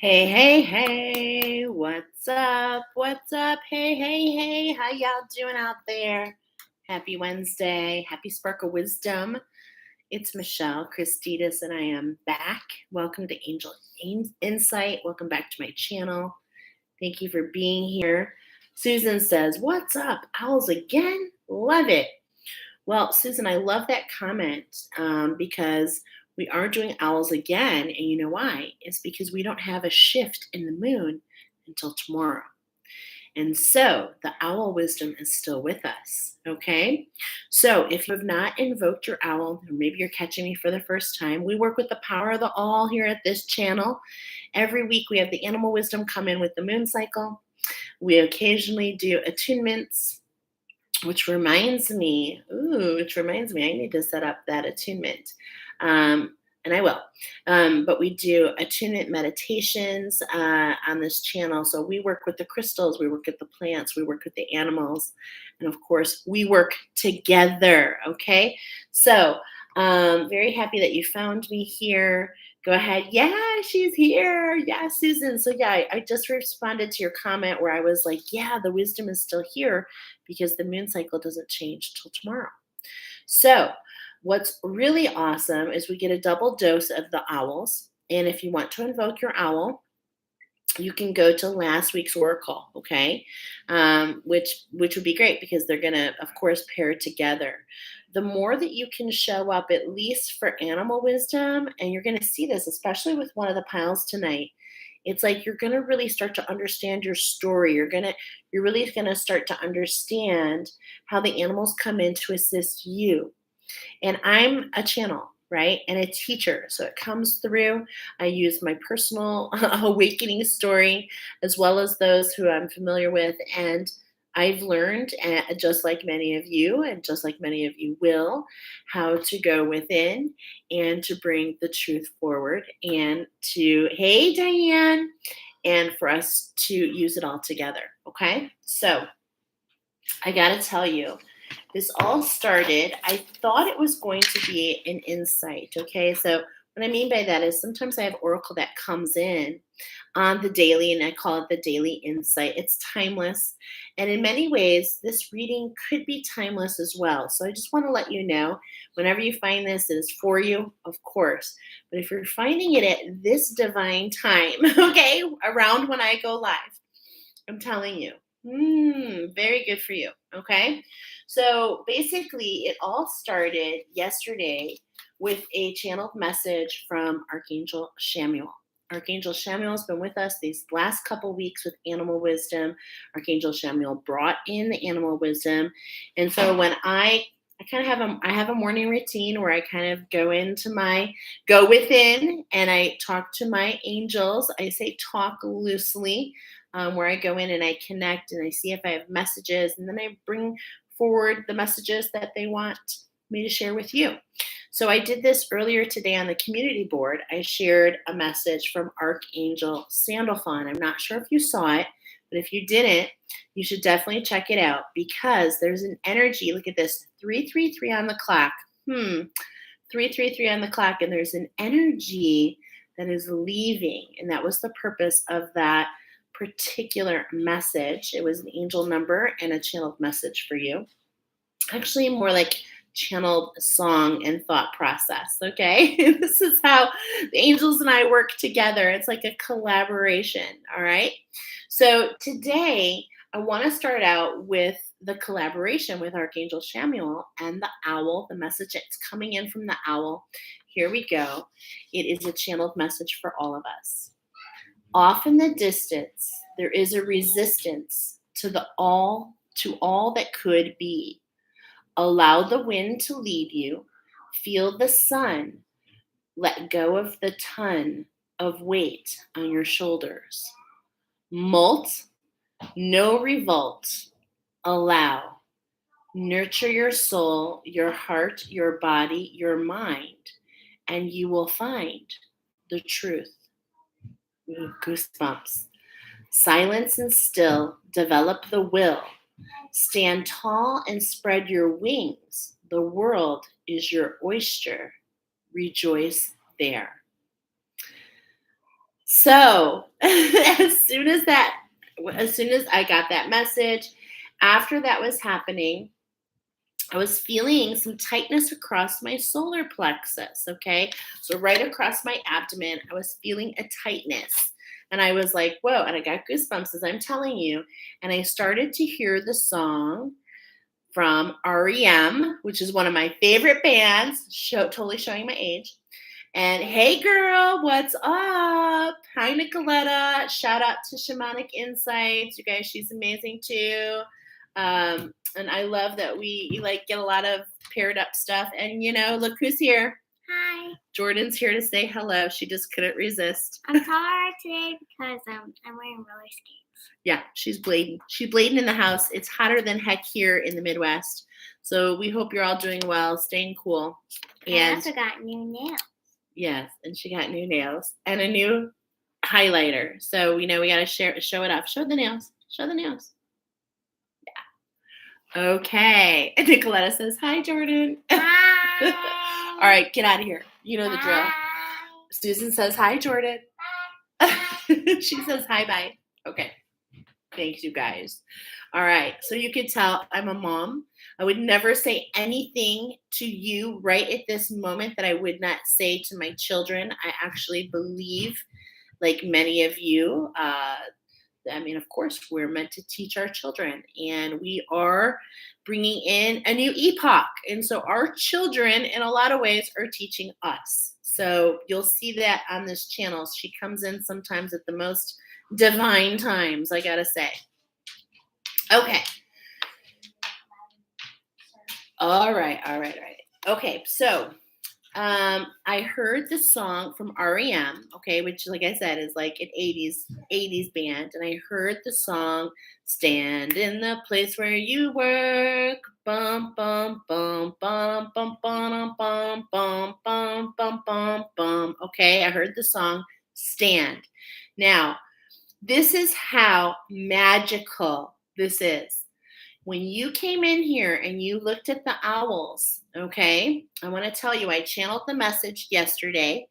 Hey, hey, hey, what's up? What's up? Hey, hey, hey, how y'all doing out there? Happy Wednesday. Happy Spark of Wisdom. It's Michelle Christidis, and I am back. Welcome to Insight. Welcome back to my channel. Thank you for being here. Susan says, what's up? Owls again? Love it. Well, Susan, I love that comment because we are doing owls again. And you know why? It's because we don't have a shift in the moon until tomorrow. And so the owl wisdom is still with us. Okay. So if you have not invoked your owl, or maybe you're catching me for the first time, we work with the power of the all here at this channel. Every week we have the animal wisdom come in with the moon cycle. We occasionally do attunements, which reminds me, I need to set up that attunement. And I will. But we do attunement meditations on this channel. So we work with the crystals, we work with the plants, we work with the animals, and of course, we work together. Okay. So very happy that you found me here. Go ahead. Yeah, she's here. Yeah, Susan. So yeah, I just responded to your comment where I was like, yeah, the wisdom is still here because the moon cycle doesn't change till tomorrow. So what's really awesome is we get a double dose of the owls. And if you want to invoke your owl, you can go to last week's oracle, okay? Which would be great because they're gonna, of course, pair together. The more that you can show up, at least for animal wisdom, and you're gonna see this, especially with one of the piles tonight. It's like you're gonna really start to understand your story. You're really gonna start to understand how the animals come in to assist you. And I'm a channel, right? And a teacher. So it comes through. I use my personal awakening story as well as those who I'm familiar with. And I've learned, just like many of you, and just like many of you will, how to go within and to bring the truth forward and to, hey, Diane, and for us to use it all together. Okay. So I got to tell you, this all started, I thought it was going to be an insight. Okay. So, what I mean by that is sometimes I have oracle that comes in on the daily, and I call it the daily insight. It's timeless. And in many ways, this reading could be timeless as well. So, I just want to let you know whenever you find this, it is for you, of course. But if you're finding it at this divine time, okay, around when I go live, I'm telling you, very good for you. Okay. So basically, it all started yesterday with a channeled message from Archangel Shamuel. Archangel Shamuel has been with us these last couple weeks with animal wisdom. Archangel Shamuel brought in the animal wisdom. And so when I kind of have a morning routine where I kind of go within and I talk to my angels. I say talk loosely, where I go in and I connect and I see if I have messages, and then I bring forward the messages that they want me to share with you. So I did this earlier today on the community board. I shared a message from Archangel Sandalphon. I'm not sure if you saw it, but if you didn't, you should definitely check it out because there's an energy. Look at this, 333 on the clock. 333 on the clock, and there's an energy that is leaving, and that was the purpose of that particular message. It was an angel number and a channeled message for you. Actually, more like channeled song and thought process. Okay. This is how the angels and I work together. It's like a collaboration. All right. So today, I want to start out with the collaboration with Archangel Shamuel and the owl, the message that's coming in from the owl. Here we go. It is a channeled message for all of us. Off in the distance, there is a resistance to all that could be. Allow the wind to lead you. Feel the sun. Let go of the ton of weight on your shoulders. Molt, no revolt. Allow. Nurture your soul, your heart, your body, your mind, and you will find the truth. Goosebumps. Silence and still, develop the will. Stand tall and spread your wings. The world is your oyster. Rejoice there. So as soon as I got that message, after that was happening, I was feeling some tightness across my solar plexus. Okay. So right across my abdomen, I was feeling a tightness. And I was like, whoa. And I got goosebumps as I'm telling you. And I started to hear the song from REM, which is one of my favorite bands, totally showing my age. And hey, girl, what's up? Hi, Nicoletta. Shout out to Shamanic Insights. You guys, she's amazing too. And I love that we like get a lot of paired up stuff. And look who's here. Hi. Jordan's here to say hello. She just couldn't resist. I'm taller today because I'm wearing roller skates. Yeah, she's blading. She's blading in the house. It's hotter than heck here in the Midwest. So we hope you're all doing well, staying cool. And I also got new nails. Yes, and she got new nails and a new highlighter. So we got to show it off. Show the nails. Show the nails. Yeah. Okay. And Nicoletta says, hi, Jordan. Hi. All right, get out of here. You know the drill. Bye. Susan says, hi, Jordan. Bye. She says, hi, bye. Okay. Thanks, you guys. All right. So you can tell I'm a mom. I would never say anything to you right at this moment that I would not say to my children. I actually believe, like many of you, of course, we're meant to teach our children, and we are bringing in a new epoch. And so our children, in a lot of ways, are teaching us. So you'll see that on this channel. She comes in sometimes at the most divine times, I gotta say. Okay. All right. Okay, so I heard the song from REM, okay, which, like I said, is like an 80s band, and I heard the song "Stand in the Place Where You Work." Bum bum bum bum bum bum bum bum bum bum bum bum. Okay, I heard the song "Stand." Now, this is how magical this is. When you came in here and you looked at the owls, okay, I want to tell you, I channeled the message yesterday.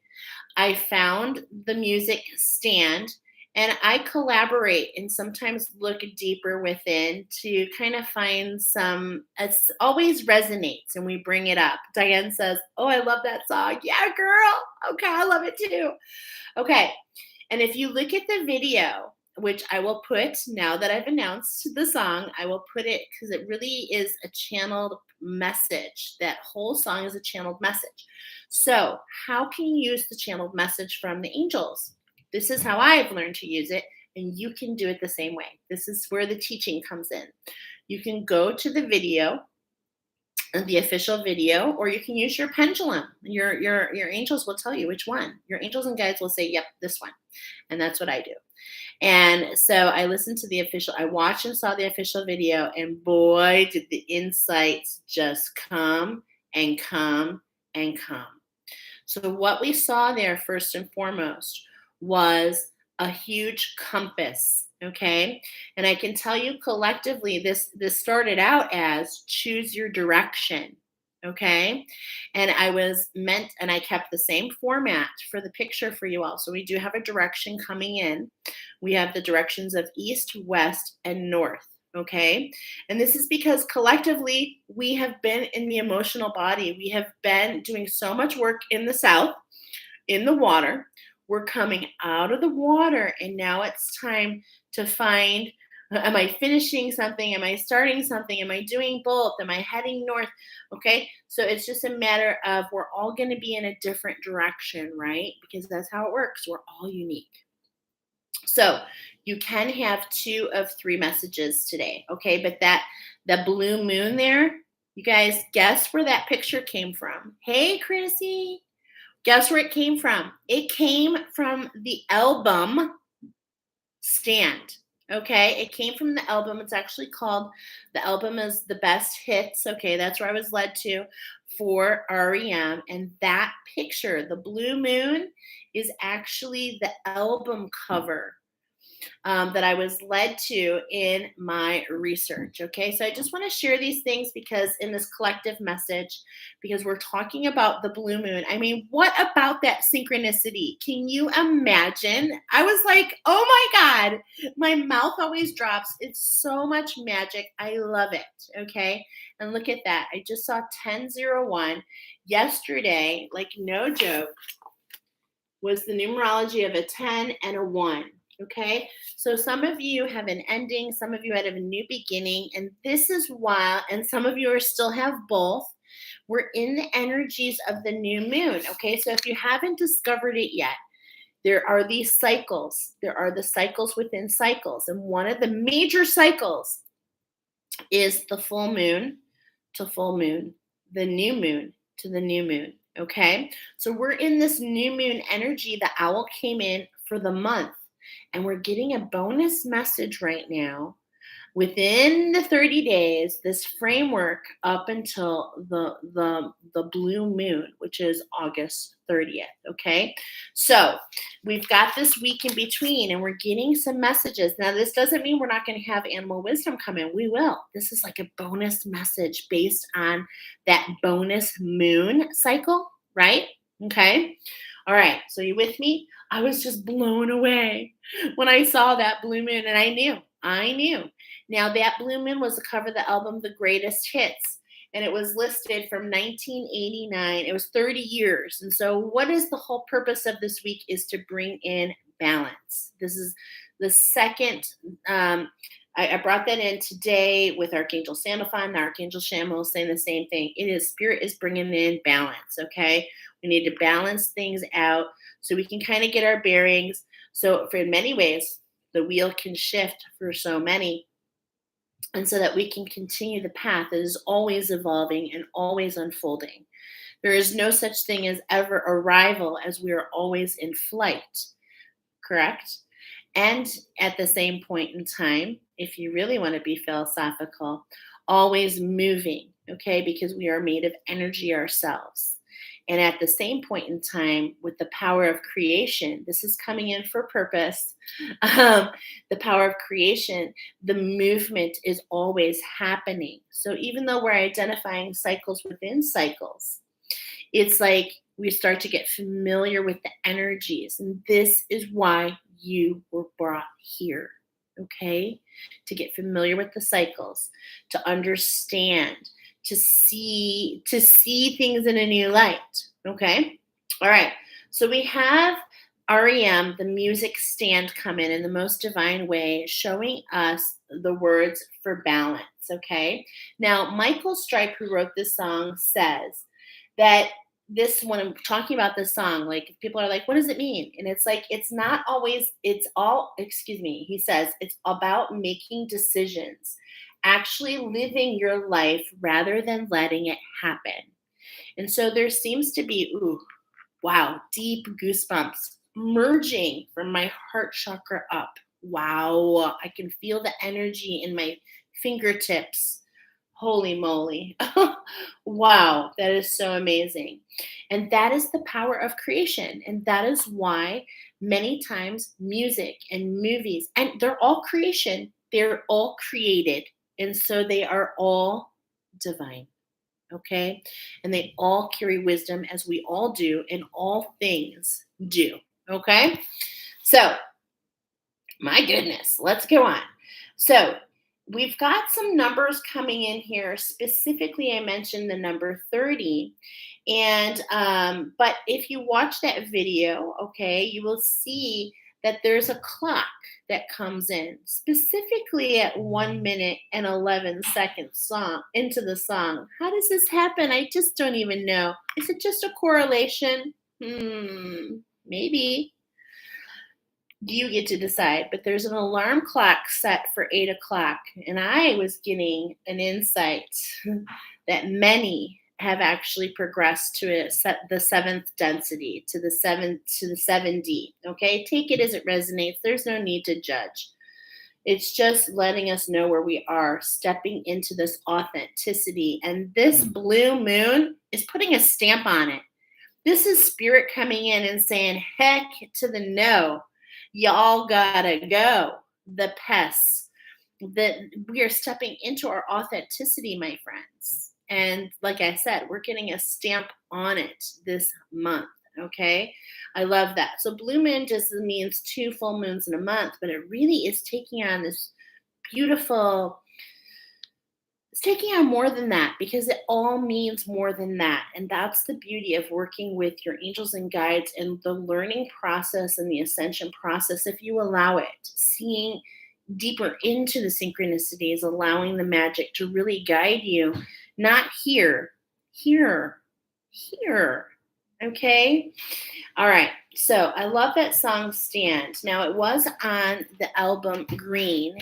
I found the music Stand, and I collaborate and sometimes look deeper within to kind of find it always resonates, and we bring it up. Diane says, oh, I love that song. Yeah, girl. Okay, I love it too. Okay, and if you look at the video, which I will put, now that I've announced the song, I will put it because it really is a channeled message. That whole song is a channeled message. So how can you use the channeled message from the angels? This is how I've learned to use it, and you can do it the same way. This is where the teaching comes in. You can go to the video, the official video, or you can use your pendulum. Your angels will tell you which one. Your angels and guides will say, yep, this one. And that's what I do. And so I I watched and saw the official video, and boy, did the insights just come and come and come. So what we saw there, first and foremost, was a huge compass. Okay. And I can tell you collectively, this started out as choose your direction. Okay. And I kept the same format for the picture for you all. So we do have a direction coming in. We have the directions of east, west, and north. Okay. And this is because collectively we have been in the emotional body. We have been doing so much work in the south, in the water. We're coming out of the water, and now it's time to find, am I finishing something? Am I starting something? Am I doing both? Am I heading north? Okay, so it's just a matter of we're all going to be in a different direction, right? Because that's how it works. We're all unique. So you can have 2 of 3 messages today, okay? But the blue moon there, you guys, guess where that picture came from? Hey, Chrissy. Guess where it came from? It came from the album Stand. Okay, it came from the album. It's actually called, the album is The Best Hits. Okay, that's where I was led to for REM. And that picture, the blue moon, is actually the album cover. that I was led to in my research. Okay, so I just want to share these things because in this collective message, because we're talking about the blue moon. I mean, what about that synchronicity? Can you imagine? I was like, oh my God, my mouth always drops. It's so much magic. I love it. Okay, and look at that. I just saw 1001 yesterday, like no joke, was the numerology of a 10 and a 1. Okay, so some of you have an ending, some of you have a new beginning, and this is why, and some of you are still have both. We're in the energies of the new moon. Okay, so if you haven't discovered it yet, there are these cycles. There are the cycles within cycles, and one of the major cycles is the full moon to full moon, the new moon to the new moon. Okay, so we're in this new moon energy. The owl came in for the month, and we're getting a bonus message right now within the 30 days, this framework up until the blue moon, which is August 30th. Okay, so we've got this week in between, and we're getting some messages. Now, this doesn't mean we're not going to have animal wisdom come in. We will. This is like a bonus message based on that bonus moon cycle, right? Okay. All right, so you with me? I was just blown away when I saw that blue moon, and I knew. Now, that blue moon was the cover of the album The Greatest Hits, and it was listed from 1989. It was 30 years. And so what is the whole purpose of this week is to bring in balance. This is the second, I brought that in today with Archangel Sandalphon. Archangel Shamuel saying the same thing. Spirit is bringing in balance, okay? We need to balance things out so we can kind of get our bearings. So for in many ways, the wheel can shift for so many, and so that we can continue the path that is always evolving and always unfolding. There is no such thing as ever arrival, as we are always in flight, correct? And at the same point in time, if you really want to be philosophical, always moving, okay? Because we are made of energy ourselves. And at the same point in time, with the power of creation, this is coming in for purpose. The power of creation, the movement is always happening. So even though we're identifying cycles within cycles, it's like we start to get familiar with the energies. And this is why you were brought here, okay? To get familiar with the cycles, to understand, to see things in a new light. Okay, all right, so we have REM, the music stand, come in the most divine way, showing us the words for balance. Okay, now Michael Stipe, who wrote this song, says that this, when I'm talking about this song, like people are like, what does it mean? And it's like, it's not always, it's all, excuse me, he says it's about making decisions, actually living your life rather than letting it happen. And so there seems to be, ooh, wow, deep goosebumps merging from my heart chakra up. Wow, I can feel the energy in my fingertips. Holy moly. Wow, that is so amazing. And that is the power of creation. And that is why many times music and movies, and they're all creation, they're all created. And so they are all divine, okay? And they all carry wisdom, as we all do, and all things do, okay? So, my goodness, let's go on. So, we've got some numbers coming in here. Specifically, I mentioned the number 30. And, but if you watch that video, okay, you will see that there's a clock that comes in specifically at 1 minute and 11 seconds song into the song. How does this happen? I just don't even know. Is it just a correlation? Maybe. You get to decide, but there's an alarm clock set for 8 o'clock. And I was getting an insight that many have actually progressed to the seventh density, to the 7D. Okay, take it as it resonates. There's no need to judge. It's just letting us know where we are, stepping into this authenticity. And this blue moon is putting a stamp on it. This is spirit coming in and saying, heck to the no. Y'all gotta go. The pests. That we are stepping into our authenticity, my friends. And like I said, we're getting a stamp on it this month. Okay. I love that. So blue moon just means 2 full moons in a month, but it really is taking on this beautiful, it's taking on more than that because it all means more than that. And that's the beauty of working with your angels and guides and the learning process and the ascension process, if you allow it, seeing deeper into the synchronicities, allowing the magic to really guide you, not here, here, here. Okay. All right. So I love that song Stand. Now it was on the album Green.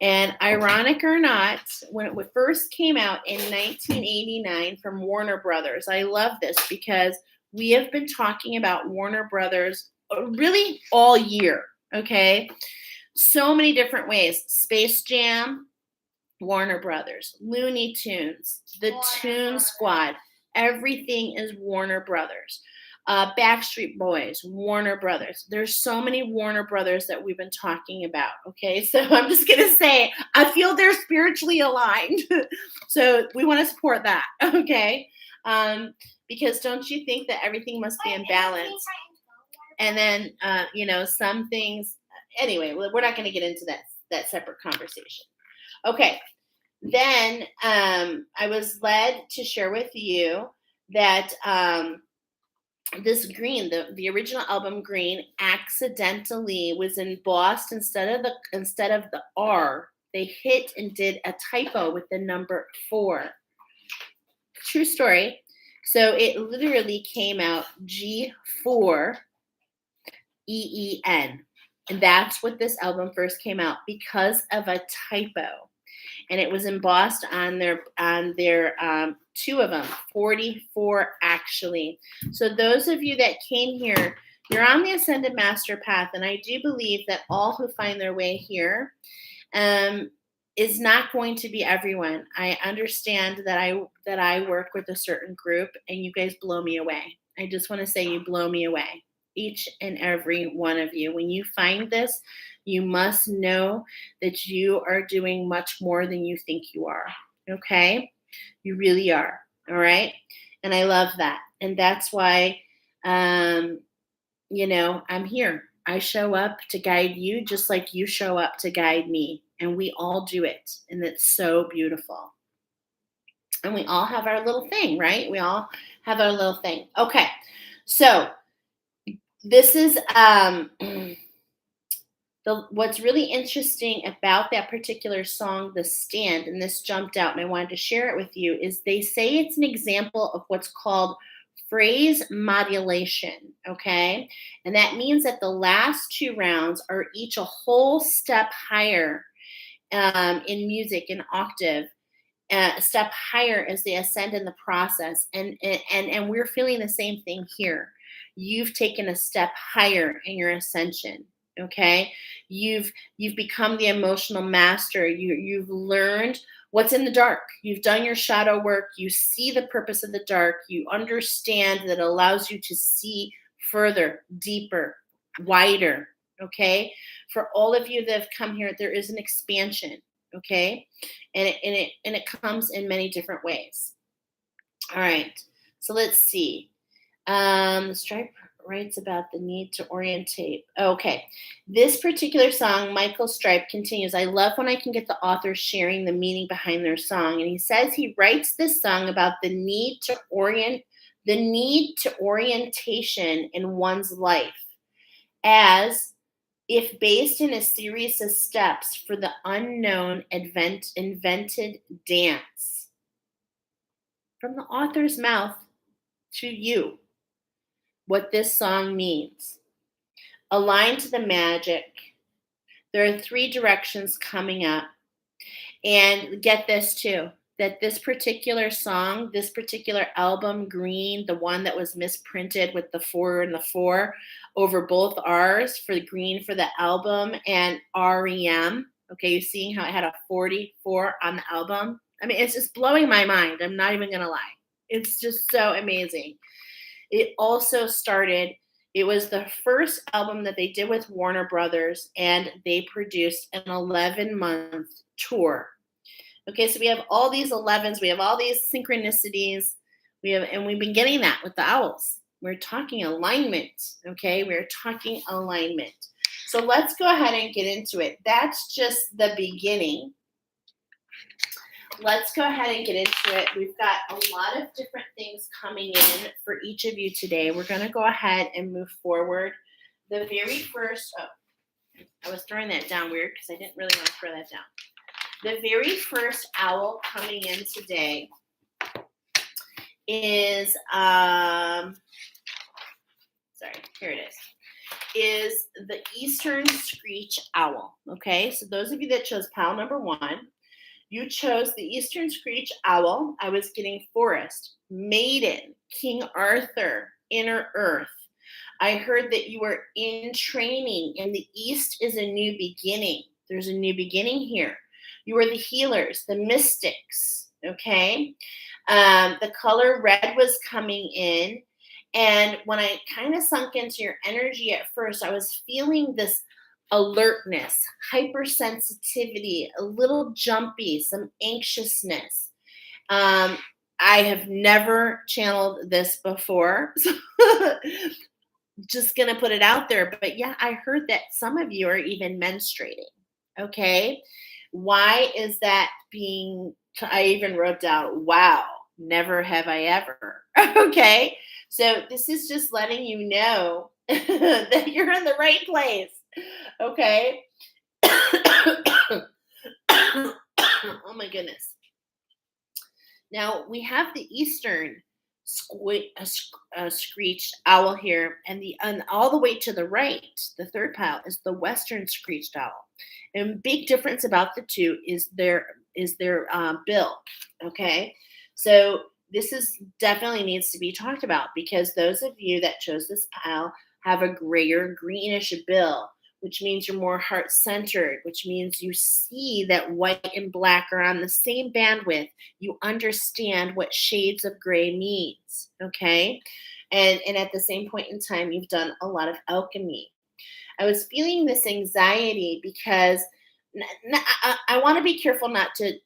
And ironic or not, when it first came out in 1989 from Warner Brothers, I love this because we have been talking about Warner Brothers really all year. Okay. So many different ways. Space Jam, Warner Brothers, Looney Tunes, the Toon Squad, everything is Warner Brothers. Backstreet Boys, Warner Brothers. There's so many Warner Brothers that we've been talking about. Okay, so I'm just gonna say I feel they're spiritually aligned, so we want to support that. Okay, because don't you think that everything must be in balance? And then some things. Anyway, we're not going to get into that separate conversation. Okay, then I was led to share with you that this Green, the original album Green, accidentally was embossed instead of the R. They hit and did a typo with the number 4. True story. So it literally came out G4 EEN. And that's what this album first came out because of a typo. And it was embossed on their 2 of them, 44 actually. So those of you that came here, you're on the Ascended Master Path, and I do believe that all who find their way here is not going to be everyone. I understand that I work with a certain group, and you guys blow me away. I just want to say you blow me away. Each and every one of you. When you find this, you must know that you are doing much more than you think you are. Okay? You really are. All right? And I love that. And that's why, I'm here. I show up to guide you just like you show up to guide me. And we all do it. And it's so beautiful. And we all have our little thing, right? We all have our little thing. Okay. So, this is what's really interesting about that particular song, The Stand, and this jumped out and I wanted to share it with you, is they say it's an example of what's called phrase modulation, okay? And that means that the last 2 rounds are each a whole step higher in music, in octave, a step higher as they ascend in the process. And we're feeling the same thing here. You've taken a step higher in your ascension. Okay, you've become the emotional master. You've learned what's in the dark. You've done your shadow work. You see the purpose of the dark. You understand that it allows you to see further, deeper, wider. Okay, for all of you that have come here, there is an expansion. Okay, and it comes in many different ways. All right, so let's see. The Stripe writes about the need to orientate. Okay, this particular song, Michael Stripe continues. I love when I can get the author sharing the meaning behind their song, and he says he writes this song about the need to orientation in one's life, as if based in a series of steps for the unknown invented dance. From the author's mouth to you, what this song means. Aligned to the magic. There are 3 directions coming up. And get this too, that this particular song, this particular album, Green, the one that was misprinted with the 4 and the 4 over both R's for Green for the album and REM. Okay, you're seeing how it had a 44 on the album? I mean, it's just blowing my mind. I'm not even going to lie. It's just so amazing. It also started It was the first album that they did with Warner Brothers, and they produced an 11-month tour. Okay, so we have all these 11s, we have all these synchronicities, and we've been getting that with the owls. We're talking alignment, okay? We're talking alignment. So let's go ahead and get into it. That's just the beginning. Let's go ahead and get into it. We've got a lot of different things coming in for each of you today. We're going to go ahead and move forward. The very first, I was throwing that down weird because I didn't really want to throw that down. The very first owl coming in today is, sorry, here it is the Eastern Screech Owl. Okay, so those of you that chose pile number 1, you chose the Eastern Screech Owl. I was getting Forest, Maiden, King Arthur, Inner Earth. I heard that you were in training, and the East is a new beginning. There's a new beginning here. You are the healers, the mystics, okay? The color red was coming in, and when I kind of sunk into your energy at first, I was feeling this alertness, hypersensitivity, a little jumpy, some anxiousness. I have never channeled this before, so just gonna put it out there. But yeah, I heard that some of you are even menstruating. Okay, why is that being? I even wrote down, "Wow, never have I ever." Okay, so this is just letting you know that you're in the right place. Okay. Oh my goodness. Now we have the Eastern screeched owl here, and all the way to the right, the third pile is the Western screeched owl. And big difference about the two is their bill. Okay, so this is definitely needs to be talked about because those of you that chose this pile have a grayer greenish bill, which means you're more heart centered, which means you see that white and black are on the same bandwidth. You understand what shades of gray means, okay? And at the same point in time, you've done a lot of alchemy. I was feeling this anxiety because I want to be careful not to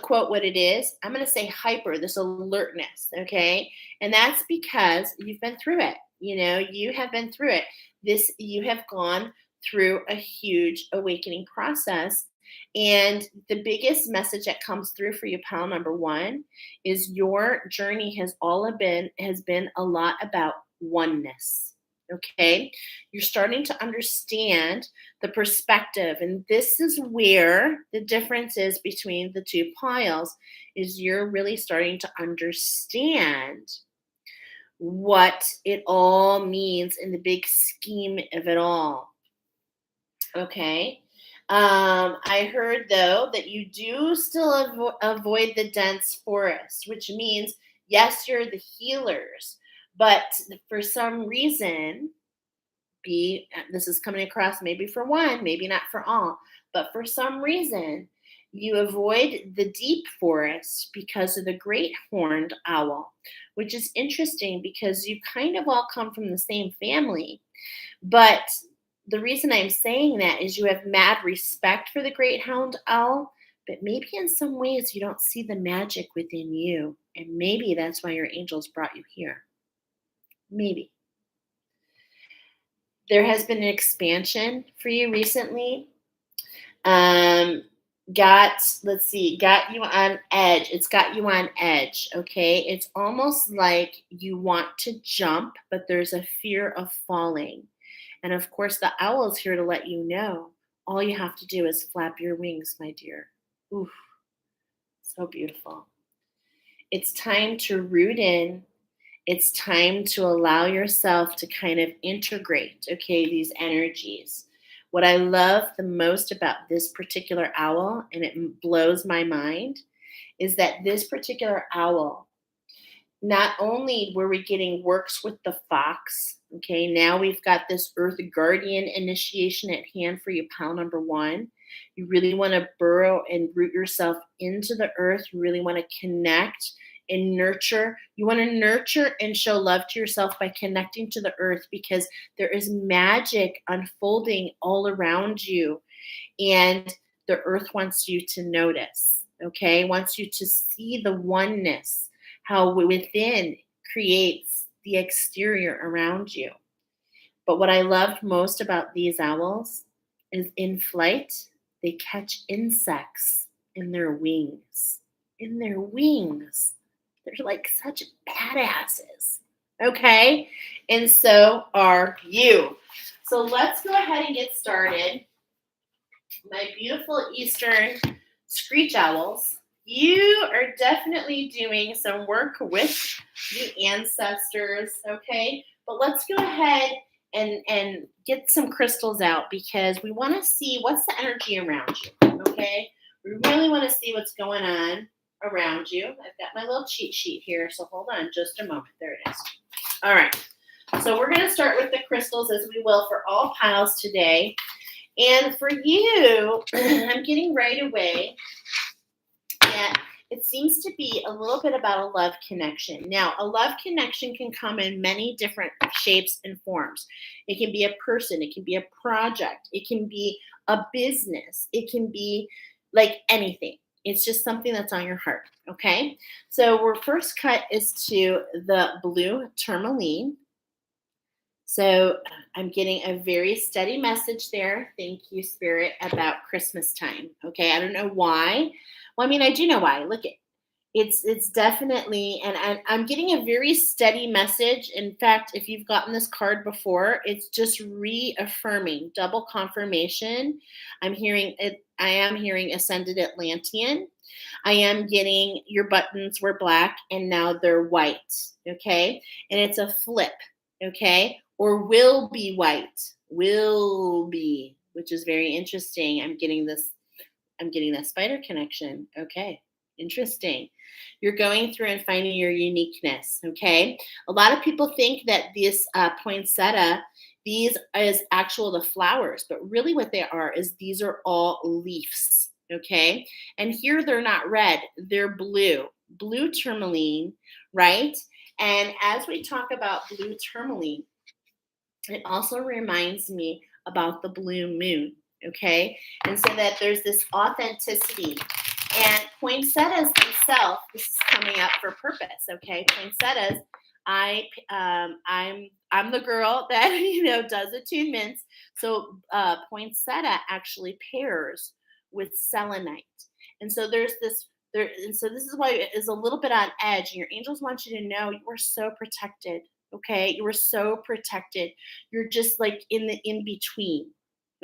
quote what it is. I'm going to say hyper, this alertness, okay? And that's because you've been through it. You know, you have been through it. You have gone through a huge awakening process. And the biggest message that comes through for you, pile number 1, is your journey has been a lot about oneness. Okay, you're starting to understand the perspective, and this is where the difference is between the two piles. Is you're really starting to understand what it all means in the big scheme of it all. Okay. I heard though that you do still avoid the dense forest, which means yes, you're the healers, but for some reason, this is coming across maybe for one, maybe not for all, but for some reason, you avoid the deep forest because of the great horned owl, which is interesting because you kind of all come from the same family. But the reason I'm saying that is you have mad respect for the great hound owl, but maybe in some ways you don't see the magic within you. And maybe that's why your angels brought you here. Maybe. There has been an expansion for you recently. Got you on edge. It's got you on edge, okay? It's almost like you want to jump, but there's a fear of falling. And of course, the owl is here to let you know all you have to do is flap your wings, my dear. Oof, so beautiful. It's time to root in. It's time to allow yourself to kind of integrate, okay, these energies. What I love the most about this particular owl, and it blows my mind, is that this particular owl, not only were we getting works with the fox, okay, now we've got this Earth Guardian initiation at hand for you, pile number 1. You really want to burrow and root yourself into the earth. You really want to connect and nurture. You want to nurture and show love to yourself by connecting to the earth, because there is magic unfolding all around you. And the earth wants you to notice, okay? Wants you to see the oneness, how within creates the exterior around you. But what I loved most about these owls is in flight, they catch insects in their wings. In their wings. They're like such badasses. Okay? And so are you. So let's go ahead and get started. My beautiful Eastern screech owls, you are definitely doing some work with the ancestors, okay? But let's go ahead and get some crystals out, because we want to see what's the energy around you, okay? We really want to see what's going on around you. I've got my little cheat sheet here, so hold on just a moment. There it is. All right. So we're going to start with the crystals, as we will for all piles today. And for you, I'm getting right away that it seems to be a little bit about a love connection. Now, a love connection can come in many different shapes and forms. It can be a person, it can be a project, it can be a business, it can be like anything. It's just something that's on your heart, okay? So our first cut is to the blue tourmaline. So I'm getting a very steady message there. Thank you, Spirit, about Christmas time. Okay, I don't know why. Well, I mean, I do know why. Look at it's definitely, and I'm getting a very steady message. In fact, if you've gotten this card before, it's just reaffirming, double confirmation. I'm hearing it. I am hearing Ascended Atlantean. I am getting your buttons were black and now they're white. Okay, and it's a flip. Okay, or will be white, will be, which is very interesting. I'm getting that spider connection. Okay, interesting. You're going through and finding your uniqueness. Okay, a lot of people think that this poinsettia, these is actual the flowers, but really what they are is these are all leaves. Okay, and here they're not red, they're blue tourmaline, right? And as we talk about blue tourmaline, it also reminds me about the blue moon, okay? And so that there's this authenticity. And poinsettias themselves, this is coming up for purpose, okay? Poinsettias, I'm the girl that does attunements. So poinsettia actually pairs with selenite, and so there's this there. And so this is why it is a little bit on edge. And your angels want you to know you are so protected. Okay, you are so protected. You're just like in the in between.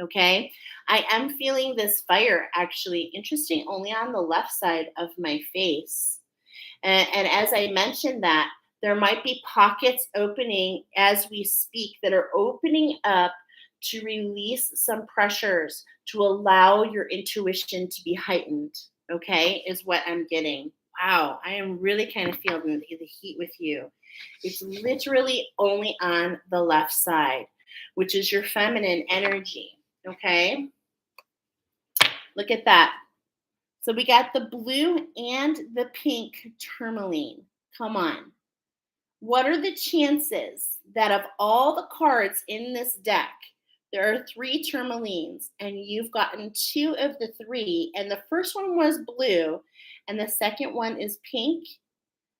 Okay, I am feeling this fire actually interesting only on the left side of my face. And as I mentioned that, there might be pockets opening as we speak that are opening up to release some pressures to allow your intuition to be heightened. Okay, is what I'm getting. Wow, I am really kind of feeling the heat with you. It's literally only on the left side, which is your feminine energy. Okay, look at that. So we got the blue and the pink tourmaline. Come on. What are the chances that of all the cards in this deck, there are 3 tourmalines and you've gotten 2 of the 3, and the first one was blue and the second one is pink?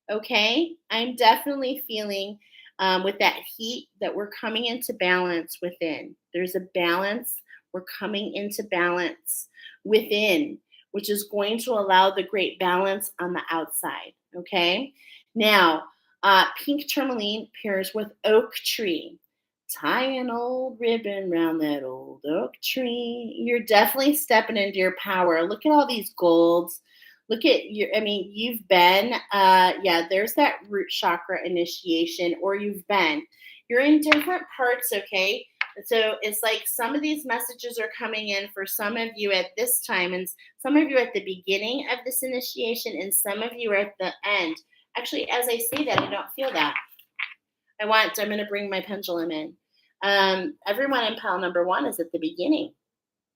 Okay, I'm definitely feeling with that heat that we're coming into balance within. There's a balance. We're coming into balance within, which is going to allow the great balance on the outside. Okay, now pink tourmaline pairs with oak tree. Tie an old ribbon round that old oak tree. You're definitely stepping into your power. Look at all these golds. Look at your, I mean, you've been, there's that root chakra initiation, or you're in different parts, okay? So it's like some of these messages are coming in for some of you at this time, and some of you at the beginning of this initiation, and some of you are at the end. Actually, as I say that, I don't feel that. I'm going to bring my pendulum in. Everyone in pile number 1 is at the beginning.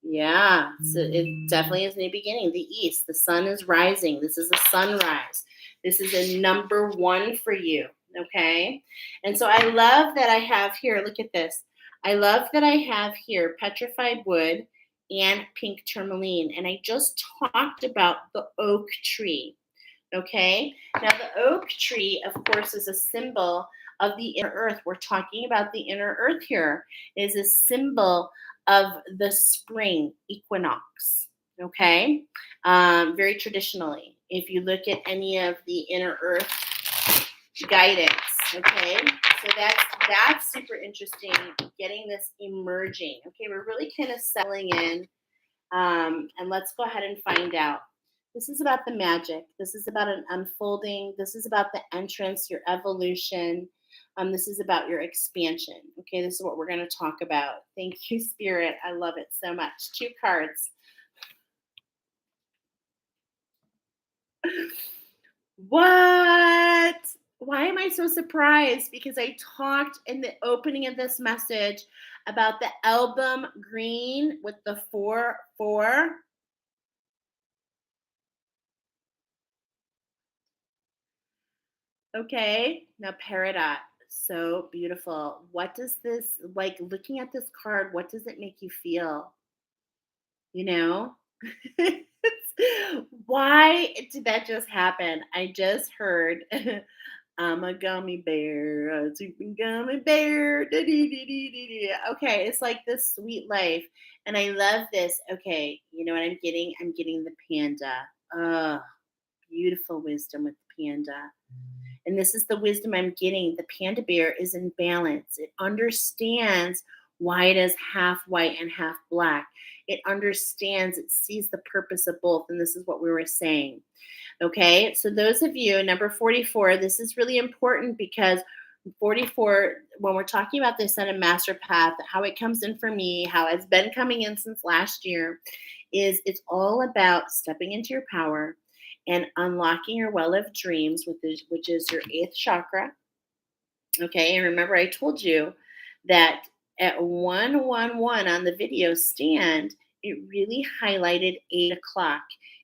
Yeah, so it definitely is new beginning. The east, the sun is rising. This is a sunrise. This is a number one for you. Okay. And so I love that I have here, look at this. I love that I have here petrified wood and pink tourmaline. And I just talked about the oak tree. Okay. Now, the oak tree, of course, is a symbol of the inner earth. We're talking about the inner earth here. It is a symbol of the spring equinox. Okay. Very traditionally, if you look at any of the inner earth guidance. Okay. So that's super interesting. Getting this emerging. Okay. We're really kind of settling in. And let's go ahead and find out. This is about the magic. This is about an unfolding. This is about the entrance, your evolution. This is about your expansion. Okay, this is what we're going to talk about. Thank you, Spirit. I love it so much. 2 cards. What? Why am I so surprised? Because I talked in the opening of this message about the album green with the 4-4. Okay, now Peridot. So beautiful. What does this, like looking at this card, what does it make you feel? You know? Why did that just happen? I just heard I'm a gummy bear, a super gummy bear. Okay, it's like this sweet life. And I love this. Okay, you know what I'm getting? I'm getting the panda. Oh, beautiful wisdom with the panda. And this is the wisdom I'm getting. The panda bear is in balance. It understands why it is half white and half black. It understands, it sees the purpose of both. And this is what we were saying. Okay. So, those of you, number 44, this is really important because 44, when we're talking about this on a master path, how it comes in for me, how it's been coming in since last year, is it's all about stepping into your power and unlocking your well of dreams, which is your 8th chakra. Okay, and remember I told you that at 111 on the video stand, it really highlighted 8 o'clock.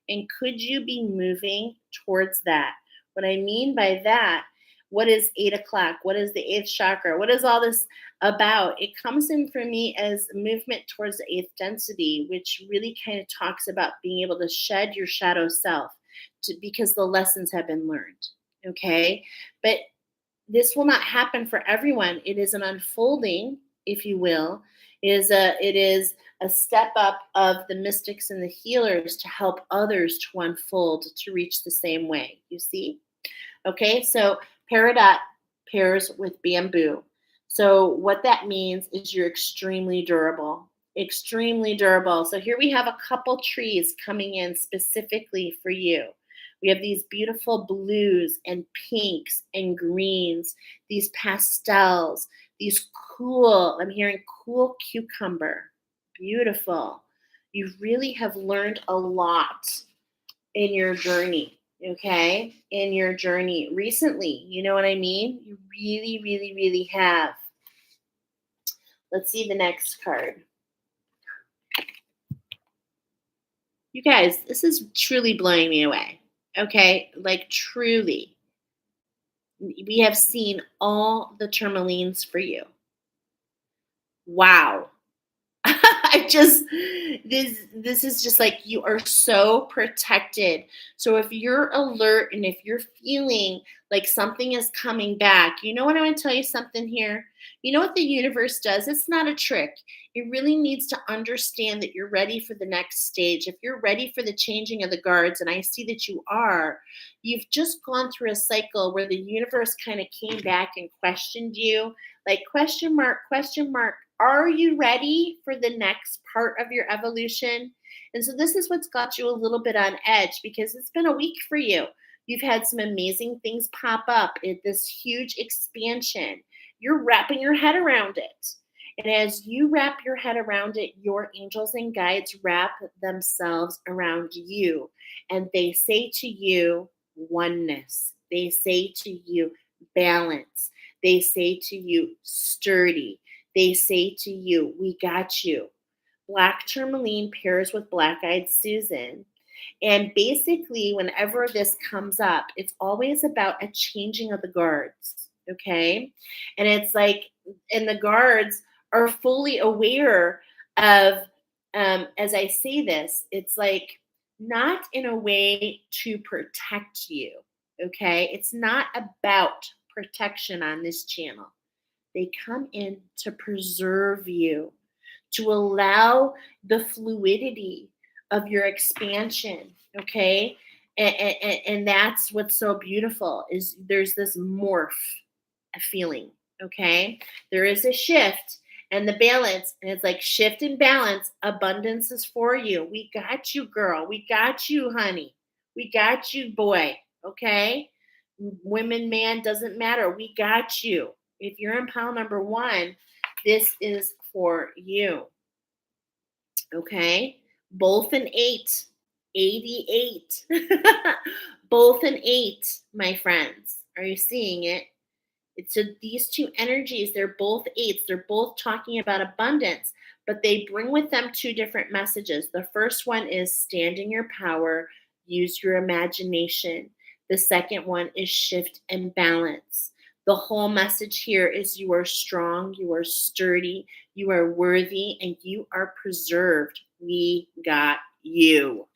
And could you be moving towards that? What I mean by that, what is 8 o'clock? What is the 8th chakra? What is all this about? It comes in for me as movement towards the 8th density, which really kind of talks about being able to shed your shadow self because the lessons have been learned. Okay. But this will not happen for everyone. It is an unfolding, if you will. It is a step up of the mystics and the healers to help others to unfold to reach the same way. You see? Okay, so peridot pairs with bamboo. So what that means is you're extremely durable. Extremely durable. So here we have a couple trees coming in specifically for you. We have these beautiful blues and pinks and greens, these pastels, these cool, I'm hearing cool cucumber. Beautiful. You really have learned a lot in your journey, okay? In your journey recently. You know what I mean? You really, really, really have. Let's see the next card. You guys, this is truly blowing me away. Okay? Like truly. We have seen all the tourmalines for you. Wow. I just this is just like you are so protected. So if you're alert and if you're feeling like something is coming back, you know what, I want to tell you something here. You know what the universe does? It's not a trick. It really needs to understand that you're ready for the next stage. If you're ready for the changing of the guards, and I see that you are, you've just gone through a cycle where the universe kind of came back and questioned you, like question mark, are you ready for the next part of your evolution? And so this is what's got you a little bit on edge because it's been a week for you. You've had some amazing things pop up in this huge expansion. You're wrapping your head around it. And as you wrap your head around it, your angels and guides wrap themselves around you. And they say to you, oneness. They say to you, balance. They say to you, sturdy. They say to you, we got you. Black tourmaline pairs with black-eyed Susan. And basically, whenever this comes up, it's always about a changing of the guards. Okay. And it's like, and the guards are fully aware of, as I say this, it's like not in a way to protect you. Okay. It's not about protection on this channel. They come in to preserve you, to allow the fluidity of your expansion, okay? And that's what's so beautiful is there's this morph feeling, okay? There is a shift and the balance, and it's like shift and balance. Abundance is for you. We got you, girl. We got you, honey. We got you, boy, okay? Women, man, doesn't matter. We got you. If you're in pile number 1, this is for you. Okay. Both an 8. 88. Both an 8, my friends. Are you seeing it? It's so these two energies, they're both 8s. They're both talking about abundance, but they bring with them 2 different messages. The first one is stand in your power, use your imagination. The second one is shift and balance. The whole message here is you are strong, you are sturdy, you are worthy, and you are preserved. We got you.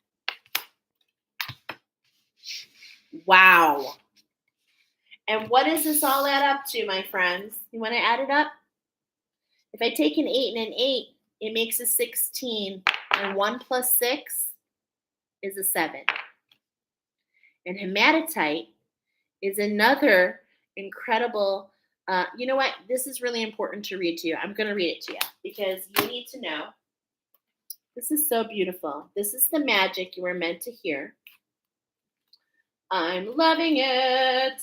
Wow. And what does this all add up to, my friends? You want to add it up? If I take an 8 and an 8, it makes a 16. And 1 plus 6 is a 7. And hematite is another incredible, you know what? This is really important to read to you. I'm going to read it to you because you need to know. This is so beautiful. This is the magic you were meant to hear. I'm loving it.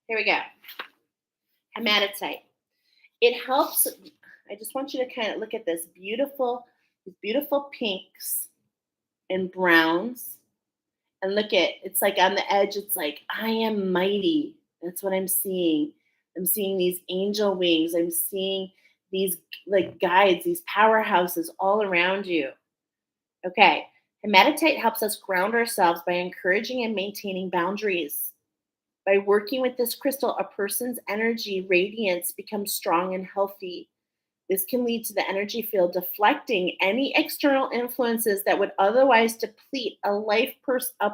Here we go. Hematite. It helps. I just want you to kind of look at this these beautiful pinks and browns. And look at, it's like on the edge, it's like, I am mighty. That's what I'm seeing. I'm seeing these angel wings. I'm seeing these like guides, these powerhouses all around you. Okay. Hematite helps us ground ourselves by encouraging and maintaining boundaries. By working with this crystal, a person's energy radiance becomes strong and healthy. This can lead to the energy field deflecting any external influences that would otherwise deplete a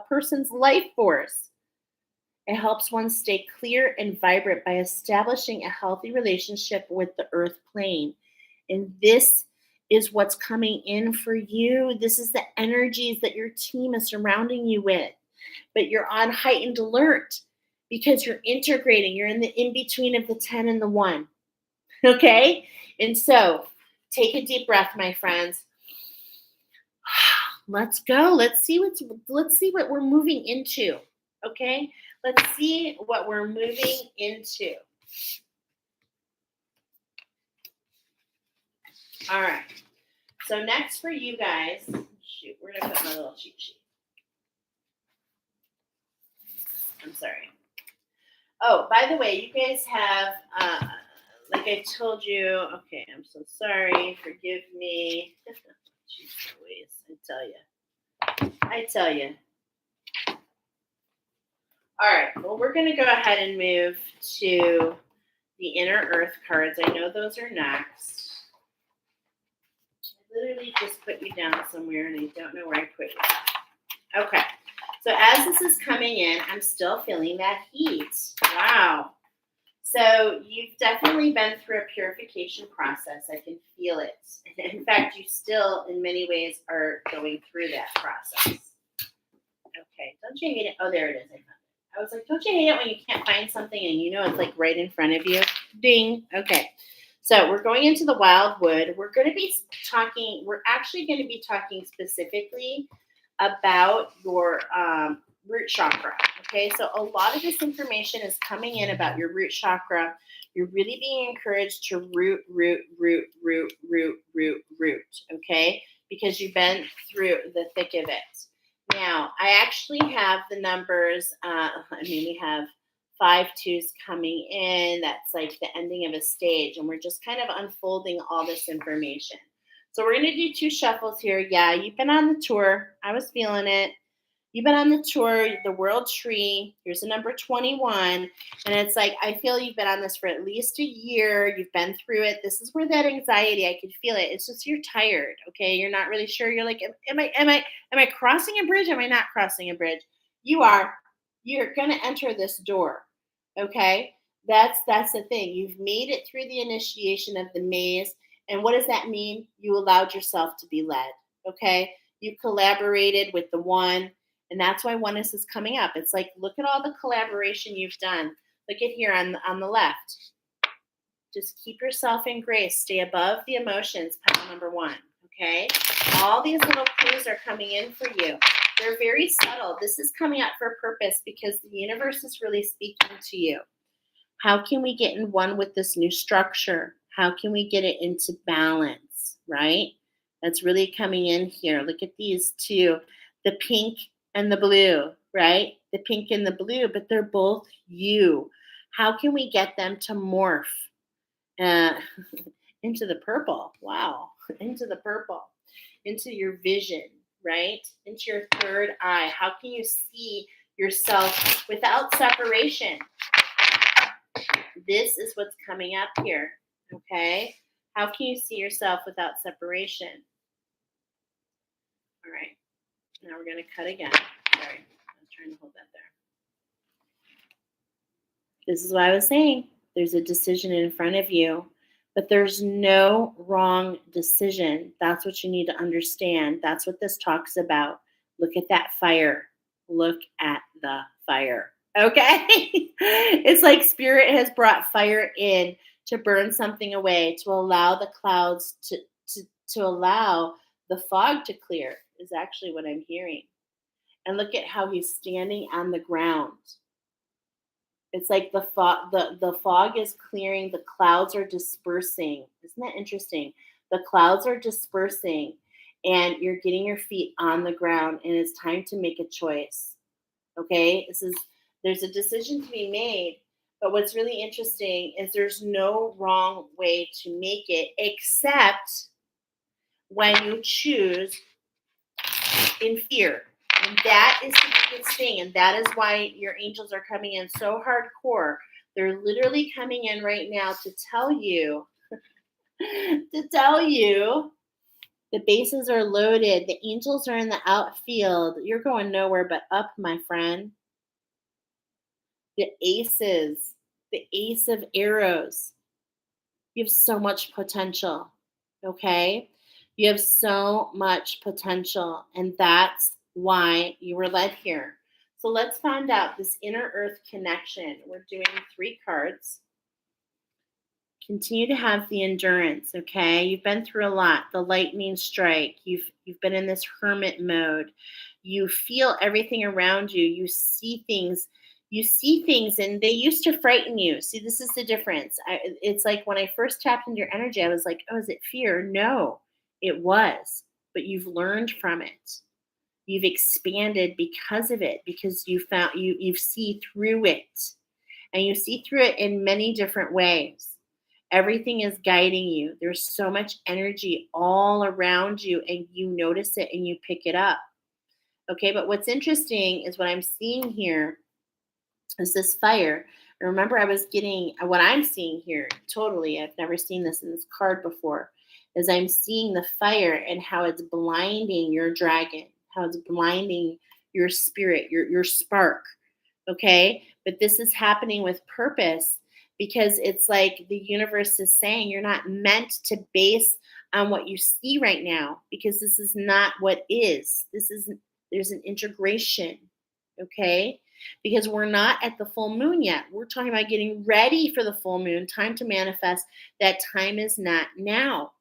person's life force. It helps one stay clear and vibrant by establishing a healthy relationship with the earth plane. And this is what's coming in for you. This is the energies that your team is surrounding you with. But you're on heightened alert because you're integrating. You're in the in-between of the 10 and the 1. Okay? And so take a deep breath, my friends. Let's go. Let's see what we're moving into. Okay? Let's see what we're moving into. All right. So next for you guys, shoot, where did I put my little cheat sheet? I'm sorry. Oh, by the way, you guys have, like I told you, okay, I'm so sorry. Forgive me. Jeez Louise, I tell you. All right, well, we're going to go ahead and move to the inner earth cards. I know those are next. I literally just put you down somewhere, and I don't know where I put you. Okay, so as this is coming in, I'm still feeling that heat. Wow. So you've definitely been through a purification process. I can feel it. In fact, you still, in many ways, are going through that process. Okay, don't you hate it? Oh, there it is. I found it. I was like, don't you hate it when you can't find something and you know it's like right in front of you? Ding. Okay. So we're going into the wildwood. We're actually going to be talking specifically about your root chakra. Okay, so a lot of this information is coming in about your root chakra. You're really being encouraged to root, okay, because you've been through the thick of it. Now, I actually have the numbers. We have 5 2s coming in. That's like the ending of a stage, and we're just kind of unfolding all this information. So we're going to do 2 shuffles here. Yeah, you've been on the tour. I was feeling it. You've been on the tour, the World Tree. Here's the number 21. And it's like, I feel you've been on this for at least a year. You've been through it. This is where that anxiety, I can feel it. It's just you're tired. Okay. You're not really sure. You're like, am I crossing a bridge? Am I not crossing a bridge? You are. You're gonna enter this door. Okay. That's the thing. You've made it through the initiation of the maze. And what does that mean? You allowed yourself to be led. Okay. You collaborated with the one, and that's why oneness is coming up. It's like, look at all the collaboration you've done. Look at here on the left. Just keep yourself in grace. Stay above the emotions, petal number 1. Okay? All these little clues are coming in for you. They're very subtle. This is coming up for a purpose because the universe is really speaking to you. How can we get in one with this new structure? How can we get it into balance, right? That's really coming in here. Look at these 2, the pink and the blue, right? The pink and the blue, but they're both you. How can we get them to morph uh, into the purple? Wow, into the purple, into your vision, right? Into your third eye. How can you see yourself without separation? This is what's coming up here, okay? How can you see yourself without separation? All right, now we're going to cut again. Sorry, I was trying to hold that there. This is what I was saying. There's a decision in front of you, but there's no wrong decision. That's what you need to understand. That's what this talks about. Look at that fire. Look at the fire. Okay? It's like spirit has brought fire in to burn something away, to allow the clouds to allow the fog to clear, is actually what I'm hearing. And look at how he's standing on the ground. It's like the fog is clearing, the clouds are dispersing. Isn't that interesting? The clouds are dispersing and you're getting your feet on the ground and it's time to make a choice. Okay? There's a decision to be made, but what's really interesting is there's no wrong way to make it except when you choose in fear. And that is the biggest thing. And that is why your angels are coming in so hardcore. They're literally coming in right now to tell you, the bases are loaded. The angels are in the outfield. You're going nowhere but up, my friend. The aces, the ace of arrows. You have so much potential. Okay? You have so much potential. And that's why you were led here. So let's find out this inner earth connection. We're doing 3 cards. Continue to have the endurance, okay? You've been through a lot. The lightning strike. You've been in this hermit mode. You feel everything around you. You see things. And they used to frighten you. See, this is the difference. It's like when I first tapped into your energy, I was like, oh, is it fear? No, it was. But you've learned from it. You've expanded because of it, because you see through it. And you see through it in many different ways. Everything is guiding you. There's so much energy all around you, and you notice it and you pick it up. Okay, but what's interesting is what I'm seeing here is this fire. Remember, I was getting what I'm seeing here. Totally, I've never seen this in this card before. Is I'm seeing the fire and how it's blinding your dragon, how it's blinding your spirit, your spark. Okay, but this is happening with purpose because it's like the universe is saying you're not meant to base on what you see right now because this is not what is. There's an integration. Okay, because we're not at the full moon yet. We're talking about getting ready for the full moon, time to manifest. That time is not now.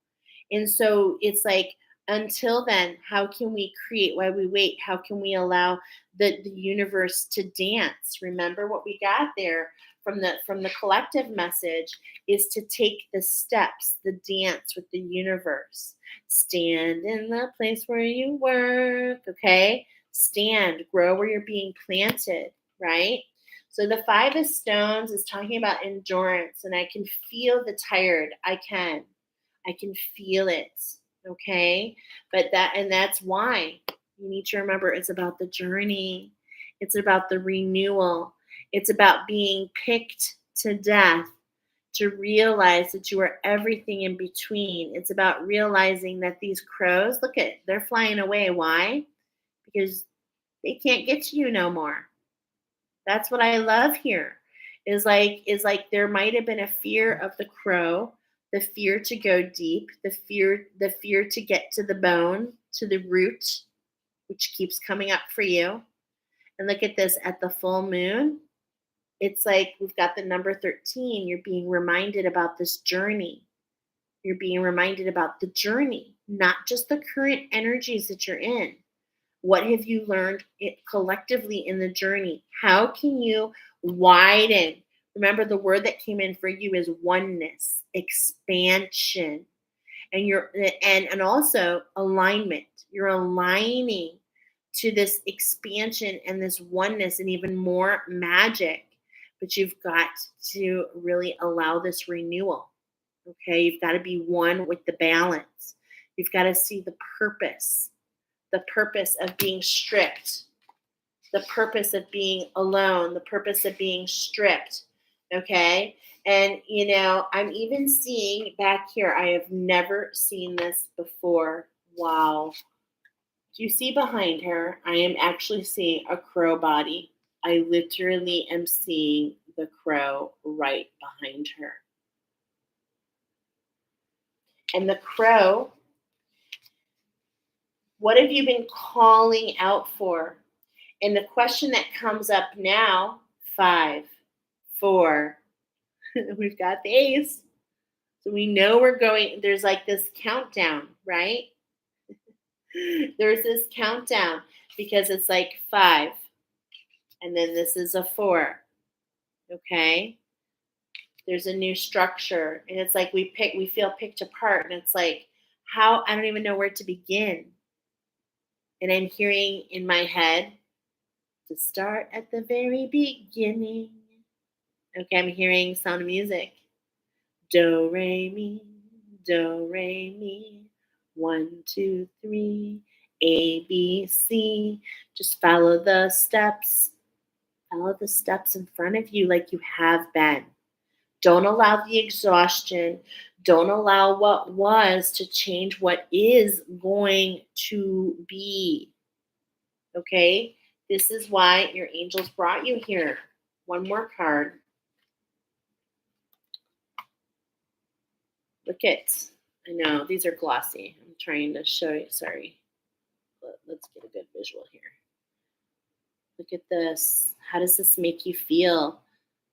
And so it's like, until then, how can we create while we wait? How can we allow the universe to dance? Remember what we got there from the collective message is to take the steps, the dance with the universe. Stand in the place where you work, okay? Stand, grow where you're being planted, right? So the 5 of stones is talking about endurance, and I can feel the tired. I can feel it. Okay? That's why you need to remember it's about the journey. It's about the renewal. It's about being picked to death to realize that you are everything in between. It's about realizing that these crows, look at, they're flying away. Why? Because they can't get to you no more. That's what I love here. Is like there might have been a fear of the crow, the fear to go deep, the fear to get to the bone, to the root, which keeps coming up for you. And look at this at the full moon. It's like we've got the number 13. You're being reminded about this journey. You're being reminded about the journey, not just the current energies that you're in. What have you learned collectively in the journey? How can you widen? Remember, the word that came in for you is oneness, expansion, and and also alignment. You're aligning to this expansion and this oneness and even more magic. But you've got to really allow this renewal. Okay, you've got to be one with the balance. You've got to see the purpose of being stripped, the purpose of being alone, the purpose of being stripped. Okay. And, I'm even seeing back here, I have never seen this before. Wow. Do you see behind her? I am actually seeing a crow body. I literally am seeing the crow right behind her. And the crow, what have you been calling out for? And the question that comes up now, 5, 4, we've got the ace. So we know we're going, there's like this countdown, right? There's this countdown because it's like 5, and then this is a 4. Okay? There's a new structure, and it's like we feel picked apart, and it's like, how, I don't even know where to begin. And I'm hearing in my head to start at the very beginning. Okay, I'm hearing Sound of Music. Do, re, mi, do, re, mi. 1, 2, 3, A, B, C. Just follow the steps. Follow the steps in front of you like you have been. Don't allow the exhaustion. Don't allow what was to change what is going to be. Okay? This is why your angels brought you here. One more card. Look at, I know, these are glossy. I'm trying to show you, sorry. Let's get a good visual here. Look at this. How does this make you feel?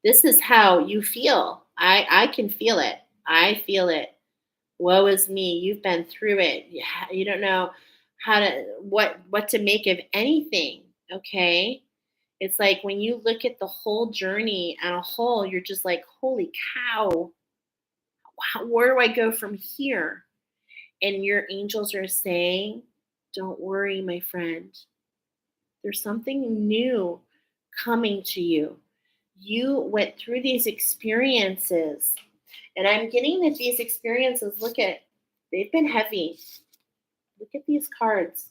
This is how you feel. I can feel it. I feel it. Woe is me. You've been through it. You don't know what to make of anything. Okay? It's like when you look at the whole journey on a whole, you're just like, holy cow. Where do I go from here? And your angels are saying, don't worry, my friend. There's something new coming to you. You went through these experiences, and I'm getting that these experiences, they've been heavy. Look at these cards.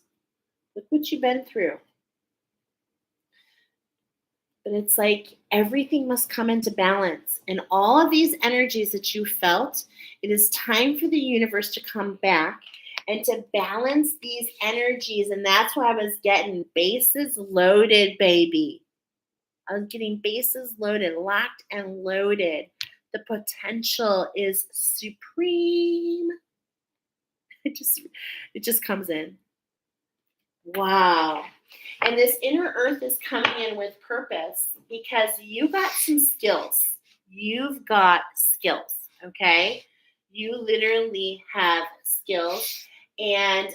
Look what you've been through. But it's like everything must come into balance. And all of these energies that you felt, it is time for the universe to come back and to balance these energies. And that's why I was getting bases loaded, baby. I was getting bases loaded, locked and loaded. The potential is supreme. It just comes in. Wow. And this inner earth is coming in with purpose because you got some skills. You've got skills, okay? You literally have skills. And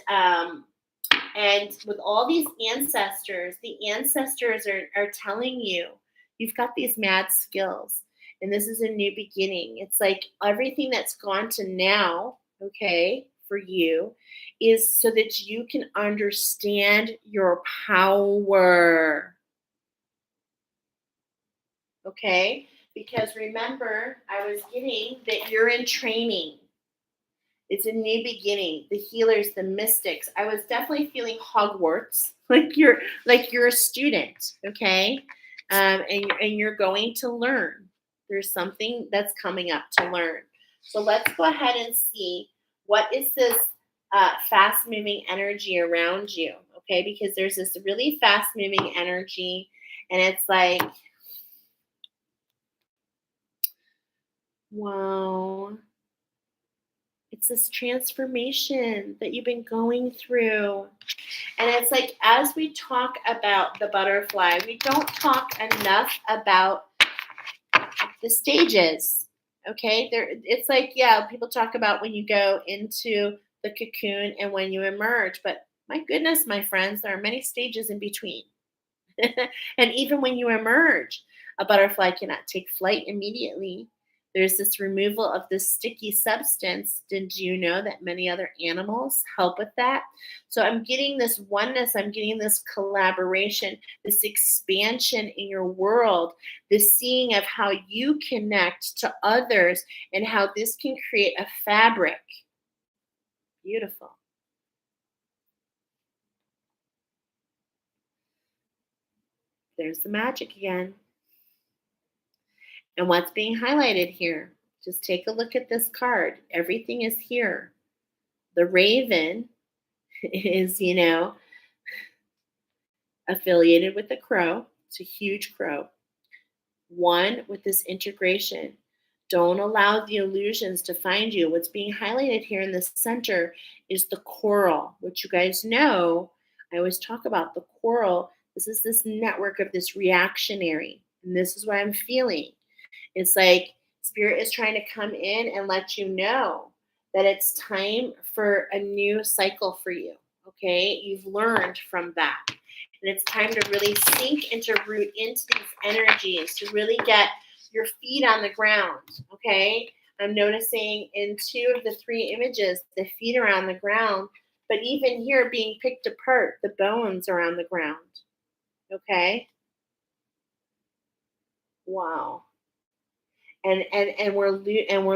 with all these ancestors, the ancestors are telling you, you've got these mad skills. And this is a new beginning. It's like everything that's gone to now, okay, for you is so that you can understand your power. Okay? Because remember, I was getting that you're in training. It's a new beginning. The healers, the mystics. I was definitely feeling Hogwarts, like you're a student, okay? And you're going to learn. There's something that's coming up to learn. So let's go ahead and see what is this fast moving energy around you, okay? Because there's this really fast moving energy, and it's like, wow. It's this transformation that you've been going through. And it's like, as we talk about the butterfly, we don't talk enough about the stages. Okay? It's like, yeah, people talk about when you go into the cocoon and when you emerge, but my goodness, my friends, there are many stages in between. And even when you emerge, a butterfly cannot take flight immediately. There's this removal of this sticky substance. Did you know that many other animals help with that? So I'm getting this oneness, I'm getting this collaboration, this expansion in your world, this seeing of how you connect to others and how this can create a fabric. Beautiful. There's the magic again. And what's being highlighted here? Just take a look at this card. Everything is here. The raven is, affiliated with the crow. It's a huge crow. One, with this integration. Don't allow the illusions to find you. What's being highlighted here in the center is the coral, which you guys know. I always talk about the coral. This is this network of this reactionary. And this is what I'm feeling. It's like Spirit is trying to come in and let you know that it's time for a new cycle for you. Okay? You've learned from that. And it's time to really sink into root into these energies, to really get your feet on the ground. Okay? I'm noticing in 2 of the 3 images, the feet are on the ground, but even here being picked apart, the bones are on the ground. Okay? Wow. And we're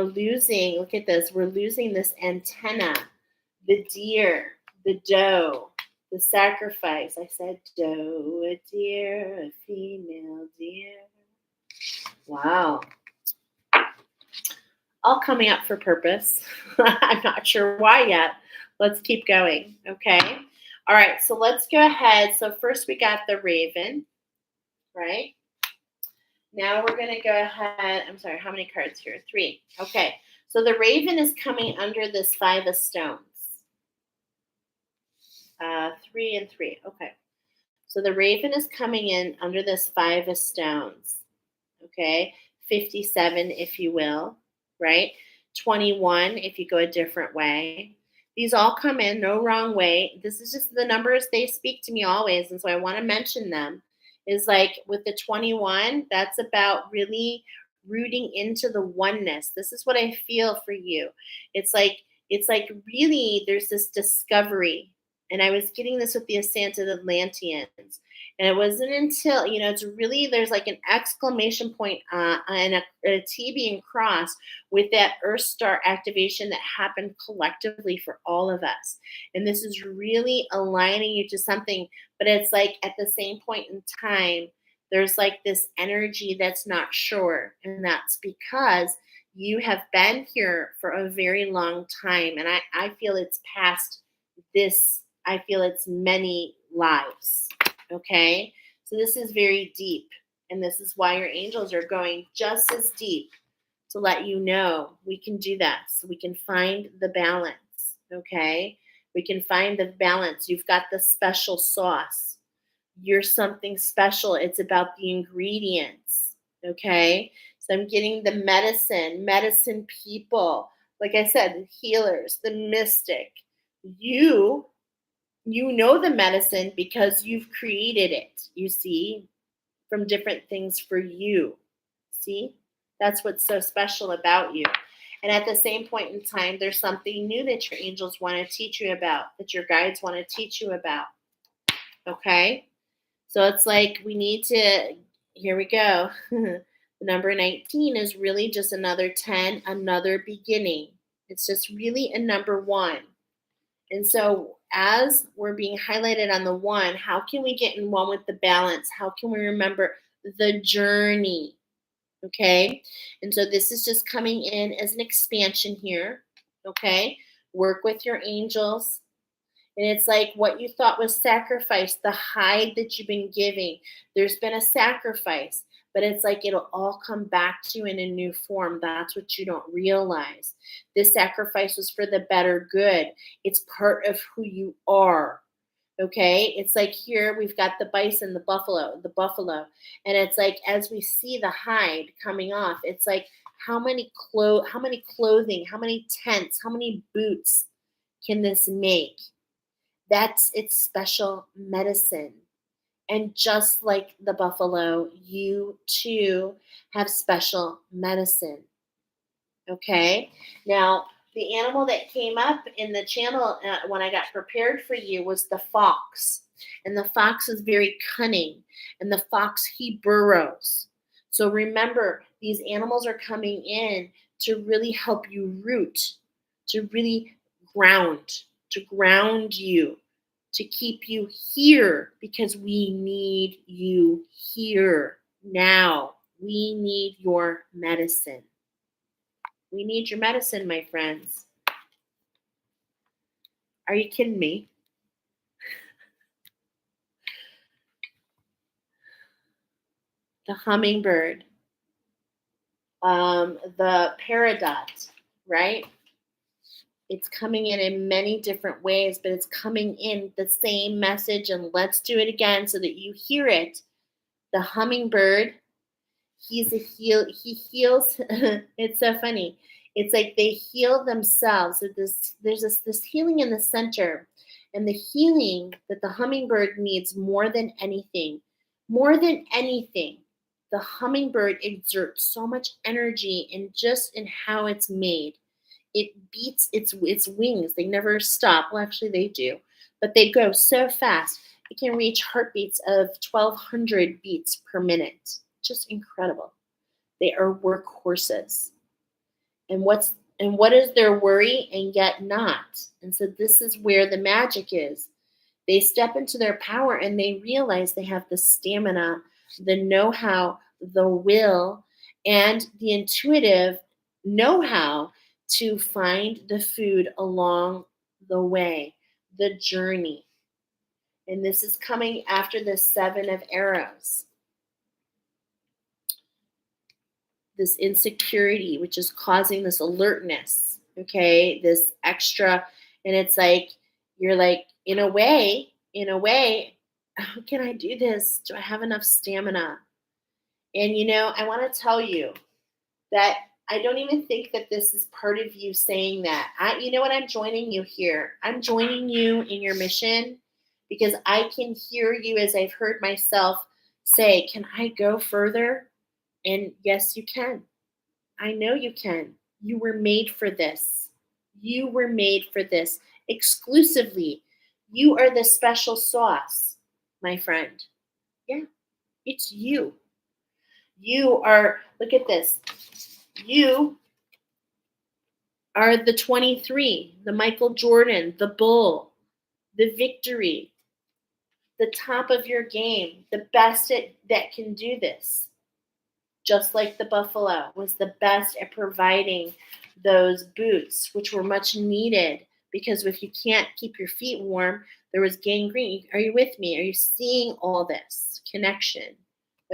losing. Look at this. We're losing this antenna, the deer, the doe, the sacrifice. I said doe, a deer, a female deer. Wow. All coming up for purpose. I'm not sure why yet. Let's keep going. Okay. All right. So let's go ahead. So first we got the raven, right? Now we're going to go ahead. I'm sorry, how many cards here? 3. Okay. So the raven is coming under this 5 of stones. 3 and 3. Okay. So the raven is coming in under this 5 of stones. Okay. 57, if you will, right? 21, if you go a different way. These all come in, no wrong way. This is just the numbers, they speak to me always. And so I want to mention them. Is like with the 21, that's about really rooting into the oneness. This is what I feel for you. It's like really there's this discovery. And I was getting this with the Ascended Atlanteans. And it wasn't until, it's really, there's like an exclamation point and a T being crossed with that Earth Star activation that happened collectively for all of us. And this is really aligning you to something, but it's like at the same point in time, there's like this energy that's not sure. And that's because you have been here for a very long time. And I feel it's past this, I feel it's many lives. Okay? So this is very deep. And this is why your angels are going just as deep to let you know we can do that. So we can find the balance. Okay? We can find the balance. You've got the special sauce. You're something special. It's about the ingredients. Okay? So I'm getting the medicine people. Like I said, the healers, the mystic. You know the medicine because you've created it, you see, from different things for you. See? That's what's so special about you. And at the same point in time, there's something new that your angels want to teach you about, that your guides want to teach you about. Okay? So it's like we need to, here we go. The number 19 is really just another 10, another beginning. It's just really a number one. And so as we're being highlighted on the one, how can we get in one with the balance? How can we remember the journey? Okay. And so this is just coming in as an expansion here. Okay. Work with your angels. And it's like what you thought was sacrifice, the hide that you've been giving. There's been a sacrifice, but it's like it'll all come back to you in a new form. That's what you don't realize. This sacrifice was for the better good. It's part of who you are. Okay, it's like here we've got the bison, the buffalo, and it's like as we see the hide coming off, it's like how many clothing, how many tents, how many boots can this make? That's its special medicine. And just like the buffalo, you too have special medicine. Okay. Now, the animal that came up in the channel when I got prepared for you was the fox. And the fox is very cunning. And the fox, he burrows. So remember, these animals are coming in to really help you root, to really to ground you, to keep you here because we need you here now. We need your medicine. We need your medicine, my friends. Are you kidding me? The hummingbird, the peridot, right? It's coming in many different ways, but it's coming in the same message. And let's do it again so that you hear it. The hummingbird, he heals. It's so funny. It's like they heal themselves. So there's this healing in the center, and the healing that the hummingbird needs more than anything, the hummingbird exerts so much energy in how it's made. It beats its wings. They never stop. Well, actually, they do, but they go so fast. It can reach heartbeats of 1,200 beats per minute. Just incredible. They are workhorses. And what is their worry and yet not? And so this is where the magic is. They step into their power and they realize they have the stamina, the know-how, the will, and the intuitive know-how to find the food along the way, the journey. And this is coming after the 7 of arrows. This insecurity, which is causing this alertness, okay, this extra, and it's like, you're like, in a way, how can I do this? Do I have enough stamina? And I want to tell you that I don't even think that this is part of you saying that. You know what? I'm joining you here. I'm joining you in your mission because I can hear you as I've heard myself say, can I go further? And yes, you can. I know you can. You were made for this. You were made for this exclusively. You are the special sauce, my friend. Yeah, it's you. You are, look at this. You are the 23, the Michael Jordan, the bull, the victory, the top of your game, the best that can do this. Just like the buffalo was the best at providing those boots, which were much needed because if you can't keep your feet warm, there was gangrene. Are you with me? Are you seeing all this connection?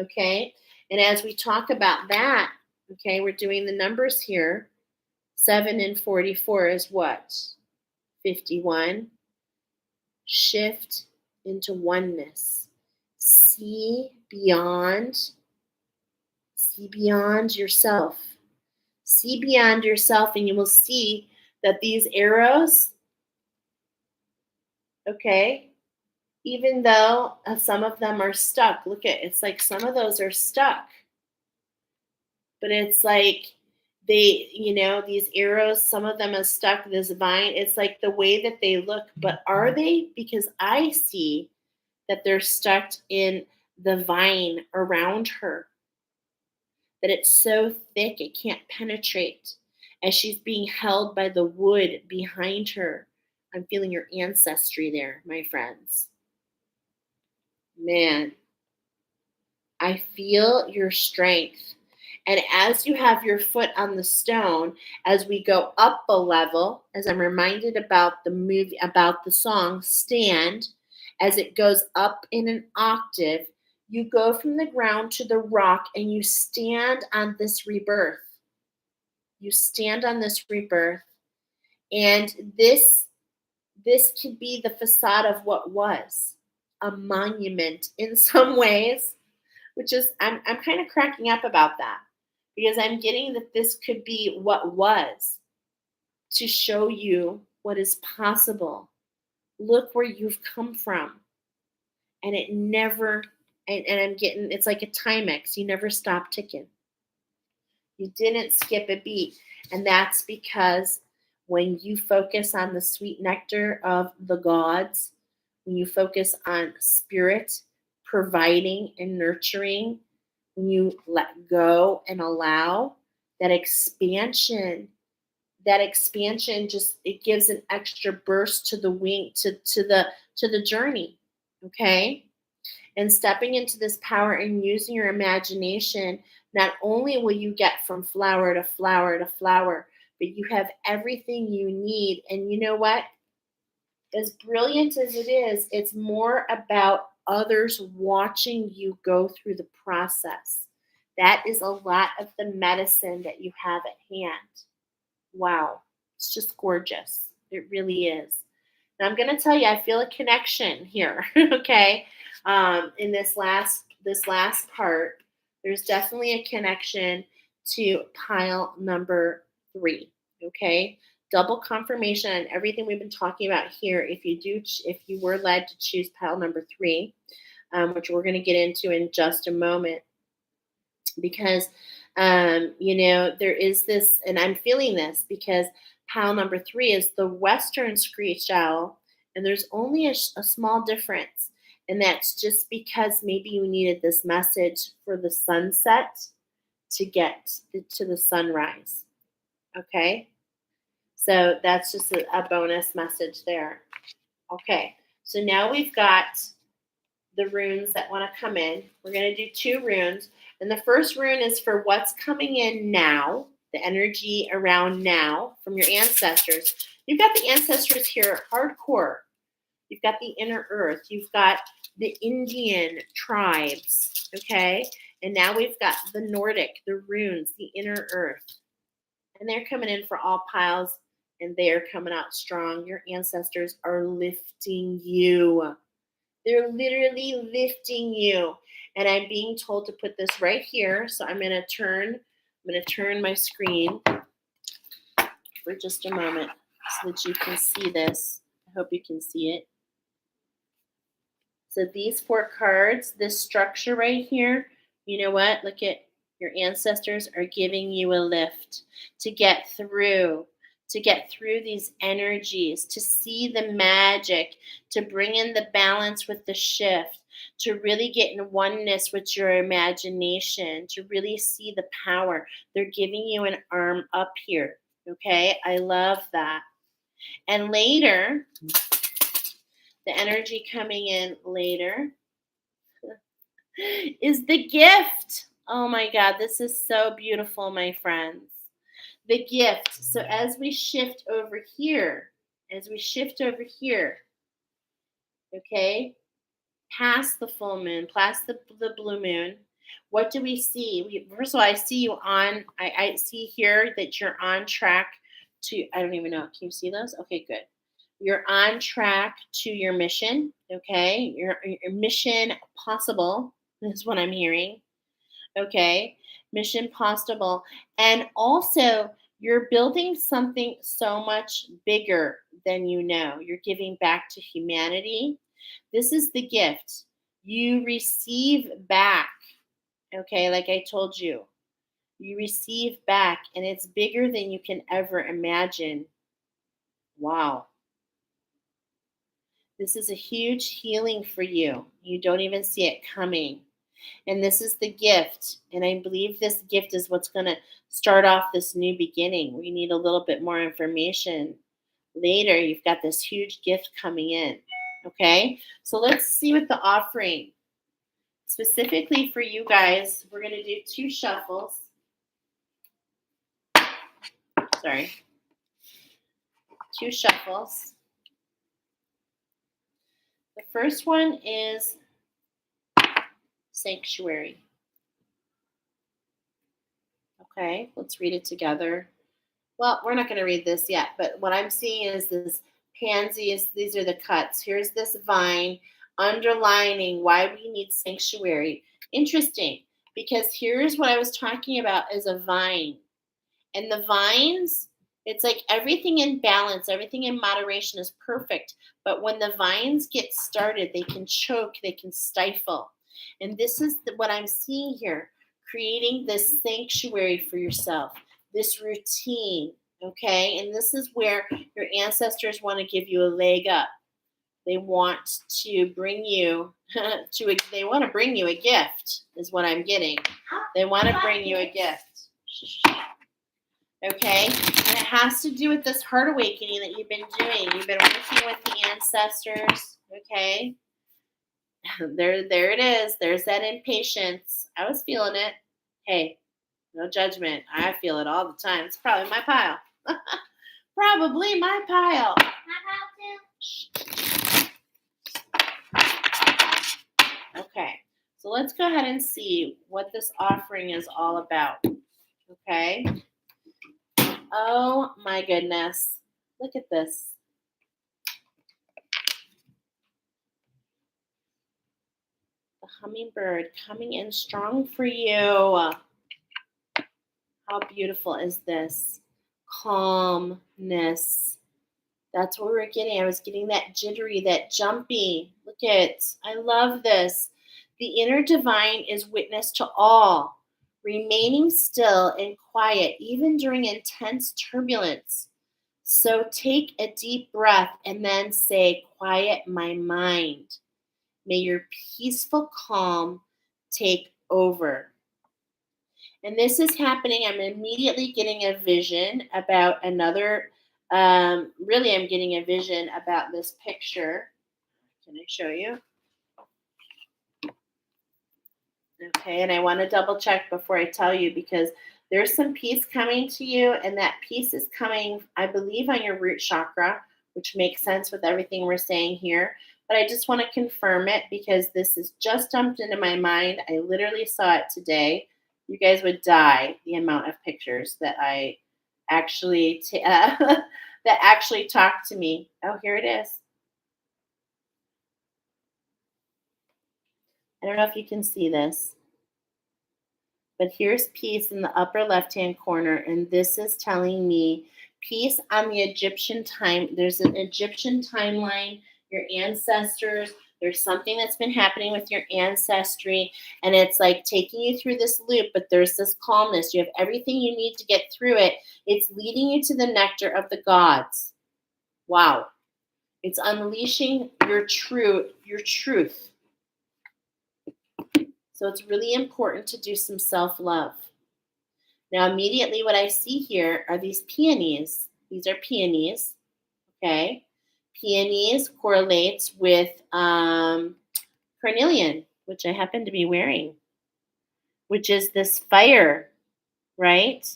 Okay. And as we talk about that, okay, we're doing the numbers here. 7 and 44 is what? 51. Shift into oneness. See beyond yourself. See beyond yourself, and you will see that these arrows, okay, even though some of them are stuck, look at it's like some of those are stuck. But it's like these arrows, some of them are stuck, this vine, it's like the way that they look, but are they? Because I see that they're stuck in the vine around her. That it's so thick it can't penetrate. as she's being held by the wood behind her. I'm feeling your ancestry there, my friends. Man, I feel your strength. And as you have your foot on the stone, as we go up a level, as I'm reminded about the movie, about the song Stand, as it goes up in an octave, you go from the ground to the rock and you stand on this rebirth. You stand on this rebirth. And this could be the facade of what was a monument in some ways, which is I'm kind of cracking up about that because I'm getting that this could be what was to show you what is possible. Look where you've come from. And it never, and I'm getting, it's like a Timex. You never stop ticking. You didn't skip a beat. And that's because when you focus on the sweet nectar of the gods, when you focus on spirit providing and nurturing, when you let go and allow that expansion just it gives an extra burst to the wing to the journey. Okay? And stepping into this power and using your imagination, not only will you get from flower to flower to flower, but you have everything you need. And you know what? As brilliant as it is, it's more about others watching you go through the process. That is a lot of the medicine that you have at hand. Wow. It's just gorgeous. It really is. And I'm going to tell you, I feel a connection here. Okay. In this last part, there's definitely a connection to pile number 3. Okay. Double confirmation on everything we've been talking about here. If you were led to choose pile number 3, which we're going to get into in just a moment, because there is this, and I'm feeling this because pile number 3 is the Western screech owl, and there's only a small difference, and that's just because maybe you needed this message for the sunset to get to the sunrise. Okay, so that's just a bonus message there. Okay, so now we've got the runes that want to come in. We're going to do 2 runes. And the first rune is for what's coming in now, the energy around now from your ancestors. You've got the ancestors here, hardcore. You've got the inner earth. You've got the Indian tribes, okay? And now we've got the Nordic, the runes, the inner earth. And they're coming in for all piles, and they're coming out strong. Your ancestors are lifting you. They're literally lifting you. And I'm being told to put this right here. So I'm going to turn my screen for just a moment so that you can see this. I hope you can see it. So these 4 cards, this structure right here, you know what? Look at your ancestors are giving you a lift to get through these energies, to see the magic, to bring in the balance with the shift, to really get in oneness with your imagination, to really see the power. They're giving you an arm up here. Okay, I love that. And later, the energy coming in later is the gift. Oh my God, this is so beautiful, my friends. The gift. So as we shift over here, okay, past the full moon, past the blue moon, what do we see? First of all, I see you on, I see here that you're on track to, I don't even know, can you see those? Okay, good. You're on track to your mission, okay? Your mission possible is what I'm hearing, okay? Mission possible. And also, you're building something so much bigger than you know. You're giving back to humanity. This is the gift. You receive back, okay? Like I told you, you receive back, and it's bigger than you can ever imagine. Wow. This is a huge healing for you. You don't even see it coming. And this is the gift. And I believe this gift is what's going to start off this new beginning. We need a little bit more information later. You've got this huge gift coming in. Okay? So let's see what the offering specifically for you guys. We're going to do 2 shuffles. Sorry. 2 shuffles. The first one is sanctuary. Okay, let's read it together. Well, we're not going to read this yet, but what I'm seeing is this pansies. These are the cuts. Here's this vine underlining why we need sanctuary. Interesting, because here's what I was talking about as a vine. And the vines, it's like everything in balance, everything in moderation is perfect. But when the vines get started, they can choke, they can stifle. And this is what I'm seeing here, creating this sanctuary for yourself, this routine, okay? And this is where your ancestors want to give you a leg up. They want to bring you they want to bring you a gift, is what I'm getting. They want to bring you a gift. Okay, and it has to do with this heart awakening that you've been doing. You've been working with the ancestors. Okay, there it is. There's that impatience. I was feeling it. Hey, no judgment. I feel it all the time. It's probably my pile. Probably my pile. Okay, so let's go ahead and see what this offering is all about. Okay. Oh my goodness. Look at this. The hummingbird coming in strong for you. How beautiful is this? Calmness. That's what we were getting. I was getting that jittery, that jumpy. Look at, I love this. The inner divine is witness to all, remaining still and quiet, even during intense turbulence. So take a deep breath and then say, quiet my mind. May your peaceful calm take over. And this is happening. I'm immediately getting a vision about another, really, I'm getting a vision about this picture. Can I show you? Okay, and I want to double check before I tell you because there's some peace coming to you, and that peace is coming, I believe, on your root chakra, which makes sense with everything we're saying here. But I just want to confirm it because this is just dumped into my mind. I literally saw it today. You guys would die the amount of pictures that I actually that actually talk to me. Oh, here it is. I don't know if you can see this, but here's peace in the upper left-hand corner, and this is telling me peace on the Egyptian time. There's an Egyptian timeline, your ancestors. There's something that's been happening with your ancestry, and it's like taking you through this loop, but there's this calmness. You have everything you need to get through it. It's leading you to the nectar of the gods. Wow. It's unleashing your truth. So it's really important to do some self-love. Now, immediately what I see here are these peonies. These are peonies, okay? Peonies correlates with carnelian, which I happen to be wearing, which is this fire, right?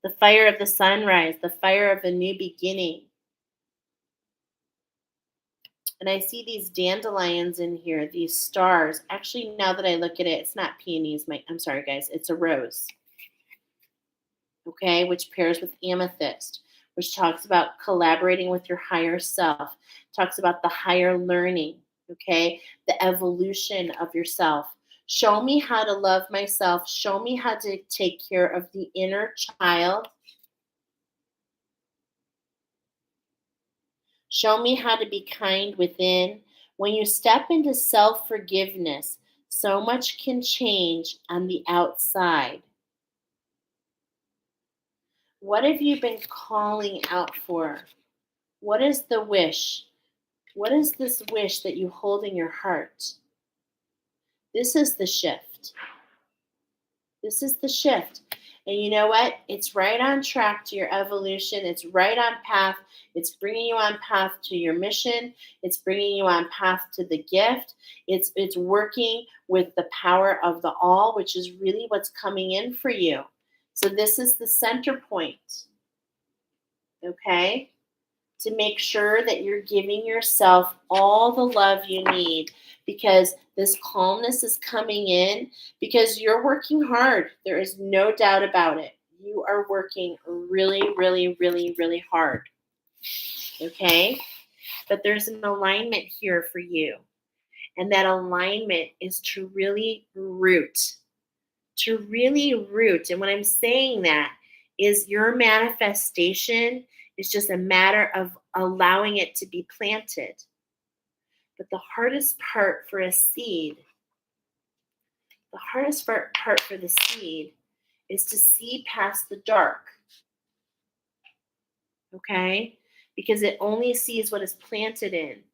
The fire of the sunrise, the fire of a new beginning. And I see these dandelions in here, these stars. Actually, now that I look at it, it's not peonies. I'm sorry, guys. It's a rose. Okay, which pairs with amethyst, which talks about collaborating with your higher self, talks about the higher learning, okay, the evolution of yourself. Show me how to love myself. Show me how to take care of the inner child. Show me how to be kind within. When you step into self-forgiveness, so much can change on the outside. What have you been calling out for? What is the wish? What is this wish that you hold in your heart? This is the shift. shift. This is the shift. And you know what? It's right on track to your evolution. It's right on path. It's bringing you on path to your mission. It's bringing you on path to the gift. It's working with the power of the all, which is really what's coming in for you. So this is the center point. Okay? To make sure that you're giving yourself all the love you need, because this calmness is coming in because you're working hard. There is no doubt about it. You are working really, really, really, really hard. Okay? But there's an alignment here for you. And that alignment is to really root. To really root. And when I'm saying that is your manifestation is just a matter of allowing it to be planted. But the hardest part for a seed, the hardest part for the seed is to see past the dark. Okay? Because it only sees what is planted in.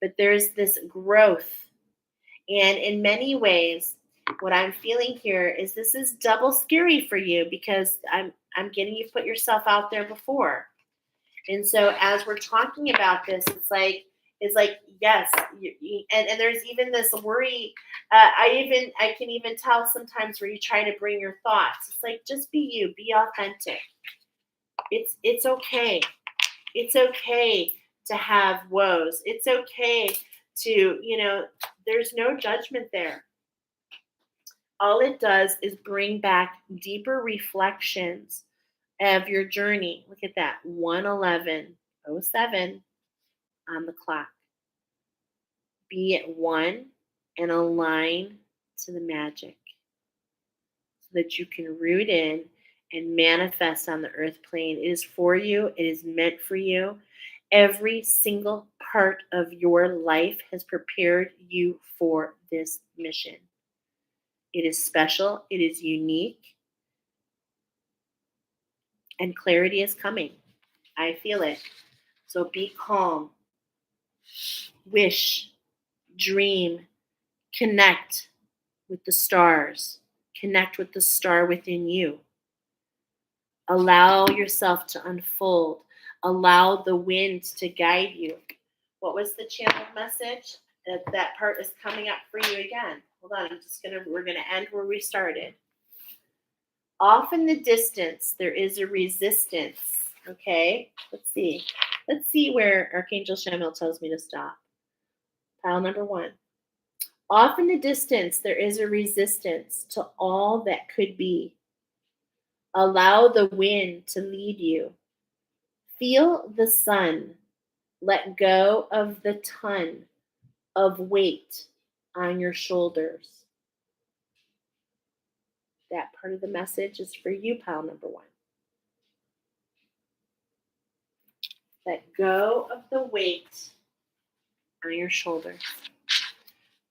But there's this growth. And in many ways, what I'm feeling here is this is double scary for you because I'm getting you put yourself out there before. And so as we're talking about this, it's like yes, and there's even this worry. I can even tell sometimes where you try to bring your thoughts. It's like just be you, be authentic. It's okay. It's okay to have woes. It's okay to there's no judgment there. All it does is bring back deeper reflections of your journey. Look at that, 1:11:07 on the clock. Be at one and align to the magic so that you can root in and manifest on the earth plane. It is for you. It is meant for you. Every single part of your life has prepared you for this mission. It is special. It is unique. And clarity is coming. I feel it. So be calm. Wish. Dream. Connect with the stars. Connect with the star within you. Allow yourself to unfold. Allow the wind to guide you. What was the channel message? That part is coming up for you again. Hold on, we're gonna end where we started. Off in the distance, there is a resistance. Okay, let's see. Let's see where Archangel Chamuel tells me to stop. Pile number 1. Off in the distance, there is a resistance to all that could be. Allow the wind to lead you. Feel the sun. Let go of the ton of weight on your shoulders. That part of the message is for you, pile number 1. Let go of the weight on your shoulders.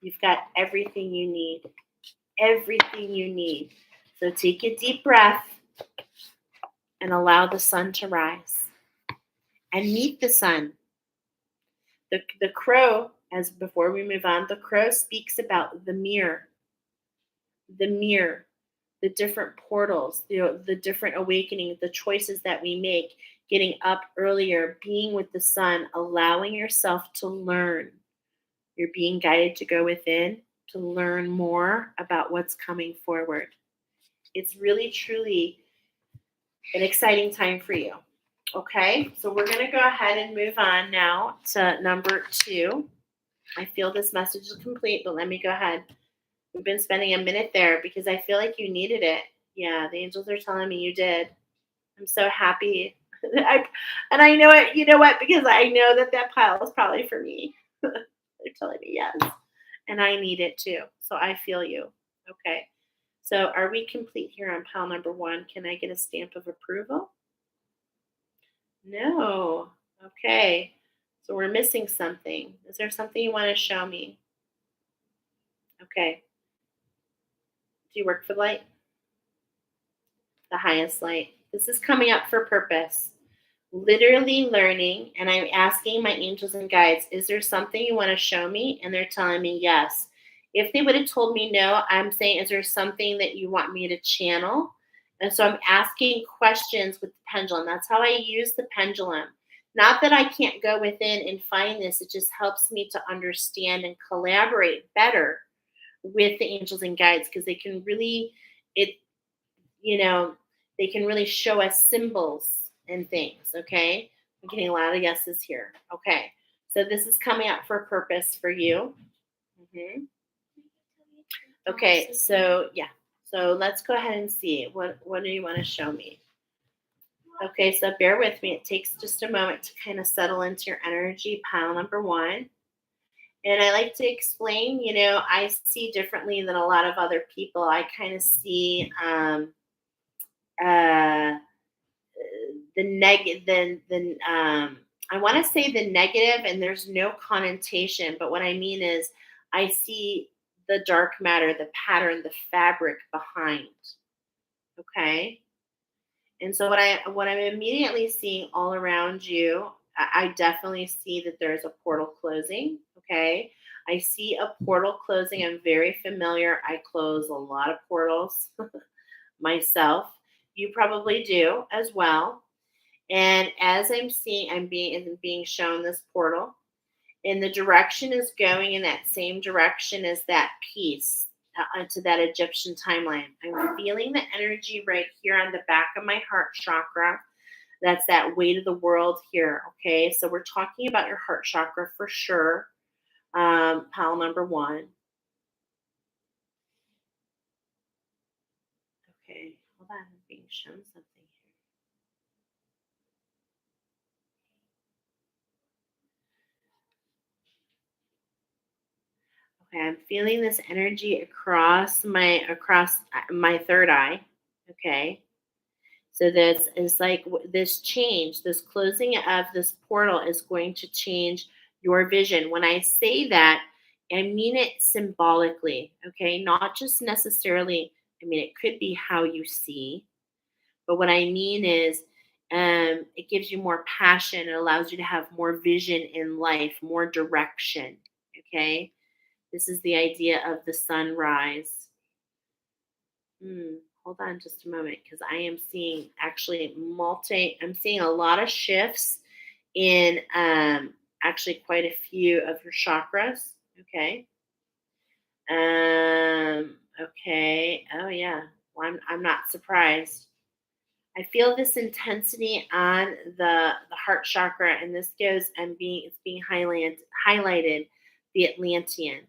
You've got everything you need. Everything you need. So take a deep breath and allow the sun to rise. And meet the sun. The crow, as before we move on, the crow speaks about the mirror. The mirror. The different portals, the different awakening, the choices that we make, getting up earlier, being with the sun, allowing yourself to learn. You're being guided to go within to learn more about what's coming forward. It's really, truly an exciting time for you. Okay, so we're going to go ahead and move on now to number 2. I feel this message is complete, but let me go ahead. We've been spending a minute there because I feel like you needed it. Yeah, the angels are telling me you did. I'm so happy. And I know it, you know what, because I know that pile is probably for me. They're telling me yes. And I need it too. So I feel you. Okay. So are we complete here on pile number 1? Can I get a stamp of approval? No. Okay. So we're missing something. Is there something you want to show me? Okay. Do you work for light? The highest light. This is coming up for purpose. Literally learning, and I'm asking my angels and guides, is there something you want to show me? And they're telling me yes. If they would have told me no, I'm saying, is there something that you want me to channel? And so I'm asking questions with the pendulum. That's how I use the pendulum. Not that I can't go within and find this, it just helps me to understand and collaborate better with the angels and guides because they can really, it, you know, they can really show us symbols and things. Okay. I'm getting a lot of yeses here. Okay. So this is coming up for a purpose for you. Okay, so yeah. So let's go ahead and see. What do you want to show me? Okay, so bear with me. It takes just a moment to kind of settle into your energy, pile number one. And I like to explain, I see differently than a lot of other people. I kind of see uh, the negative, I want to say the negative, and there's no connotation, but what I mean is I see the dark matter, the pattern, the fabric behind. Okay. And so what I'm immediately seeing all around you, I definitely see that there's a portal closing. Okay. I see a portal closing. I'm very familiar. I close a lot of portals myself. You probably do as well. And as I'm seeing, I'm being shown this portal, and the direction is going in that same direction as that piece to that Egyptian timeline. I'm feeling the energy right here on the back of my heart chakra. That's that weight of the world here. Okay, so we're talking about your heart chakra for sure. Pile number one. Okay, hold on, I'm being shown something here. Okay, I'm feeling this energy across my third eye. Okay. So this is like this change, this closing of this portal is going to change your vision. When I say that, I mean it symbolically, okay? Not just necessarily, I mean, it could be how you see, but what I mean is it gives you more passion. It allows you to have more vision in life, more direction, okay? This is the idea of the sunrise. Hold on just a moment because I am seeing actually I'm seeing a lot of shifts in actually quite a few of your chakras. Okay. Okay. Oh yeah. Well, I'm not surprised. I feel this intensity on the heart chakra, and this goes and it's being highlighted the Atlantean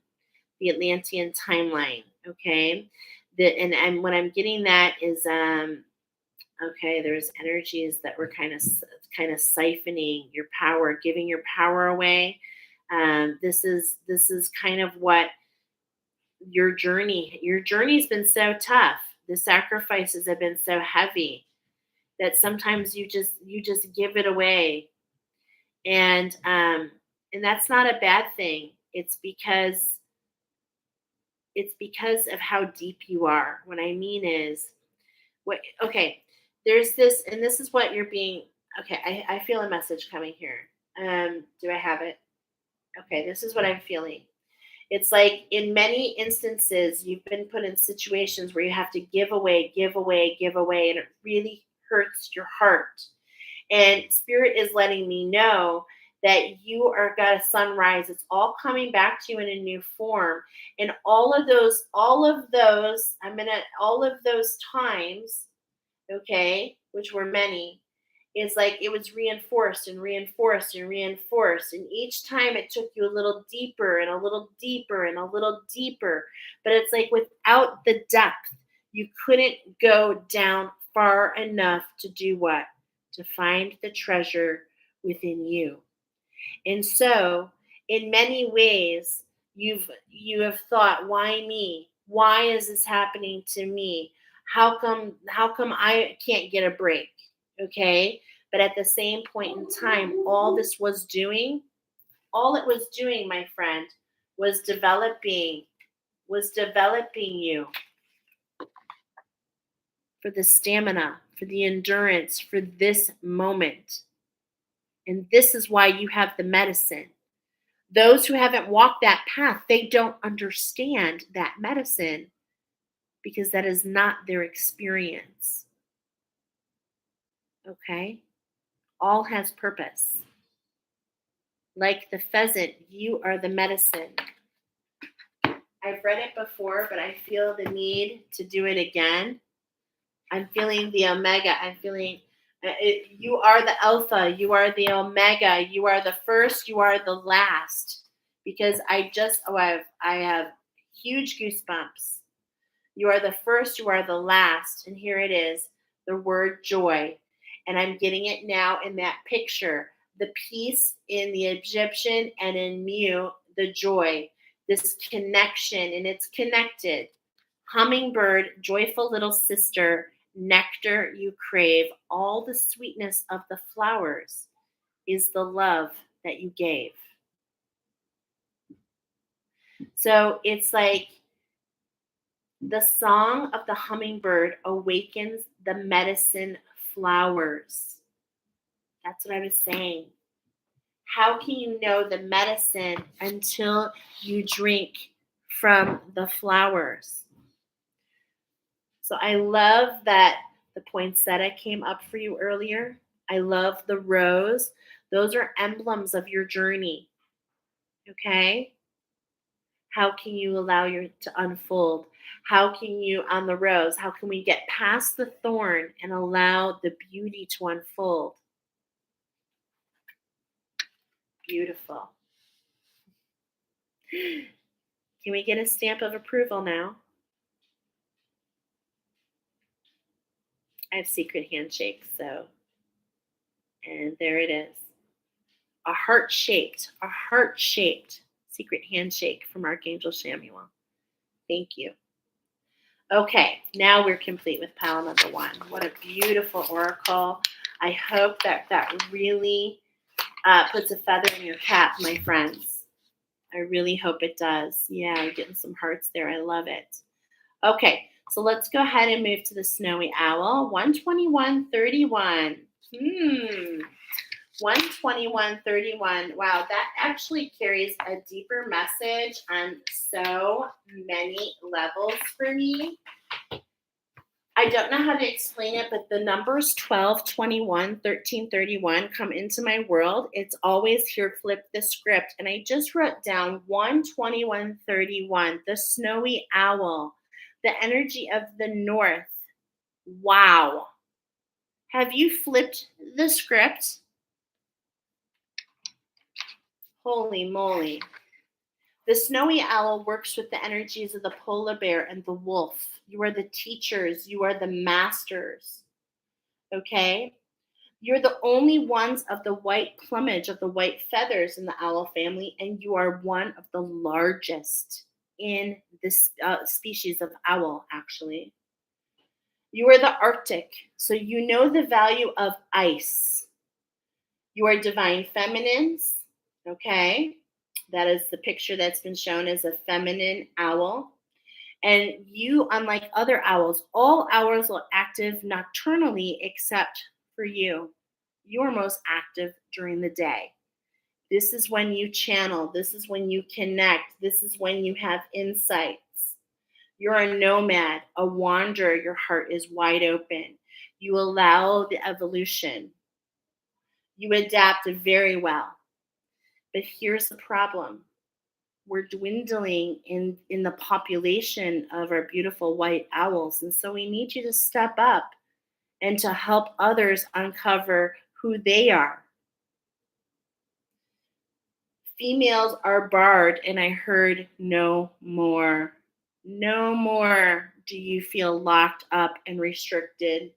timeline. Okay. And what I'm getting that is okay, there's energies that were kind of siphoning your power, giving your power away. This is kind of what your journey's been so tough. The sacrifices have been so heavy that sometimes you just give it away. And that's not a bad thing. It's because of how deep you are. What I mean is, what? Okay, there's this, and this is what you're being. Okay, I feel a message coming here. Do I have it? Okay, this is what I'm feeling. It's like in many instances, you've been put in situations where you have to give away, give away, give away, and it really hurts your heart. And spirit is letting me know that you are got a sunrise. It's all coming back to you in a new form. And all of those times, okay, which were many, is like it was reinforced and reinforced and reinforced. And each time it took you a little deeper and a little deeper and a little deeper. But it's like without the depth, you couldn't go down far enough to do what? To find the treasure within you. And so, in many ways, you have thought, why me? Why is this happening to me? How come I can't get a break? Okay? But at the same point in time, all it was doing, my friend, was developing you for the stamina, for the endurance, for this moment. And this is why you have the medicine. Those who haven't walked that path, they don't understand that medicine because that is not their experience. Okay? All has purpose. Like the pheasant, you are the medicine. I've read it before, but I feel the need to do it again. I'm feeling the omega. I'm feeling you are the alpha. You are the omega. You are the first. You are the last. Because I have huge goosebumps. You are the first. You are the last. And here it is, the word joy. And I'm getting it now in that picture. The peace in the Egyptian and in Mu, the joy. This connection, and it's connected. Hummingbird, joyful little sister, nectar you crave, all the sweetness of the flowers is the love that you gave. So it's like the song of the hummingbird awakens the medicine flowers. That's what I was saying. How can you know the medicine until you drink from the flowers? So I love that the poinsettia came up for you earlier. I love the rose. Those are emblems of your journey. Okay? How can you allow your to unfold? How can you on the rose? How can we get past the thorn and allow the beauty to unfold? Beautiful. Can we get a stamp of approval now? I have secret handshakes, so and there it is. A heart-shaped secret handshake from Archangel Samuel. Thank you. Okay, now we're complete with pile number one. What a beautiful oracle. I hope that really puts a feather in your cap, my friends. I really hope it does. Yeah, I'm getting some hearts there. I love it. Okay, so let's go ahead and move to the snowy owl. 12131. 12131. Wow, that actually carries a deeper message on so many levels for me. I don't know how to explain it, but the numbers 12, 21, 13, 31 come into my world. It's always here, flip the script. And I just wrote down 12131, the snowy owl, the energy of the north. Wow. Have you flipped the script? Holy moly. The snowy owl works with the energies of the polar bear and the wolf. You are the teachers. You are the masters. Okay? You're the only ones of the white plumage, of the white feathers in the owl family, and you are one of the largest in this species of owl, actually. You are the Arctic, so you know the value of ice. You are divine feminines, okay? That is the picture that's been shown as a feminine owl. And you, unlike other owls, all owls are active nocturnally except for you. You are most active during the day. This is when you channel. This is when you connect. This is when you have insights. You're a nomad, a wanderer. Your heart is wide open. You allow the evolution. You adapt very well. But here's the problem. We're dwindling in the population of our beautiful white owls. And so we need you to step up and to help others uncover who they are. Females are barred, and I heard no more. No more do you feel locked up and restricted.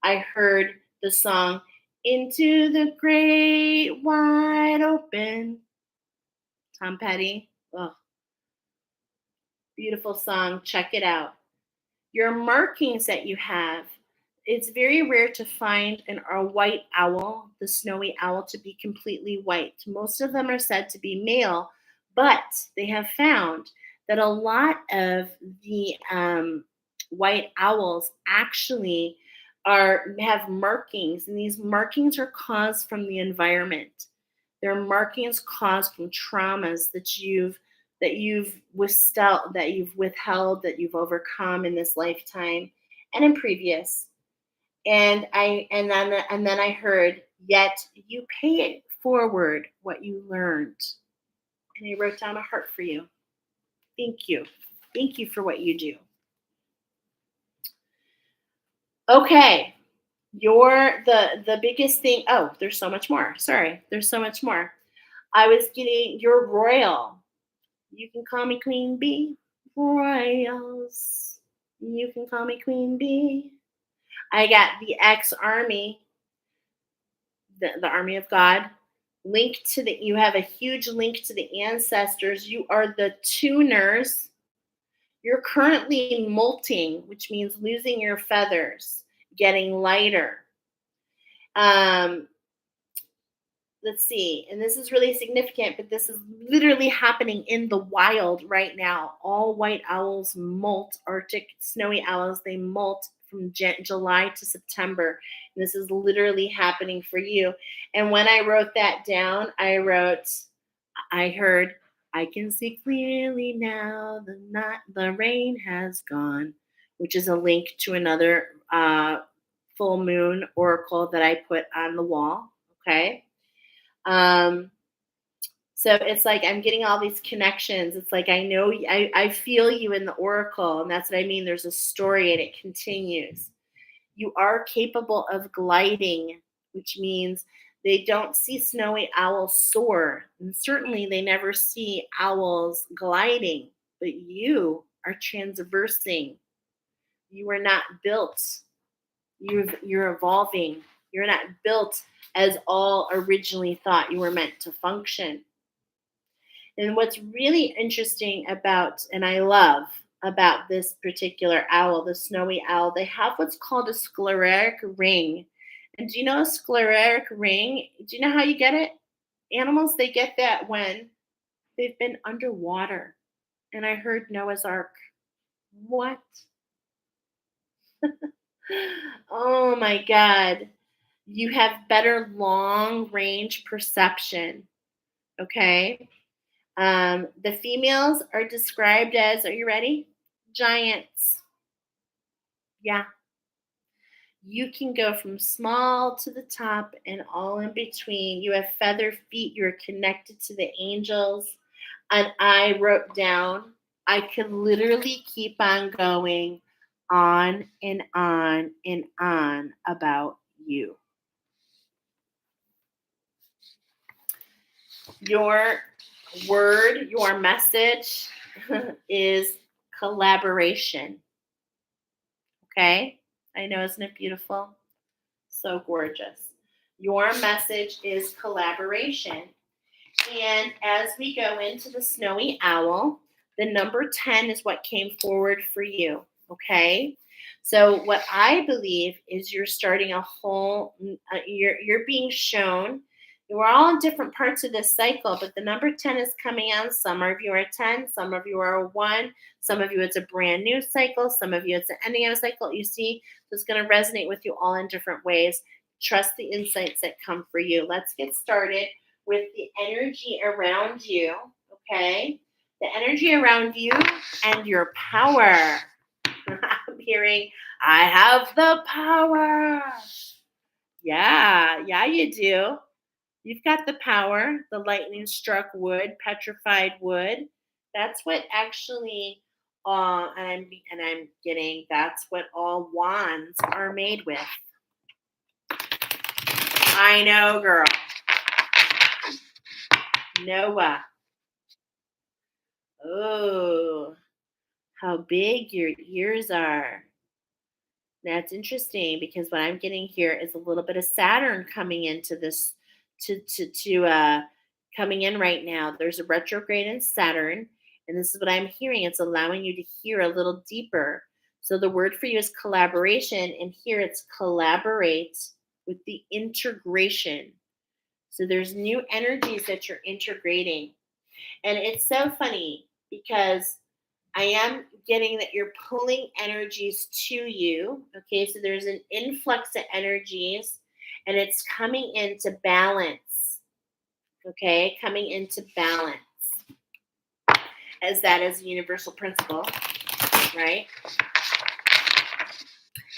I heard the song, Into the Great Wide Open. Tom Petty. Oh, beautiful song. Check it out. Your markings that you have, it's very rare to find a white owl, the snowy owl, to be completely white. Most of them are said to be male, but they have found that a lot of the white owls actually have markings, and these markings are caused from the environment. They're markings caused from traumas that you've withheld, that you've overcome in this lifetime and in previous. And then I heard, yet you pay it forward what you learned. And I wrote down a heart for you. Thank you. Thank you for what you do. Okay. The biggest thing. Oh, there's so much more. Sorry. There's so much more. I was getting your royal. You can call me Queen Bee. Royals. You can call me Queen Bee. I got the X Army, the Army of God. You have a huge link to the ancestors. You are the tuners. You're currently molting, which means losing your feathers, getting lighter. Um, let's see, and this is really significant, but this is literally happening in the wild right now. All white owls molt, Arctic snowy owls, they molt from July to September. And this is literally happening for you. And when I wrote that down, I heard, I can see clearly now, the rain has gone, which is a link to another full moon oracle that I put on the wall. Okay. Um, so it's like I'm getting all these connections. It's like I feel you in the oracle, and that's what I mean. There's a story and it continues. You are capable of gliding, which means they don't see snowy owls soar. And certainly they never see owls gliding, but you are transversing. You are not built. You're evolving. You're not built as all originally thought you were meant to function. And what's really interesting about, and I love about this particular owl, the snowy owl, they have what's called a scleric ring. And do you know a scleric ring? Do you know how you get it? Animals, they get that when they've been underwater. And I heard Noah's Ark. What? Oh my God. You have better long range perception. Okay. The females are described as, are you ready? Giants. Yeah. You can go from small to the top and all in between. You have feather feet. You're connected to the angels. And I wrote down, I could literally keep on going on and on and on about you. Your word, your message is collaboration. Okay? I know, isn't it beautiful? So gorgeous. Your message is collaboration. And as we go into the snowy owl, the number 10 is what came forward for you. Okay? So what I believe is you're starting a whole, you're being shown. We're all in different parts of this cycle, but the number 10 is coming on. Some of you are 10, some of you are 1, some of you it's a brand new cycle, some of you it's the ending of a cycle. You see, so it's going to resonate with you all in different ways. Trust the insights that come for you. Let's get started with the energy around you, okay? The energy around you and your power. I'm hearing, I have the power. Yeah, you do. You've got the power, the lightning struck wood, petrified wood. That's what actually, and I'm getting, that's what all wands are made with. I know, girl. Noah. Oh, how big your ears are. That's interesting because what I'm getting here is a little bit of Saturn coming into this coming in right now. There's a retrograde in Saturn, and this is what I'm hearing. It's allowing you to hear a little deeper. So the word for you is collaboration, and here it's collaborate with the integration. So there's new energies that you're integrating. And it's so funny because I am getting that you're pulling energies to you. Okay, so there's an influx of energies and it's coming into balance. okay, coming into balance, as that is a universal principle, right?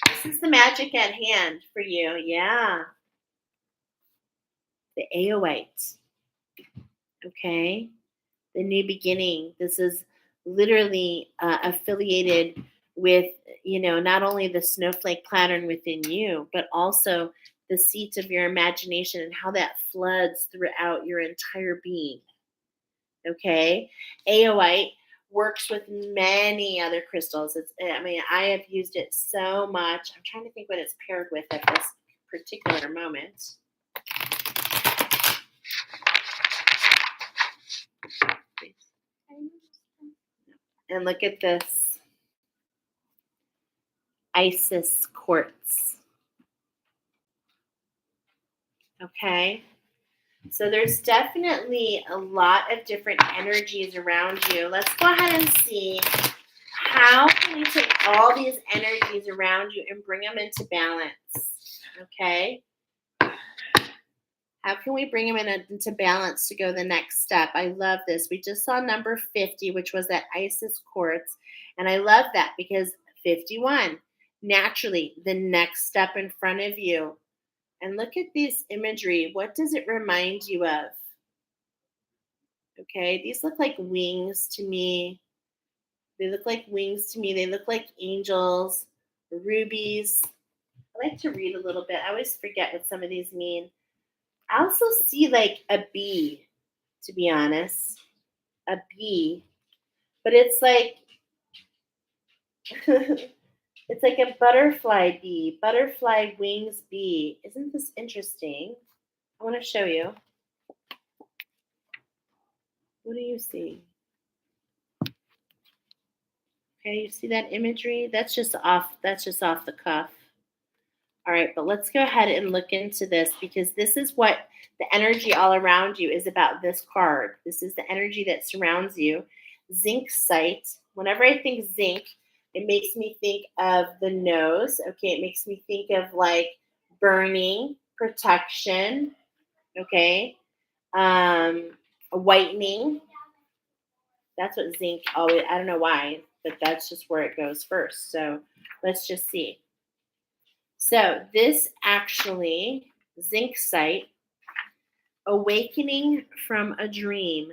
This is the magic at hand for you. Yeah, the Aoite, okay? The new beginning. This is literally affiliated with, not only the snowflake pattern within you, but also the seat of your imagination and how that floods throughout your entire being. Okay. Aoite works with many other crystals. I have used it so much. I'm trying to think what it's paired with at this particular moment. And look at this Isis quartz. Okay. So there's definitely a lot of different energies around you. Let's go ahead and see how can you take all these energies around you and bring them into balance. Okay. How can we bring them into balance to go the next step? I love this. We just saw number 50, which was that Isis quartz. And I love that because 51, naturally, the next step in front of you. And look at this imagery. What does it remind you of? Okay, these look like wings to me. They look like wings to me. They look like angels, rubies. I like to read a little bit. I always forget what some of these mean. I also see like a bee, to be honest, a bee, but it's like it's like a butterfly bee, butterfly wings bee. Isn't this interesting? I want to show you. What do you see? Okay, you see that imagery? That's just off the cuff. All right, but let's go ahead and look into this because this is what the energy all around you is about this card. This is the energy that surrounds you. Zinc sight. Whenever I think zinc, it makes me think of the nose. Okay, it makes me think of like burning, protection. Okay, whitening. That's what zinc always, I don't know why, but that's just where it goes first. So let's just see. So this actually, zinc site, awakening from a dream.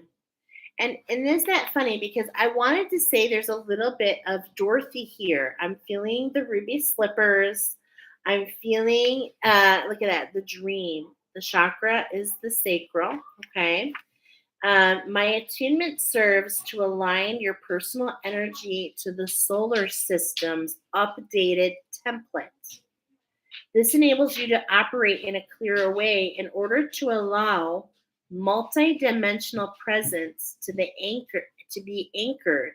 And isn't that funny? Because I wanted to say there's a little bit of Dorothy here. I'm feeling the ruby slippers. I'm feeling, look at that, the dream. The chakra is the sacral, okay? My attunement serves to align your personal energy to the solar system's updated template. This enables you to operate in a clearer way in order to allow multidimensional presence to be anchored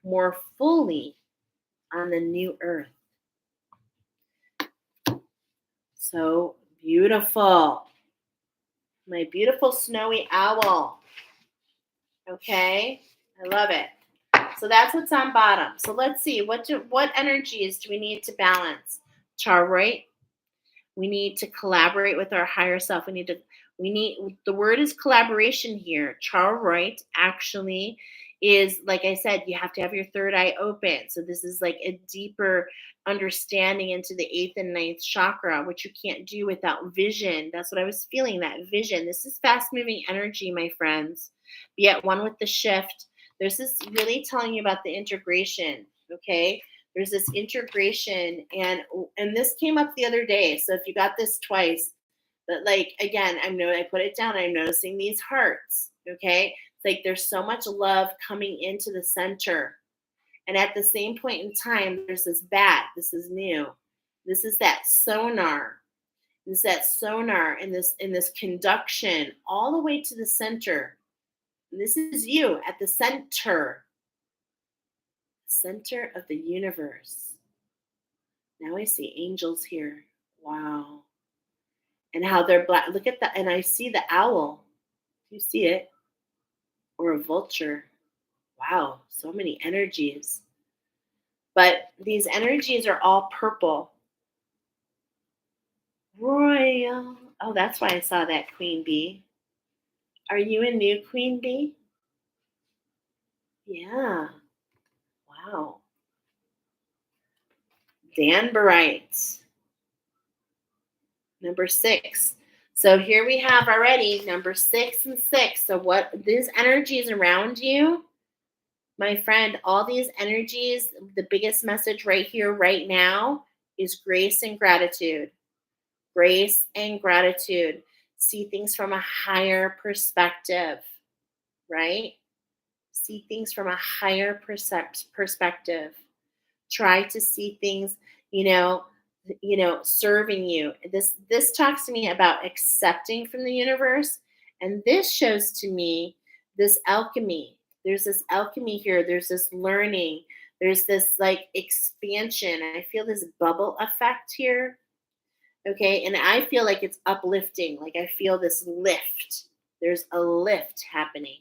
more fully on the new earth. So beautiful. My beautiful snowy owl. Okay, I love it. So that's what's on bottom. So let's see what energies do we need to balance? Charoite. We need to collaborate with our higher self. The word is collaboration here. Charoite actually is, like I said, you have to have your third eye open. So this is like a deeper understanding into the eighth and ninth chakra, which you can't do without vision. That's what I was feeling, that vision. This is fast moving energy, my friends. Be at one with the shift. This is really telling you about the integration. Okay. There's this integration, and this came up the other day. So if you got this twice, but like again, I put it down. I'm noticing these hearts. Okay, it's like there's so much love coming into the center, and at the same point in time, there's this bat. This is new. This is that sonar. This is that sonar in this conduction all the way to the center. And this is you at the center of the universe. Now I see angels here. Wow. And how they're black. Look at that. And I see the owl. Do you see it? Or a vulture. Wow. So many energies. But these energies are all purple. Royal. Oh, that's why I saw that queen bee. Are you a new queen bee? Yeah. Wow. Danbarite. Number 6. So here we have already number 6 and 6. So what these energies around you, my friend, all these energies, the biggest message right here, right now, is grace and gratitude. Grace and gratitude. See things from a higher perspective, right? See things from a higher perspective. Try to see things, you know, serving you. This talks to me about accepting from the universe, and this shows to me this alchemy. There's this alchemy here. There's this learning. There's this like expansion. I feel this bubble effect here. Okay, and I feel like it's uplifting. Like I feel this lift. There's a lift happening.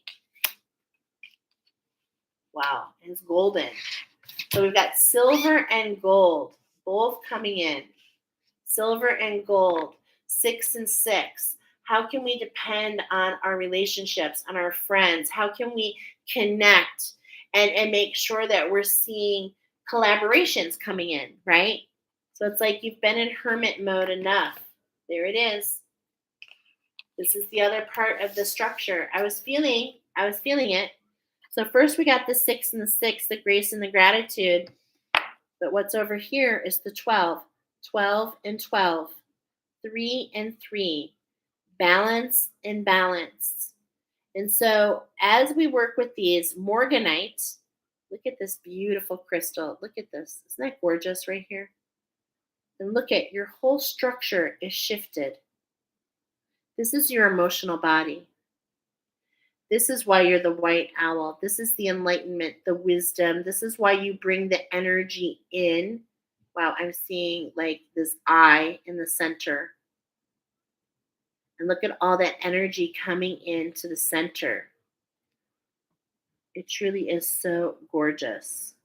Wow, it's golden. So we've got silver and gold both coming in. Silver and gold, 6 and 6. How can we depend on our relationships, on our friends? How can we connect and make sure that we're seeing collaborations coming in, right? So it's like you've been in hermit mode enough. There it is. This is the other part of the structure. I was feeling it. So first we got the 6 and the 6, the grace and the gratitude. But what's over here is the 12. 12 and 12. 3 and 3. Balance and balance. And so as we work with these, morganite, look at this beautiful crystal. Look at this. Isn't that gorgeous right here? And look at your whole structure is shifted. This is your emotional body. This is why you're the white owl. This is the enlightenment, the wisdom. This is why you bring the energy in. Wow, I'm seeing like this eye in the center. And look at all that energy coming into the center. It truly is so gorgeous.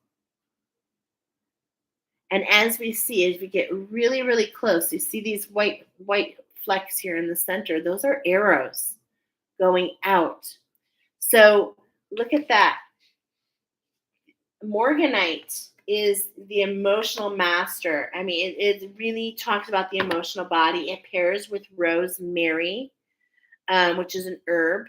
And as we see, as we get really, really close, you see these white flecks here in the center. Those are arrows going out. So look at that. Morganite is the emotional master. I mean, it really talks about the emotional body. It pairs with rosemary, which is an herb.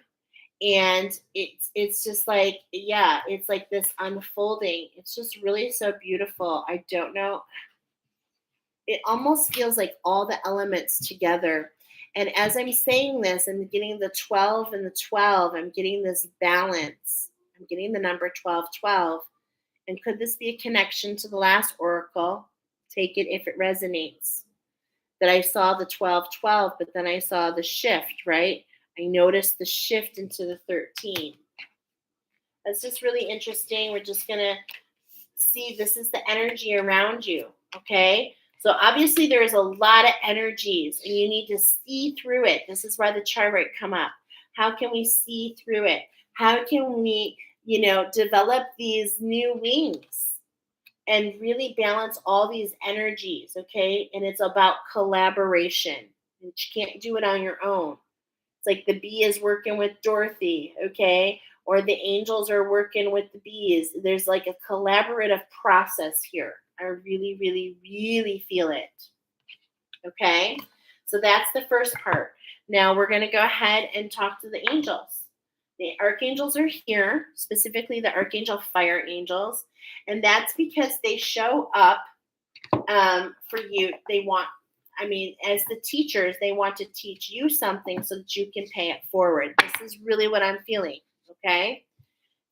And it's just like, yeah, it's like this unfolding. It's just really so beautiful. I don't know. It almost feels like all the elements together. And as I'm saying this, I'm getting the 12 and the 12. I'm getting this balance. I'm getting the number 12, 12. And could this be a connection to the last oracle? Take it if it resonates. That I saw the 12, 12, but then I saw the shift, right? I noticed the shift into the 13. That's just really interesting. We're just going to see this is the energy around you, okay? So obviously there is a lot of energies and you need to see through it. This is why the chart come up. How can we see through it? How can we, develop these new wings and really balance all these energies, okay? And it's about collaboration. You can't do it on your own. It's like the bee is working with Dorothy, okay? Or the angels are working with the bees. There's like a collaborative process here. I really, really, really feel it. Okay? So that's the first part. Now we're going to go ahead and talk to the angels. The archangels are here, specifically the archangel fire angels. And that's because they show up for you. As the teachers, they want to teach you something so that you can pay it forward. This is really what I'm feeling, okay?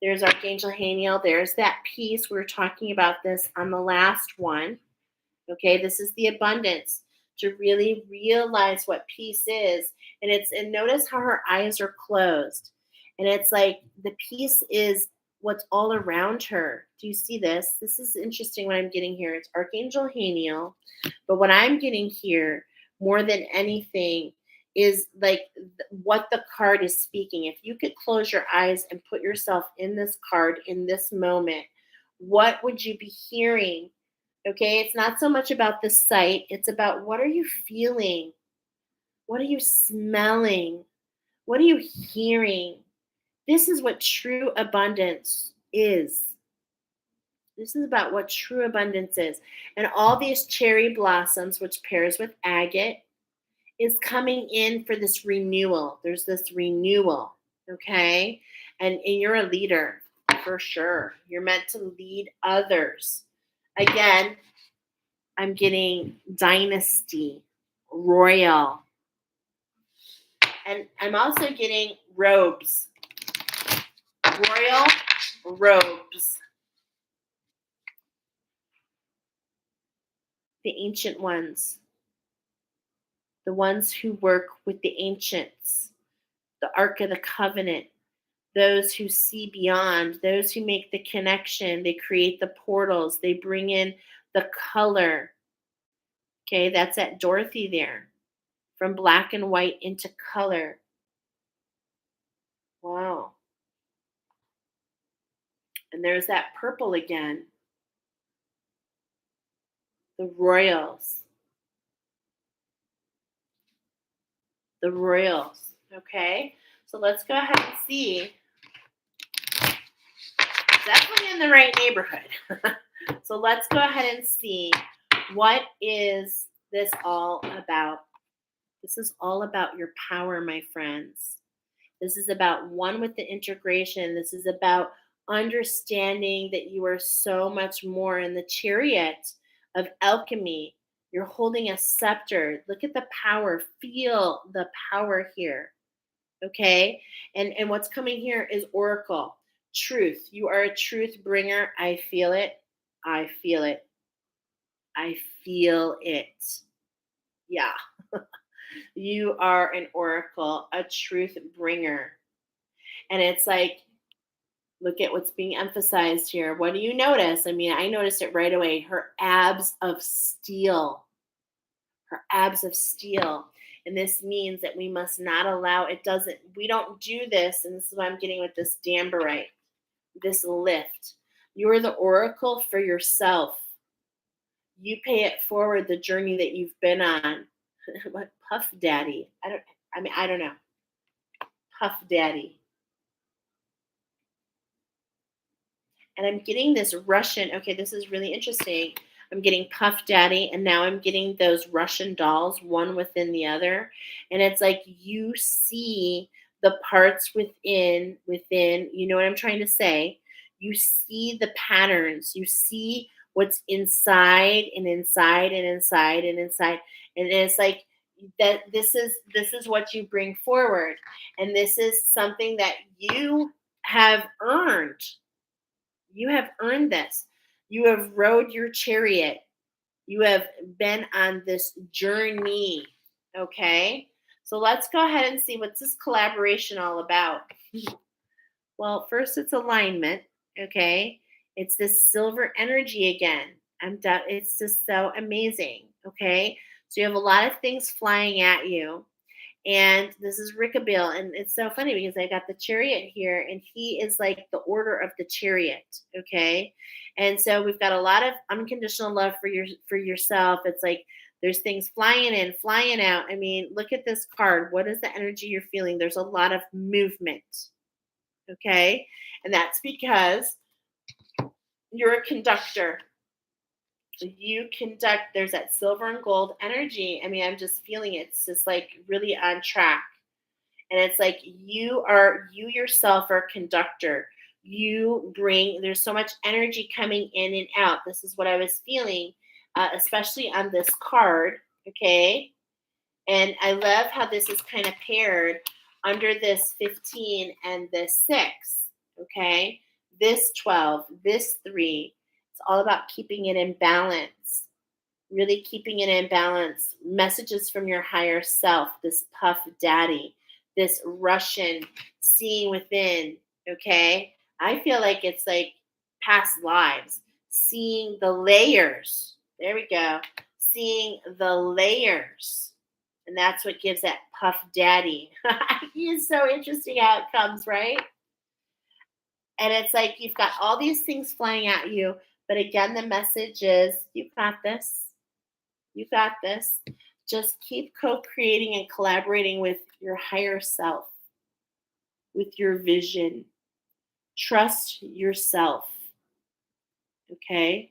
There's Archangel Haniel. There's that peace. We were talking about this on the last one, okay? This is the abundance, to really realize what peace is. And notice how her eyes are closed. And it's like the peace is what's all around her. Do you see this? This is interesting what I'm getting here. It's Archangel Haniel. But what I'm getting here more than anything is like what the card is speaking. If you could close your eyes and put yourself in this card in this moment, what would you be hearing? Okay, it's not so much about the sight. It's about what are you feeling? What are you smelling? What are you hearing? This is what true abundance is. This is about what true abundance is. And all these cherry blossoms, which pairs with agate, is coming in for this renewal. There's this renewal, okay? And you're a leader for sure. You're meant to lead others. Again, I'm getting dynasty, royal, and I'm also getting robes, royal robes. The ancient ones, the ones who work with the ancients, the Ark of the Covenant, those who see beyond, those who make the connection, they create the portals, they bring in the color. Okay, that's at Dorothy there, from black and white into color. Wow. And there's that purple again, the royals, the royals. Okay, so let's go ahead and see. Definitely in the right neighborhood. So let's go ahead and see, what is this all about? This is all about your power, my friends. This is about one with the integration. This is about understanding that you are so much more in the chariot of alchemy. You're holding a scepter. Look at the power. Feel the power here. Okay? And what's coming here is oracle. Truth. You are a truth bringer. I feel it. I feel it. I feel it. Yeah. You are an oracle, a truth bringer. And it's like, look at what's being emphasized here. What do you notice? I mean, I noticed it right away. Her abs of steel. Her abs of steel. And this means that we must not allow, we don't do this. And this is what I'm getting with this Damberite, this lift. You're the oracle for yourself. You pay it forward, the journey that you've been on. What Puff Daddy? I don't know. Puff Daddy. And I'm getting this Russian. Okay, this is really interesting. I'm getting Puff Daddy, and now I'm getting those Russian dolls, one within the other. And it's like you see the parts within, you know what I'm trying to say? You see the patterns. You see what's inside and inside and inside and inside. And it's like that this is what you bring forward. And this is something that you have earned. You have earned this. You have rode your chariot. You have been on this journey. Okay? So let's go ahead and see what's this collaboration all about. Well, first it's alignment. Okay? It's this silver energy again. It's just so amazing. Okay? So you have a lot of things flying at you. And this is Rickabill. And it's so funny because I got the chariot here, and he is like the order of the chariot. Okay. And so we've got a lot of unconditional love for yourself. It's like there's things flying in, flying out. I mean, look at this card. What is the energy you're feeling? There's a lot of movement. Okay. And that's because you're a conductor. You conduct, there's that silver and gold energy. I mean, I'm just feeling it. It's just like really on track. And it's like you yourself are a conductor. There's so much energy coming in and out. This is what I was feeling, especially on this card. Okay. And I love how this is kind of paired under this 15 and this 6. Okay. This 12, this 3. It's all about keeping it in balance, really keeping it in balance. Messages from your higher self, this Puff Daddy, this Russian seeing within. Okay. I feel like it's like past lives, seeing the layers. There we go. Seeing the layers. And that's what gives that Puff Daddy. It's so interesting how it comes, right? And it's like you've got all these things flying at you. But again, the message is you got this. You got this. Just keep co creating and collaborating with your higher self. with your vision. Trust yourself. Okay?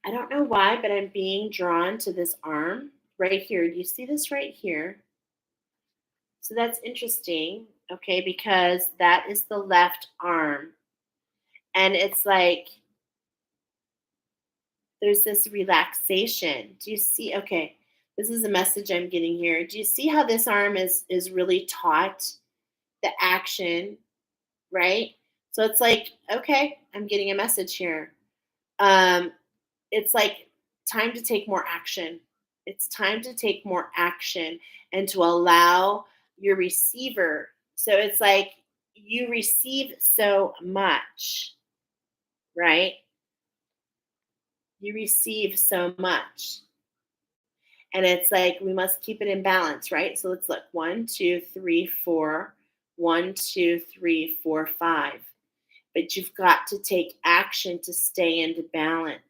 I don't know why, but I'm being drawn to this arm right here. Do you see this right here? So that's interesting, okay, because that is the left arm. And it's like there's this relaxation. Do you see? Okay, this is a message I'm getting here. Do you see how this arm is really taut the action, right? So it's like, okay, I'm getting a message here. Um, it's like time to take more action. It's time to take more action and to allow your receiver. So it's like you receive so much, right? You receive so much. And it's like we must keep it in balance, right? So let's look 1, 2, 3, 4, 1, 2, 3, 4, 5. But you've got to take action to stay into balance.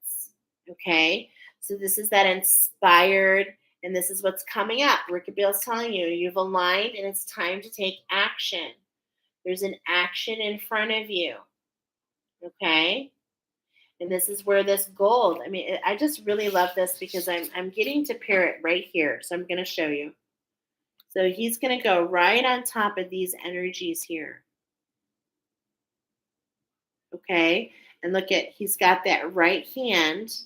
Okay? So this is that inspired, and this is what's coming up. Rick Bill's telling you, you've aligned and it's time to take action. There's an action in front of you. Okay? And this is where this gold, I mean, I just really love this because I'm getting to pair it right here. So I'm going to show you. So he's going to go right on top of these energies here. Okay? And look at, he's got that right hand,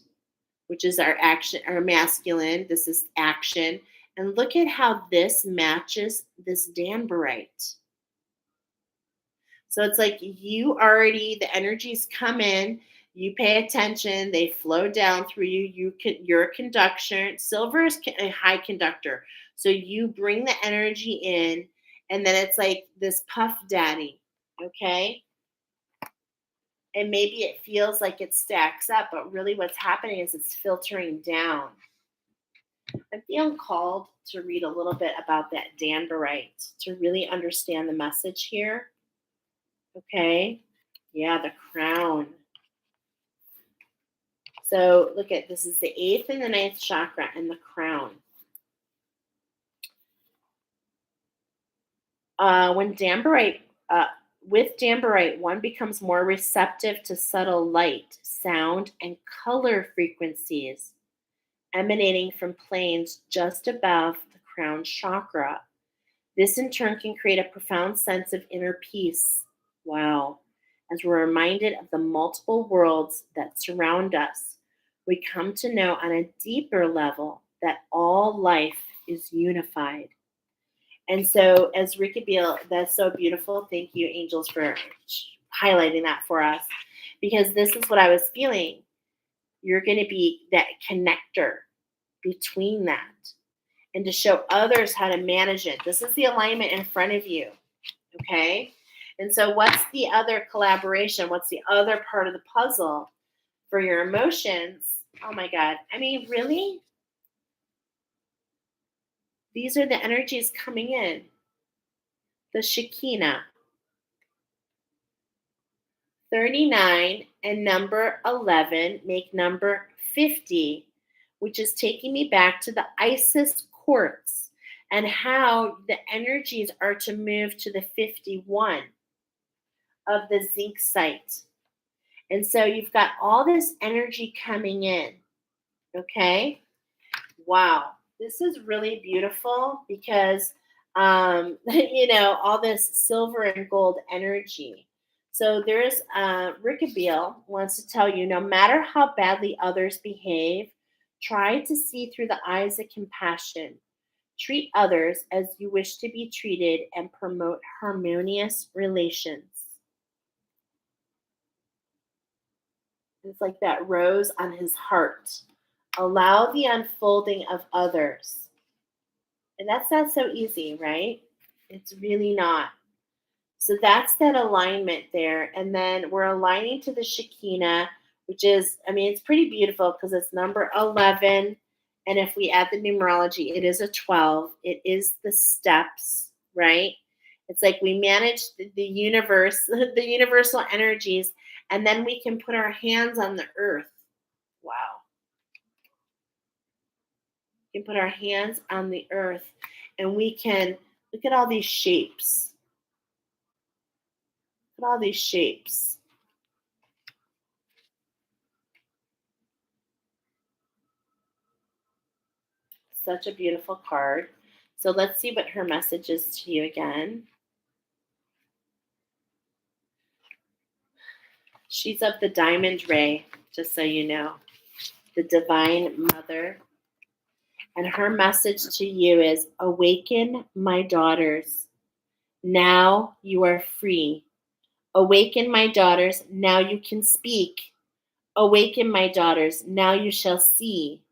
which is our action, our masculine. This is action. And look at how this matches this danbarite. So it's like you already, the energies come in, you pay attention, they flow down through you. You're a conductor. Silver is a high conductor. So you bring the energy in, and then it's like this puff daddy. Okay. And maybe it feels like it stacks up, but really what's happening is it's filtering down. I'm feeling called to read a little bit about that danbarite to really understand the message here. Okay. Yeah, the crown. So look at this is the 8th and the 9th chakra and the crown. When danbarite, with danbarite, one becomes more receptive to subtle light, sound, and color frequencies emanating from planes just above the crown chakra. This in turn can create a profound sense of inner peace. Wow. As we're reminded of the multiple worlds that surround us, we come to know on a deeper level that all life is unified. And so, as Ricky Beale, that's so beautiful. Thank you, angels, for highlighting that for us, because this is what I was feeling. You're going to be that connector between that and to show others how to manage it. This is the alignment in front of you. Okay. And so, what's the other collaboration? What's the other part of the puzzle for your emotions? Oh my God. I mean, really? These are the energies coming in. The Shekinah, 39, and number 11 make number 50, which is taking me back to the Isis quartz and how the energies are to move to the 51 of the zinc site. And so you've got all this energy coming in. Okay. Wow. This is really beautiful because, all this silver and gold energy. So there's Rick Beale wants to tell you no matter how badly others behave, try to see through the eyes of compassion. Treat others as you wish to be treated and promote harmonious relations. It's like that rose on his heart. Allow the unfolding of others. And that's not so easy, right? It's really not. So that's that alignment there. And then we're aligning to the Shekinah, which is, I mean, it's pretty beautiful because it's number 11. And if we add the numerology, it is a 12. It is the steps, right? It's like we manage the universe, the universal energies, and then we can put our hands on the earth. Wow. We can put our hands on the earth and we can Look at all these shapes. Look at all these shapes. Such a beautiful card. So let's see what her message is to you again. She's of the diamond ray, just so you know, the divine mother. And her message to you is, awaken, my daughters. Now you are free. Awaken, my daughters. Now you can speak. Awaken, my daughters. Now you shall see.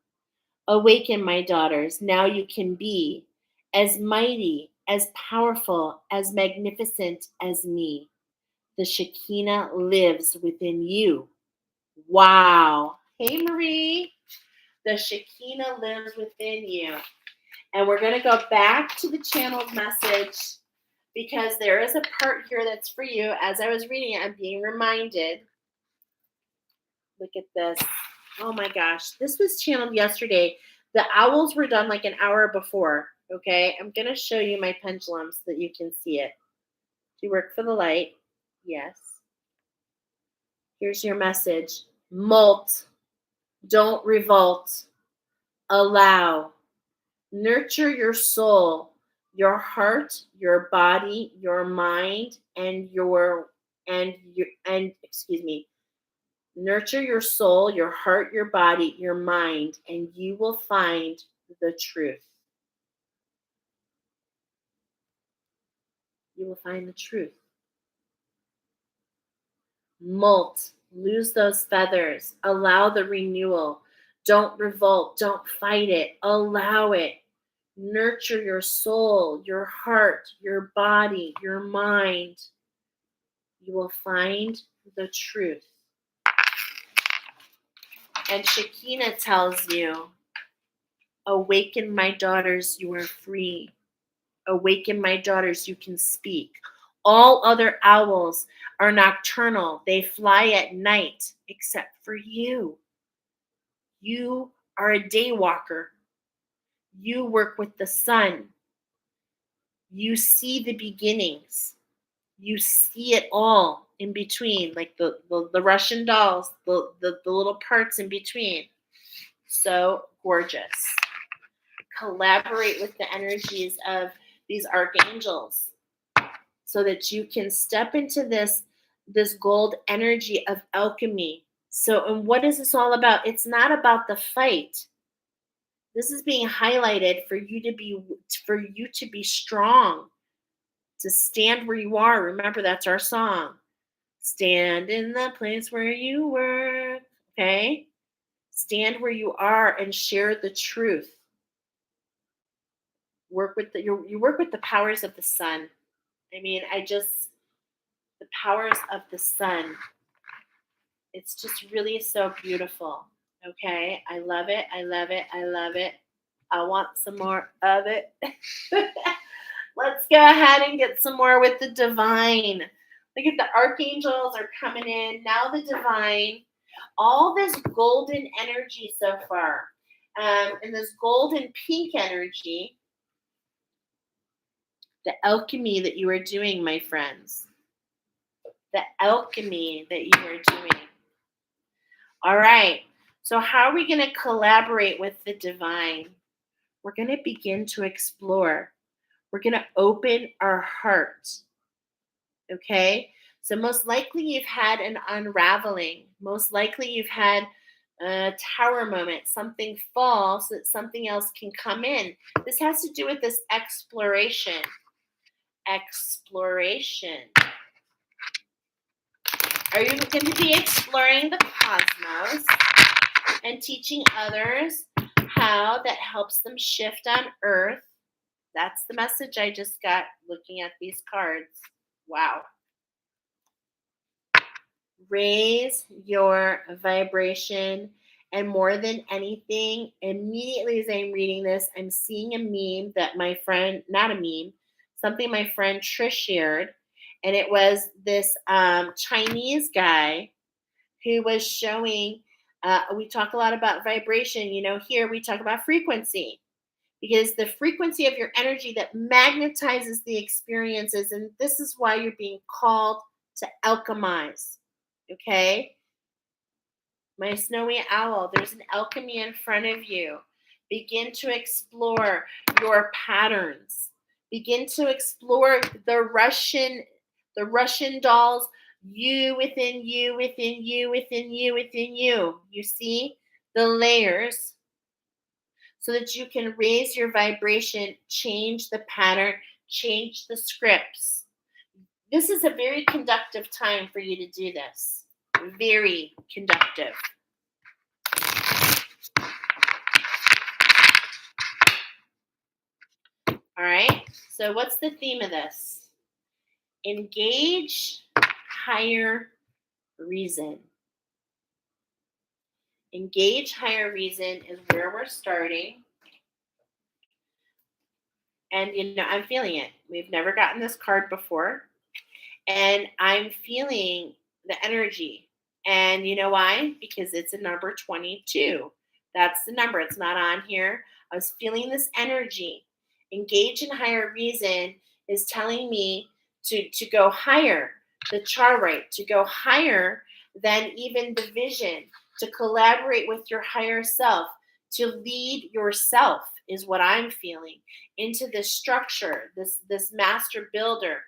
Awaken, my daughters. Now you can be as mighty, as powerful, as magnificent as me. The Shekinah lives within you. Wow. Hey, Marie. The Shekinah lives within you. And we're going to go back to the channeled message because there is a part here that's for you. As I was reading it, I'm being reminded. Look at this. Oh my gosh. This was channeled yesterday. The owls were done like an hour before. Okay. I'm going to show you my pendulum so that you can see it. Do you work for the light? Yes. Here's your message. Molt. Don't revolt. Allow. Nurture your soul, your heart, your body, your mind, and nurture your soul, your heart, your body, your mind, and you will find the truth. You will find the truth. Molt, lose those feathers, allow the renewal. Don't revolt, don't fight it, allow it. Nurture your soul, your heart, your body, your mind. You will find the truth. And Shekinah tells you, awaken, my daughters, you are free. Awaken, my daughters, you can speak. All other owls are nocturnal. They fly at night, except for you. You are a day walker. You work with the sun. You see the beginnings. You see it all in between, like the Russian dolls, the little parts in between. So gorgeous. Collaborate with the energies of these archangels so that you can step into this gold energy of alchemy. So, and what is this all about? It's not about the fight. This is being highlighted for you to be strong, to stand where you are. Remember, that's our song. Stand in the place where you were. Okay? Stand where you are and share the truth. You work with the powers of the sun. I mean, the powers of the sun. It's just really so beautiful. Okay? I love it. I love it. I love it. I want some more of it. Let's go ahead and get some more with the divine. Look at the archangels are coming in. Now the divine. All this golden energy so far. And this golden pink energy. The alchemy that you are doing, my friends. The alchemy that you are doing. All right. So how are we going to collaborate with the divine? We're going to begin to explore. We're going to open our heart. Okay? So most likely you've had an unraveling. Most likely you've had a tower moment, something fall so that something else can come in. This has to do with this exploration. Exploration. Are you going to be exploring the cosmos and teaching others how that helps them shift on Earth? That's the message I just got looking at these cards. Wow. Raise your vibration. And more than anything, immediately as I'm reading this, I'm seeing a meme that my friend, not a meme, something my friend Trish shared. And it was this Chinese guy who was showing, we talk a lot about vibration. You know, here we talk about frequency. because the frequency of your energy that magnetizes the experiences, and this is why you're being called to alchemize. Okay? My snowy owl, there's an alchemy in front of you. Begin to explore your patterns. Begin to explore the Russian dolls, you within you, within you, within you, within you. You see the layers so that you can raise your vibration, change the pattern, change the scripts. This is a very conductive time for you to do this. Very conductive. All right. So, what's the theme of this? Engage higher reason. Engage higher reason is where we're starting. And, I'm feeling it. We've never gotten this card before. And I'm feeling the energy. And you know why? Because it's a number 22. That's the number. It's not on here. I was feeling this energy. Engage in higher reason is telling me to go higher, the char right, to go higher than even the vision, to collaborate with your higher self, to lead yourself is what I'm feeling into this structure, this master builder.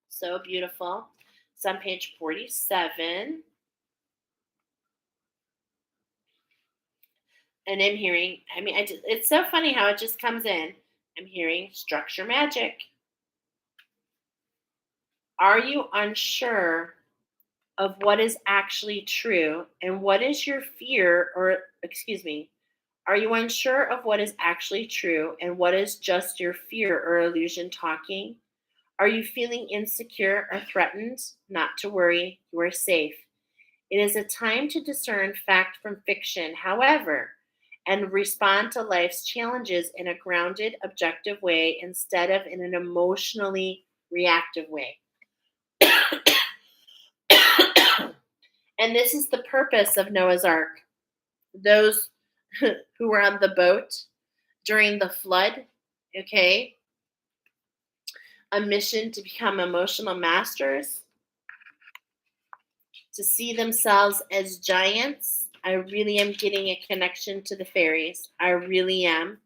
So beautiful. It's on page 47. And I'm hearing, it's so funny how it just comes in. I'm hearing structure magic. Are you unsure of what is actually true and what is your fear, or excuse me, are you unsure of what is actually true and what is just your fear or illusion talking? Are you feeling insecure or threatened? Not to worry, you are safe. It is a time to discern fact from fiction, however, and respond to life's challenges in a grounded, objective way instead of in an emotionally reactive way. And this is the purpose of Noah's Ark. Those who were on the boat during the flood, okay, a mission to become emotional masters, to see themselves as giants. I really am getting a connection to the fairies. I really am.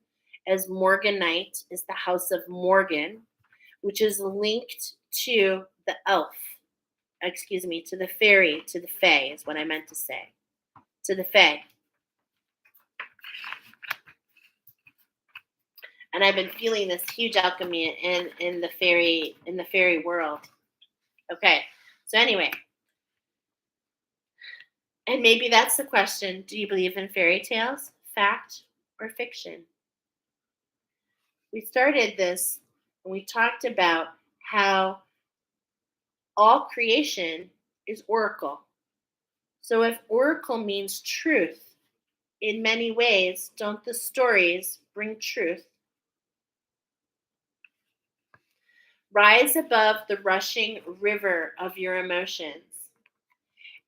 As Morganite is the house of Morgan, which is linked to the elf. To the fairy, to the fae is what I meant to say. To the fae. And I've been feeling this huge alchemy in the fairy world. Okay. So anyway, and maybe that's the question. Do you believe in fairy tales, fact, or fiction? We started this and we talked about how all creation is oracle. So if oracle means truth, in many ways, don't the stories bring truth? Rise above the rushing river of your emotions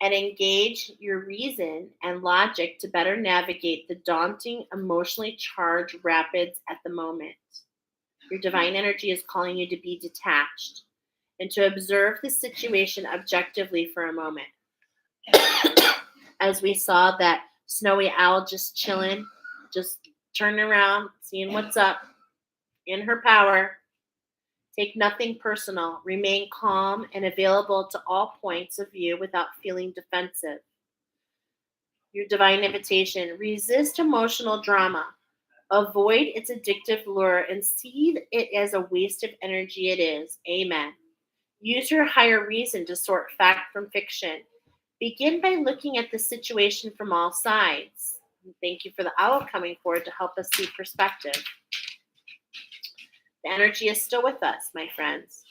and engage your reason and logic to better navigate the daunting, emotionally charged rapids at the moment. Your divine energy is calling you to be detached and to observe the situation objectively for a moment. As we saw that snowy owl just chilling, just turning around, seeing what's up in her power. Take nothing personal. Remain calm and available to all points of view without feeling defensive. Your divine invitation. Resist emotional drama. Avoid its addictive lure and see it as a waste of energy it is. Amen. Use your higher reason to sort fact from fiction. Begin by looking at the situation from all sides. Thank you for the owl coming forward to help us see perspective. The energy is still with us, my friends.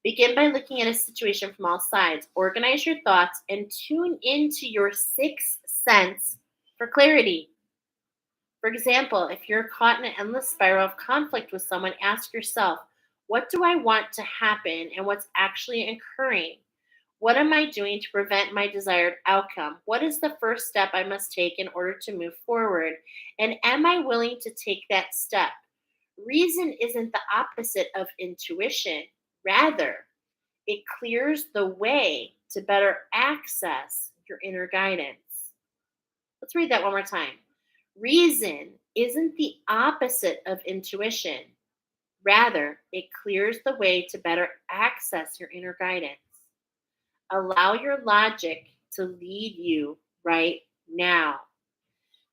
Begin by looking at a situation from all sides. Organize your thoughts and tune into your sixth sense for clarity. For example, if you're caught in an endless spiral of conflict with someone, ask yourself, what do I want to happen and what's actually occurring? What am I doing to prevent my desired outcome? What is the first step I must take in order to move forward? And am I willing to take that step? Reason isn't the opposite of intuition. Rather, it clears the way to better access your inner guidance. Let's read that one more time. Reason isn't the opposite of intuition. Rather, it clears the way to better access your inner guidance. Allow your logic to lead you right now.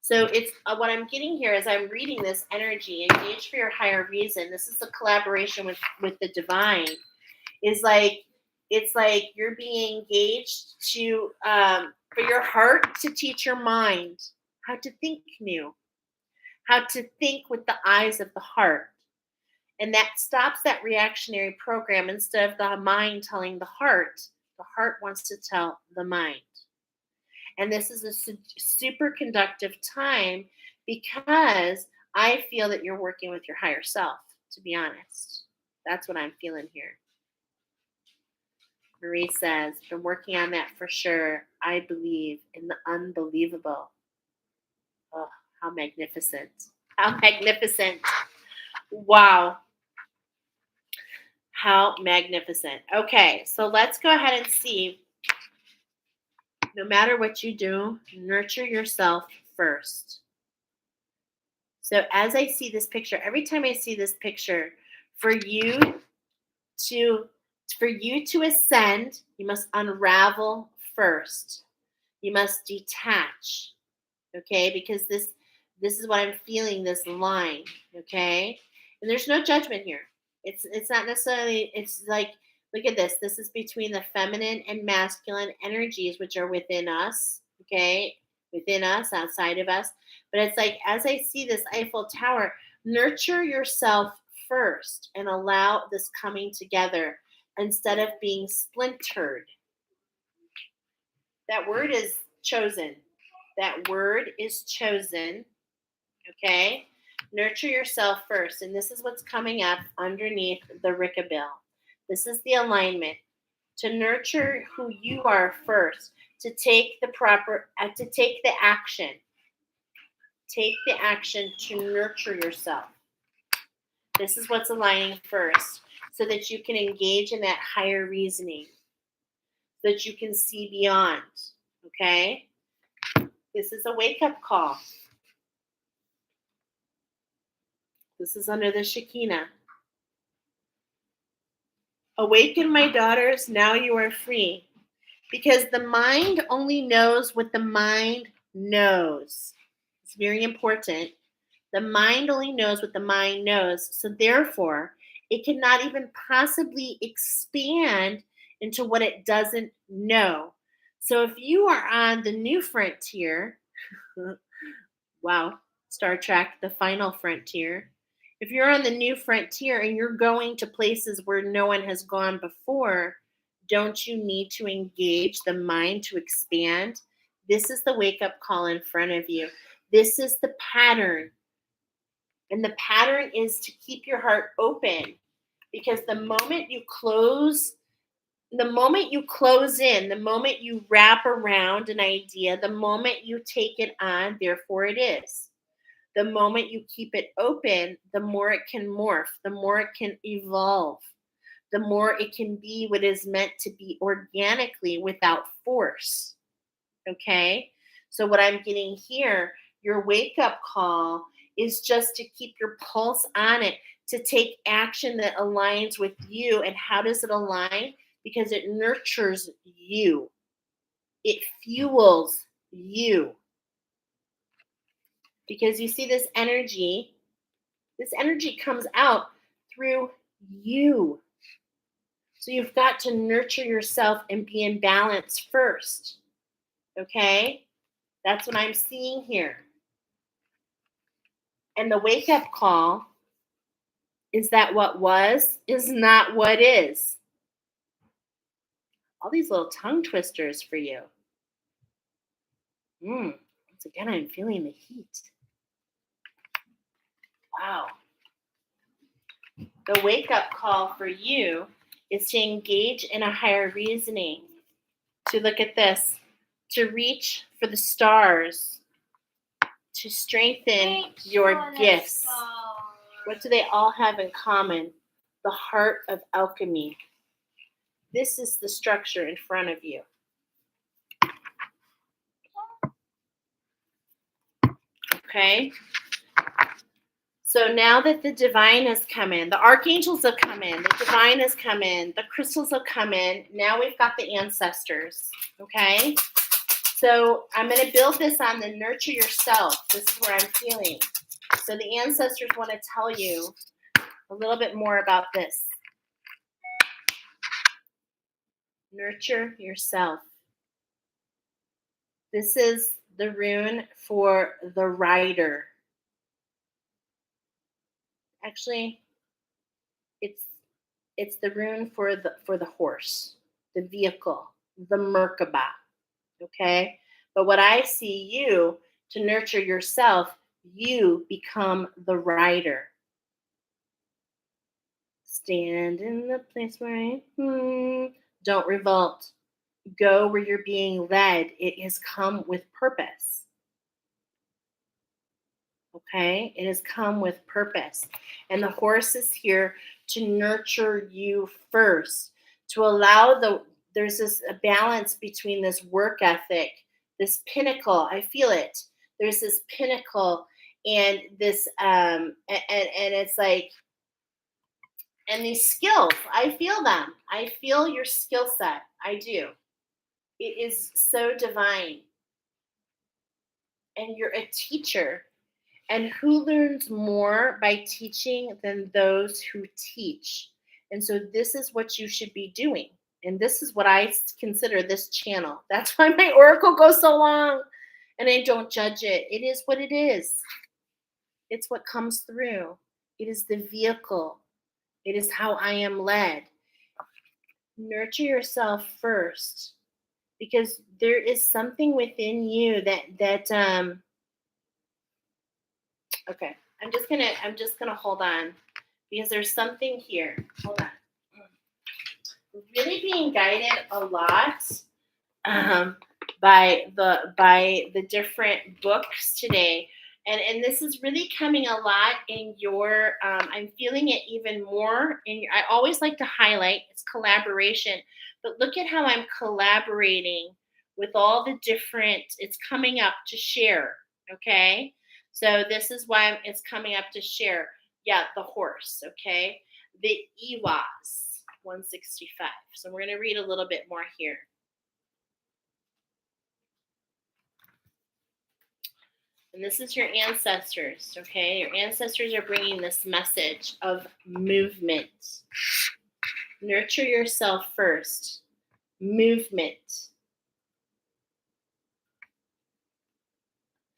So it's what I'm getting here as I'm reading this energy, engage for your higher reason. This is a collaboration with the divine. Is like it's like you're being engaged to for your heart to teach your mind how to think new, how to think with the eyes of the heart. And that stops that reactionary program. Instead of the mind telling the heart wants to tell the mind. And this is a super conductive time because I feel that you're working with your higher self, to be honest. That's what I'm feeling here. Marie says, been working on that for sure. I believe in the unbelievable. Oh, how magnificent. How magnificent. Wow. How magnificent. Okay, so let's go ahead and see. No matter what you do, nurture yourself first. So as I see this picture, every time I see this picture, for you to ascend, you must unravel first. You must detach. Okay? Because this is what I'm feeling, this line, okay? And there's no judgment here. It's not necessarily, it's like, look at this. This is between the feminine and masculine energies, which are within us, okay? Within us, outside of us. But it's like, as I see this Eiffel Tower, nurture yourself first and allow this coming together instead of being splintered. That word is chosen. That word is chosen. Okay? Nurture yourself first. And this is what's coming up underneath the Rickabill. This is the alignment. To nurture who you are first. To take the action. Take the action to nurture yourself. This is what's aligning first. So that you can engage in that higher reasoning. So that you can see beyond. Okay? This is a wake-up call. This is under the Shekinah. Awaken, my daughters, now you are free. Because the mind only knows what the mind knows. It's very important. The mind only knows what the mind knows. So therefore, it cannot even possibly expand into what it doesn't know. So if you are on the new frontier, wow, Star Trek, the final frontier. If you're on the new frontier and you're going to places where no one has gone before, don't you need to engage the mind to expand? This is the wake-up call in front of you. This is the pattern. And the pattern is to keep your heart open, because the moment you close in, the moment you wrap around an idea, the moment you take it on, therefore it is. The moment you keep it open, the more it can morph, the more it can evolve, the more it can be what is meant to be organically without force. Okay? So what I'm getting here, your wake-up call is just to keep your pulse on it, to take action that aligns with you. And how does it align? Because it nurtures you. It fuels you. Because you see this energy comes out through you. So you've got to nurture yourself and be in balance first. Okay? That's what I'm seeing here. And the wake-up call is that what was is not what is. All these little tongue twisters for you. Once again, I'm feeling the heat. Wow. The wake-up call for you is to engage in a higher reasoning. to look at this, to reach for the stars, to strengthen your gifts. What do they all have in common? The heart of alchemy. This is the structure in front of you. Okay? So now that the divine has come in, the archangels have come in, the divine has come in, the crystals have come in, now we've got the ancestors. Okay? So I'm going to build this on the nurture yourself. This is where I'm feeling. So the ancestors want to tell you a little bit more about this. Nurture yourself. This is the rune for the rider. Actually, it's the rune for the horse, the vehicle, the Merkaba. Okay? But what I see you to nurture yourself, you become the rider. Stand in the place where I am. Don't revolt. Go where you're being led. It has come with purpose. Okay? It has come with purpose. And the horse is here to nurture you first, to allow there's this a balance between this work ethic, this pinnacle. I feel it. There's this pinnacle and this and it's like, and these skills, I feel them. I feel your skill set. I do. It is so divine. And you're a teacher. And who learns more by teaching than those who teach? And so this is what you should be doing. And this is what I consider this channel. That's why my oracle goes so long. And I don't judge it. It is what it is. It's what comes through. It is the vehicle. It is how I am led. Nurture yourself first, because there is something within you that okay. I'm just gonna hold on, because there's something here. Hold on. Really being guided a lot by the different books today. And this is really coming a lot in your, I'm feeling it even more in your, I always like to highlight, it's collaboration, but look at how I'm collaborating with all the different, it's coming up to share, okay? So this is why it's coming up to share. Yeah, the horse, okay? The Iwas, 165. So we're going to read a little bit more here. And this is your ancestors, okay? Your ancestors are bringing this message of movement. Nurture yourself first. Movement.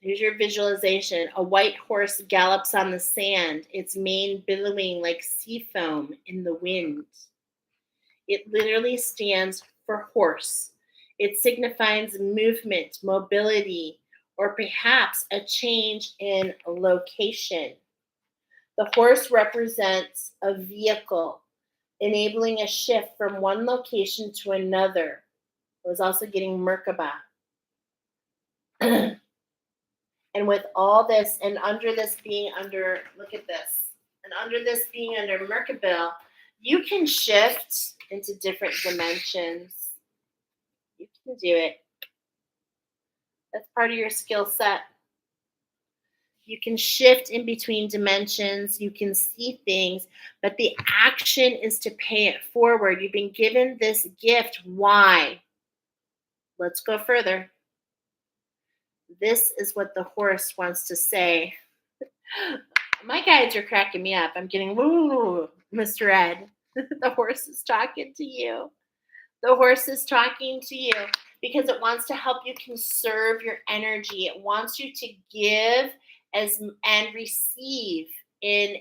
Here's your visualization. A white horse gallops on the sand, its mane billowing like sea foam in the wind. It literally stands for horse. It signifies movement, mobility, or perhaps a change in location. The horse represents a vehicle, enabling a shift from one location to another. It was also getting Merkaba. And with all this, and under this being under, look at this, and under this being under Merkaba, you can shift into different dimensions. You can do it. That's part of your skill set. You can shift in between dimensions. You can see things, but the action is to pay it forward. You've been given this gift. Why? Let's go further. This is what the horse wants to say. My guides are cracking me up. I'm getting, woo, Mr. Ed. The horse is talking to you. The horse is talking to you because it wants to help you conserve your energy. It wants you to give and receive in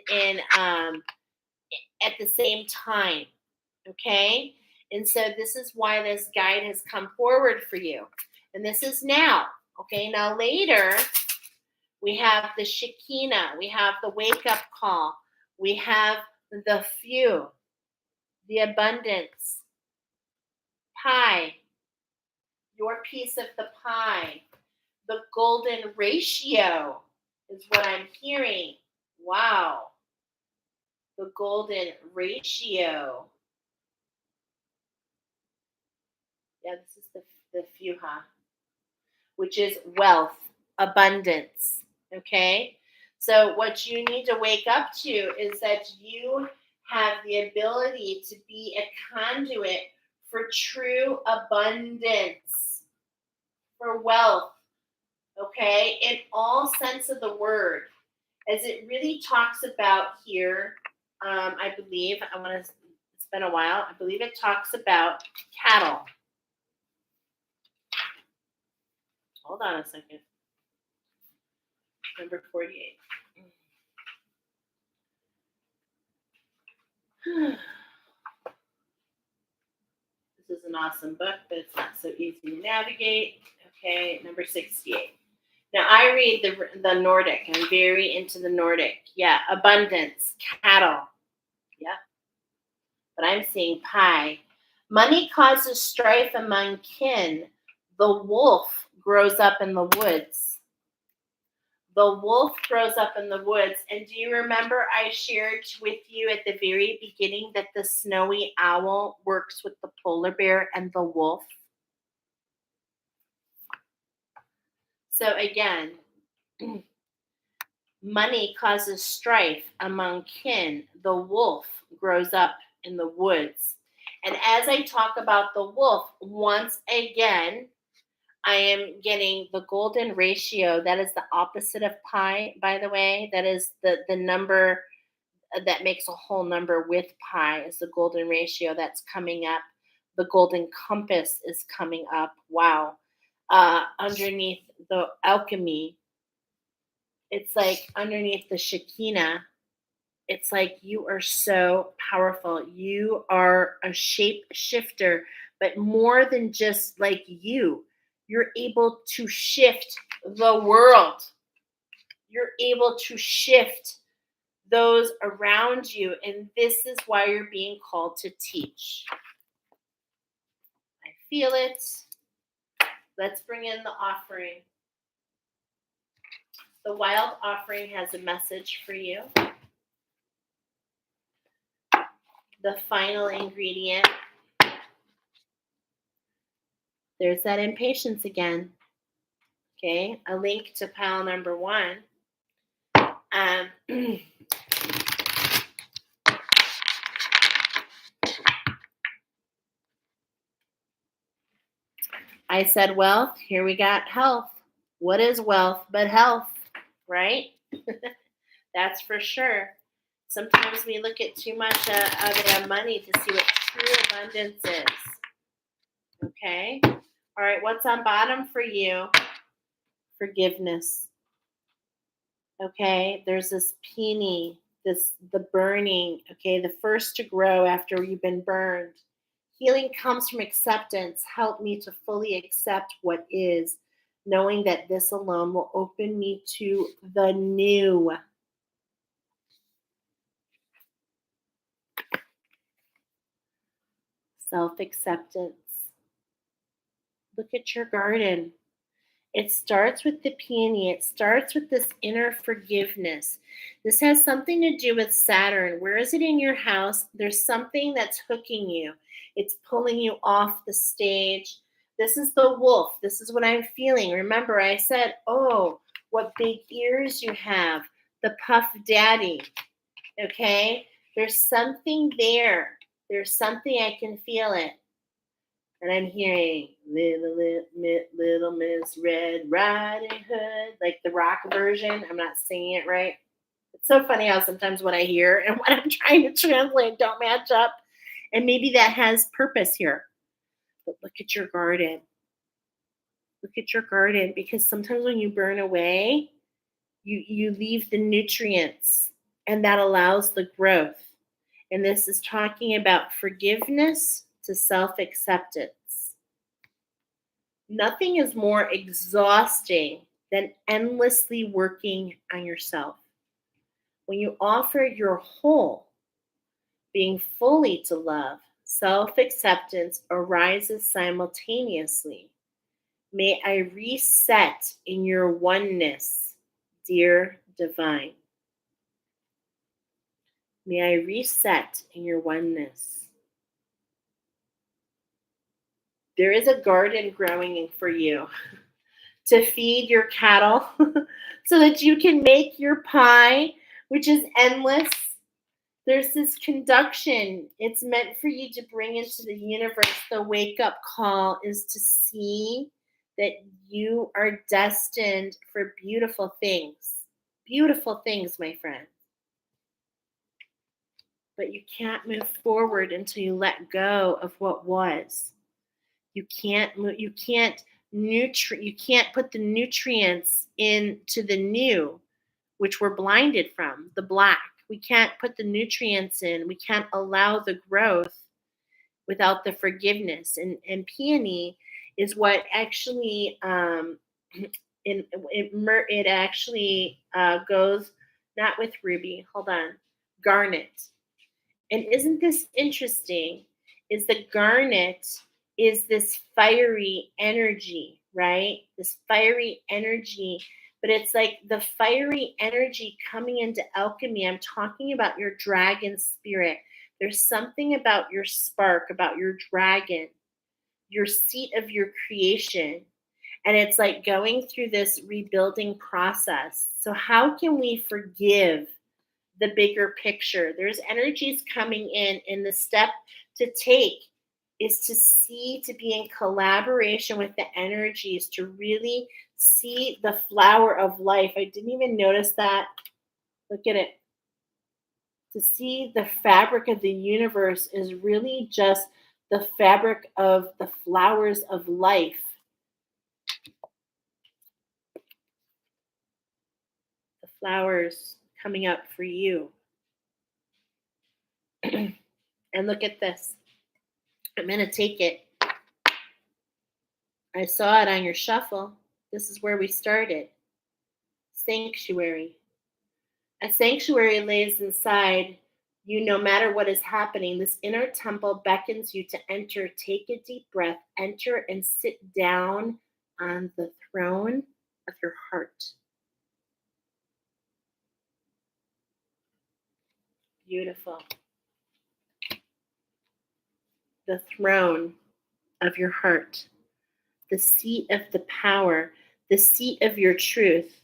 at the same time. Okay? And so this is why this guide has come forward for you. And this is now. Okay, now later we have the Shekinah, we have the wake-up call, we have the few, the abundance, pie, your piece of the pie. The golden ratio is what I'm hearing. Wow. The golden ratio. Yeah, this is the fuha, which is wealth, abundance. Okay? So, what you need to wake up to is that you have the ability to be a conduit for true abundance, for wealth, okay, in all sense of the word. As it really talks about here, I believe, I want to, it's been a while, I believe it talks about cattle. Hold on a second. Number 48. This is an awesome book, but it's not so easy to navigate. Okay, number 68. Now, I read the Nordic. I'm very into the Nordic. Yeah, abundance, cattle. Yeah, but I'm seeing pie. Money causes strife among kin. The wolf grows up in the woods. The wolf grows up in the woods. And do you remember I shared with you at the very beginning that the snowy owl works with the polar bear and the wolf? So again, money causes strife among kin. The wolf grows up in the woods. And as I talk about the wolf, once again, I am getting the golden ratio. That is the opposite of pi, by the way. That is the number that makes a whole number with pi is the golden ratio that's coming up. The golden compass is coming up. Wow. Underneath the alchemy, it's like underneath the Shekinah, it's like you are so powerful. You are a shape shifter, but more than just like you're able to shift the world. You're able to shift those around you. And this is why you're being called to teach. I feel it. Let's bring in the offering. The wild offering has a message for you. The final ingredient. There's that impatience again. Okay, a link to pile number 1. I said wealth. Here we got health. What is wealth but health, right? That's for sure. Sometimes we look at too much of our money to see what true abundance is. Okay? All right, what's on bottom for you? Forgiveness. Okay, there's this peony, the burning, okay, the first to grow after you've been burned. Healing comes from acceptance. Help me to fully accept what is, knowing that this alone will open me to the new. Self-acceptance. Look at your garden. It starts with the peony. It starts with this inner forgiveness. This has something to do with Saturn. Where is it in your house? There's something that's hooking you. It's pulling you off the stage. This is the wolf. This is what I'm feeling. Remember, I said, oh, what big ears you have. The puff daddy. Okay? There's something there. There's something, I can feel it. And I'm hearing Little Miss Red Riding Hood, like the rock version. I'm not singing it right. It's so funny how sometimes what I hear and what I'm trying to translate don't match up. And maybe that has purpose here. But look at your garden. Look at your garden, because sometimes when you burn away, you leave the nutrients, and that allows the growth. And this is talking about forgiveness to self-acceptance. Nothing is more exhausting than endlessly working on yourself. When you offer your whole, being fully to love, self-acceptance arises simultaneously. May I reset in your oneness, dear divine. May I reset in your oneness. There is a garden growing for you to feed your cattle so that you can make your pie, which is endless. There's this conduction. It's meant for you to bring into the universe. The wake up call is to see that you are destined for beautiful things. Beautiful things, my friend. But you can't move forward until you let go of what was. You can't move, you can't put the nutrients into the new, which we're blinded from, the black. We can't put the nutrients in. We can't allow the growth without the forgiveness. And peony is what actually it actually goes not with ruby. Hold on, garnet. And isn't this interesting? Is the garnet is this fiery energy, right? This fiery energy, but it's like the fiery energy coming into alchemy. I'm talking about your dragon spirit. There's something about your spark, about your dragon, your seat of your creation. And it's like going through this rebuilding process. So, how can we forgive the bigger picture? There's energies coming in, and the step to take is to see, to be in collaboration with the energies, to really see the flower of life. I didn't even notice that. Look at it. To see the fabric of the universe is really just the fabric of the flowers of life. The flowers coming up for you. And look at this. I'm going to take it. I saw it on your shuffle. This is where we started. Sanctuary. A sanctuary lays inside you no matter what is happening. This inner temple beckons you to enter. Take a deep breath. Enter and sit down on the throne of your heart. Beautiful. The throne of your heart. The seat of the power. The seat of your truth.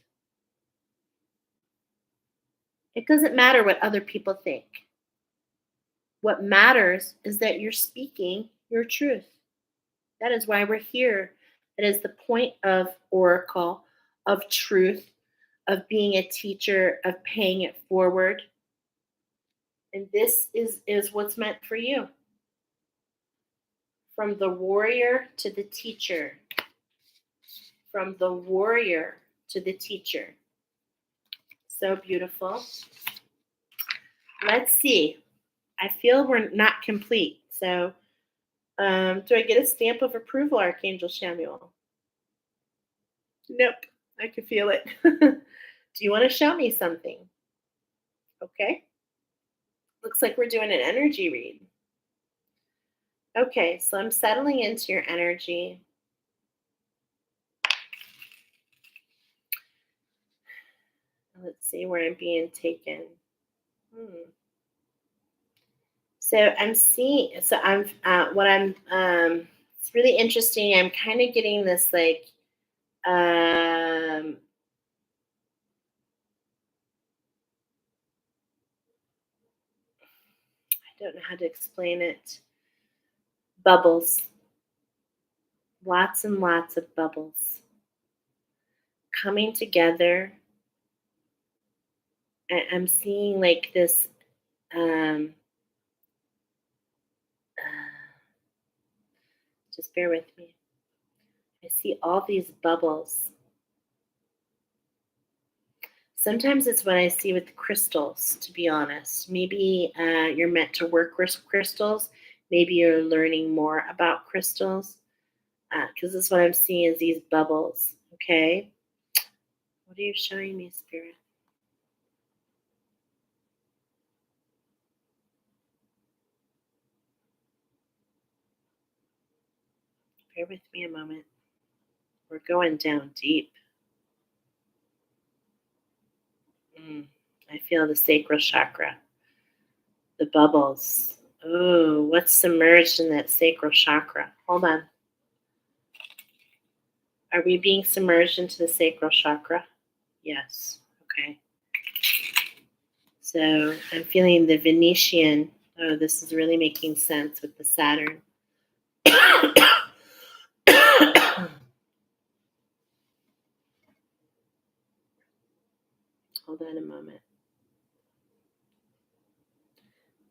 It doesn't matter what other people think. What matters is that you're speaking your truth. That is why we're here. That is the point of Oracle, of truth, of being a teacher, of paying it forward. And this is what's meant for you. From the warrior to the teacher. From the warrior to the teacher. So beautiful. Let's see. I feel we're not complete. So do I get a stamp of approval, Archangel Samuel? Nope. I can feel it. Do you want to show me something? Okay. Looks like we're doing an energy read. Okay, so I'm settling into your energy. Let's see where I'm being taken. So I'm seeing, so I'm, it's really interesting. I'm kind of getting this like, I don't know how to explain it. Bubbles. Lots and lots of bubbles coming together. I'm seeing like this, just bear with me. I see all these bubbles. Sometimes it's what I see with crystals, to be honest. Maybe you're meant to work with crystals. Maybe you're learning more about crystals. Because this is what I'm seeing is these bubbles. Okay? What are you showing me, Spirit? Bear with me a moment. We're going down deep. I feel the sacral chakra, the bubbles. Ooh, what's submerged in that sacral chakra? Hold on. Are we being submerged into the sacral chakra? Yes. Okay. So I'm feeling the Venetian. Oh, this is really making sense with the Saturn. Hold on a moment.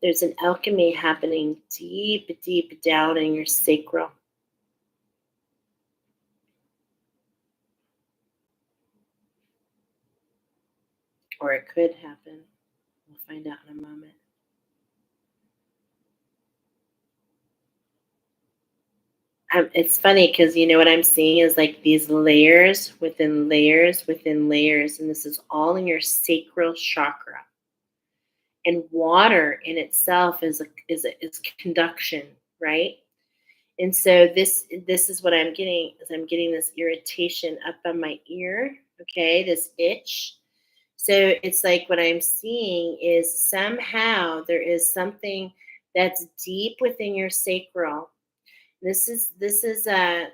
There's an alchemy happening deep, deep down in your sacral. Or it could happen. We'll find out in a moment. It's funny because you know what I'm seeing is like these layers within layers within layers, and this is all in your sacral chakra. And water in itself is conduction, right? And so this is what I'm getting is I'm getting this irritation up on my ear, okay, this itch. So it's like what I'm seeing is somehow there is something that's deep within your sacral. This is and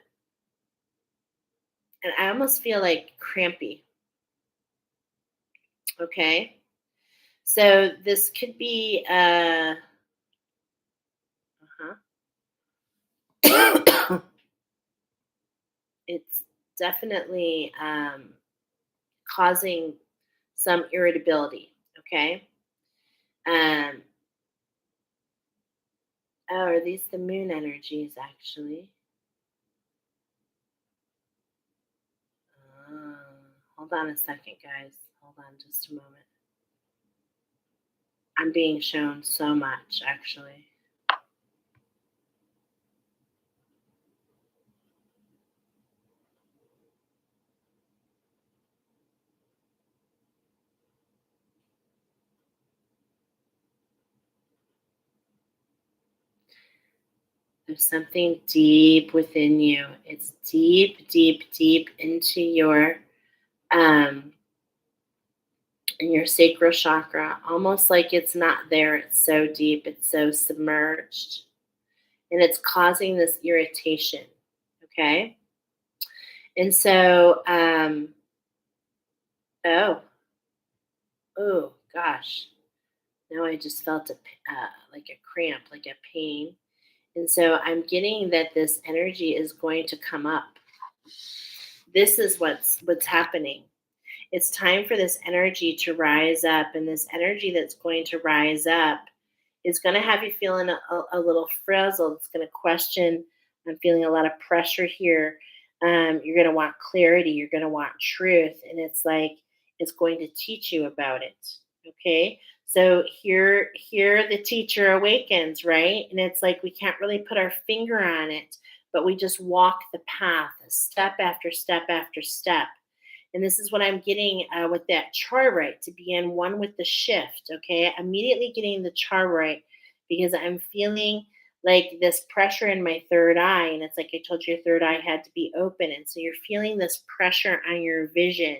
I almost feel like crampy, okay? So this could be uh-huh. It's definitely causing some irritability, okay? Um, oh, are these the moon energies actually? Uh, Hold on a second, guys. Hold on just a moment. I'm being shown so much, actually. There's something deep within you. It's deep, deep, deep into um in your sacral chakra, almost like it's not there. It's so deep, it's so submerged, and it's causing this irritation. Okay. And so, oh, oh gosh, now I just felt like a cramp, like a pain. And so I'm getting that this energy is going to come up. This is what's happening. It's time for this energy to rise up, and this energy that's going to rise up is going to have you feeling a little frazzled. It's going to question. I'm feeling a lot of pressure here. You're going to want clarity. You're going to want truth, and it's like it's going to teach you about it. Okay, so here the teacher awakens, right? And it's like we can't really put our finger on it, but we just walk the path, step after step after step. And this is what I'm getting with that char right to be in one with the shift. Okay. Immediately getting the char right because I'm feeling like this pressure in my third eye. And it's like I told you, your third eye had to be open. And so you're feeling this pressure on your vision.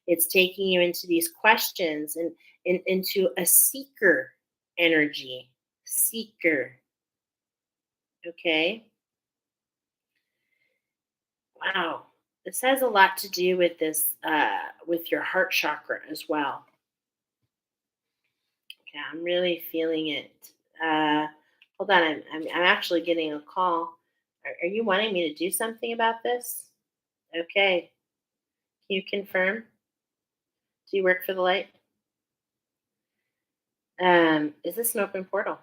It's taking you into these questions and into a seeker energy. Seeker. Okay. Wow. This has a lot to do with this, with your heart chakra as well. Yeah, I'm really feeling it. Hold on, I'm actually getting a call. Are you wanting me to do something about this? Okay. Can you confirm? Do you work for the light? Is this an open portal?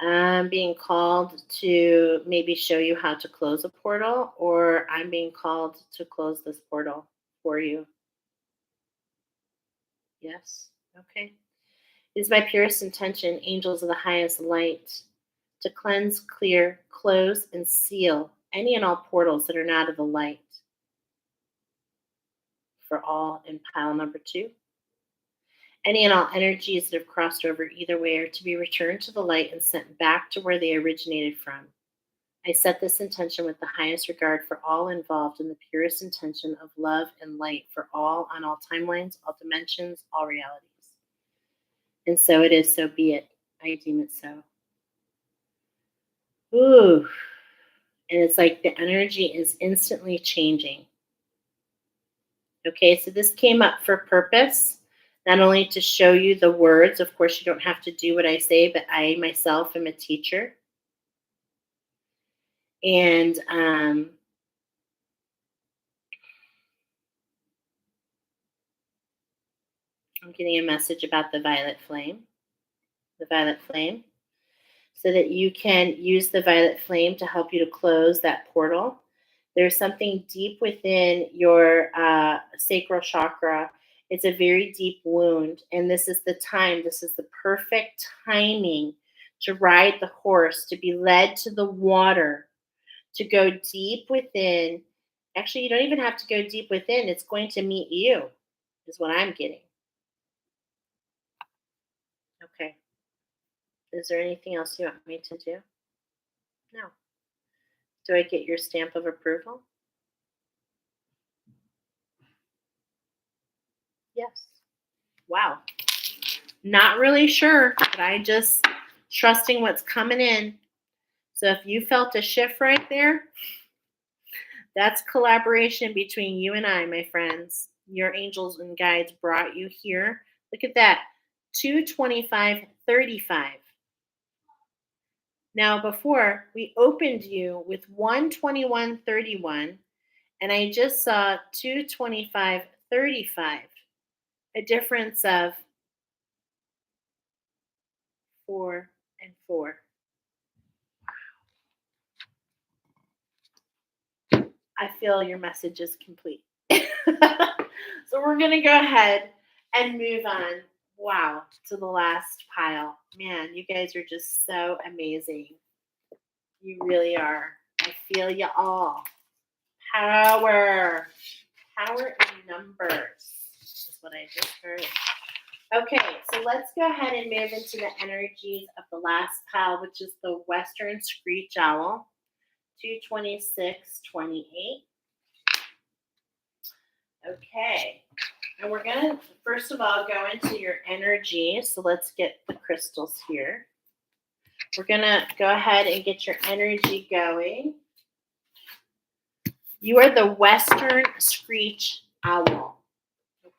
I'm being called to maybe show you how to close a portal, or I'm being called to close this portal for you. Yes. Okay. It is my purest intention, angels of the highest light, to cleanse, clear, close, and seal any and all portals that are not of the light for all in pile number 2. Any and all energies that have crossed over either way are to be returned to the light and sent back to where they originated from. I set this intention with the highest regard for all involved and the purest intention of love and light for all on all timelines, all dimensions, all realities. And so it is, so be it. I deem it so. Ooh. And it's like the energy is instantly changing. Okay, so this came up for purpose, not only to show you the words. Of course, you don't have to do what I say, but I myself am a teacher. And I'm getting a message about the violet flame, so that you can use the violet flame to help you to close that portal. There's something deep within your sacral chakra. It's a very deep wound, and this is the time, this is the perfect timing to ride the horse, to be led to the water, to go deep within. Actually, you don't even have to go deep within, it's going to meet you, is what I'm getting. Okay. Is there anything else you want me to do? No. Do I get your stamp of approval? Yes. Wow. Not really sure, but I just trusting what's coming in. So if you felt a shift right there, that's collaboration between you and I, my friends. Your angels and guides brought you here. Look at that. 22535. Now before we opened you with 12131, and I just saw 22535. A difference of 4 and 4. I feel your message is complete. So we're going to go ahead and move on. Wow, to the last pile. Man, you guys are just so amazing. You really are. I feel you all. Power. Power in numbers is what I just heard. Okay, so let's go ahead and move into the energies of the last pile, which is the Western Screech Owl, 22628. Okay, and we're going to, first of all, go into your energy. So let's get the crystals here. We're going to go ahead and get your energy going. You are the Western Screech Owl.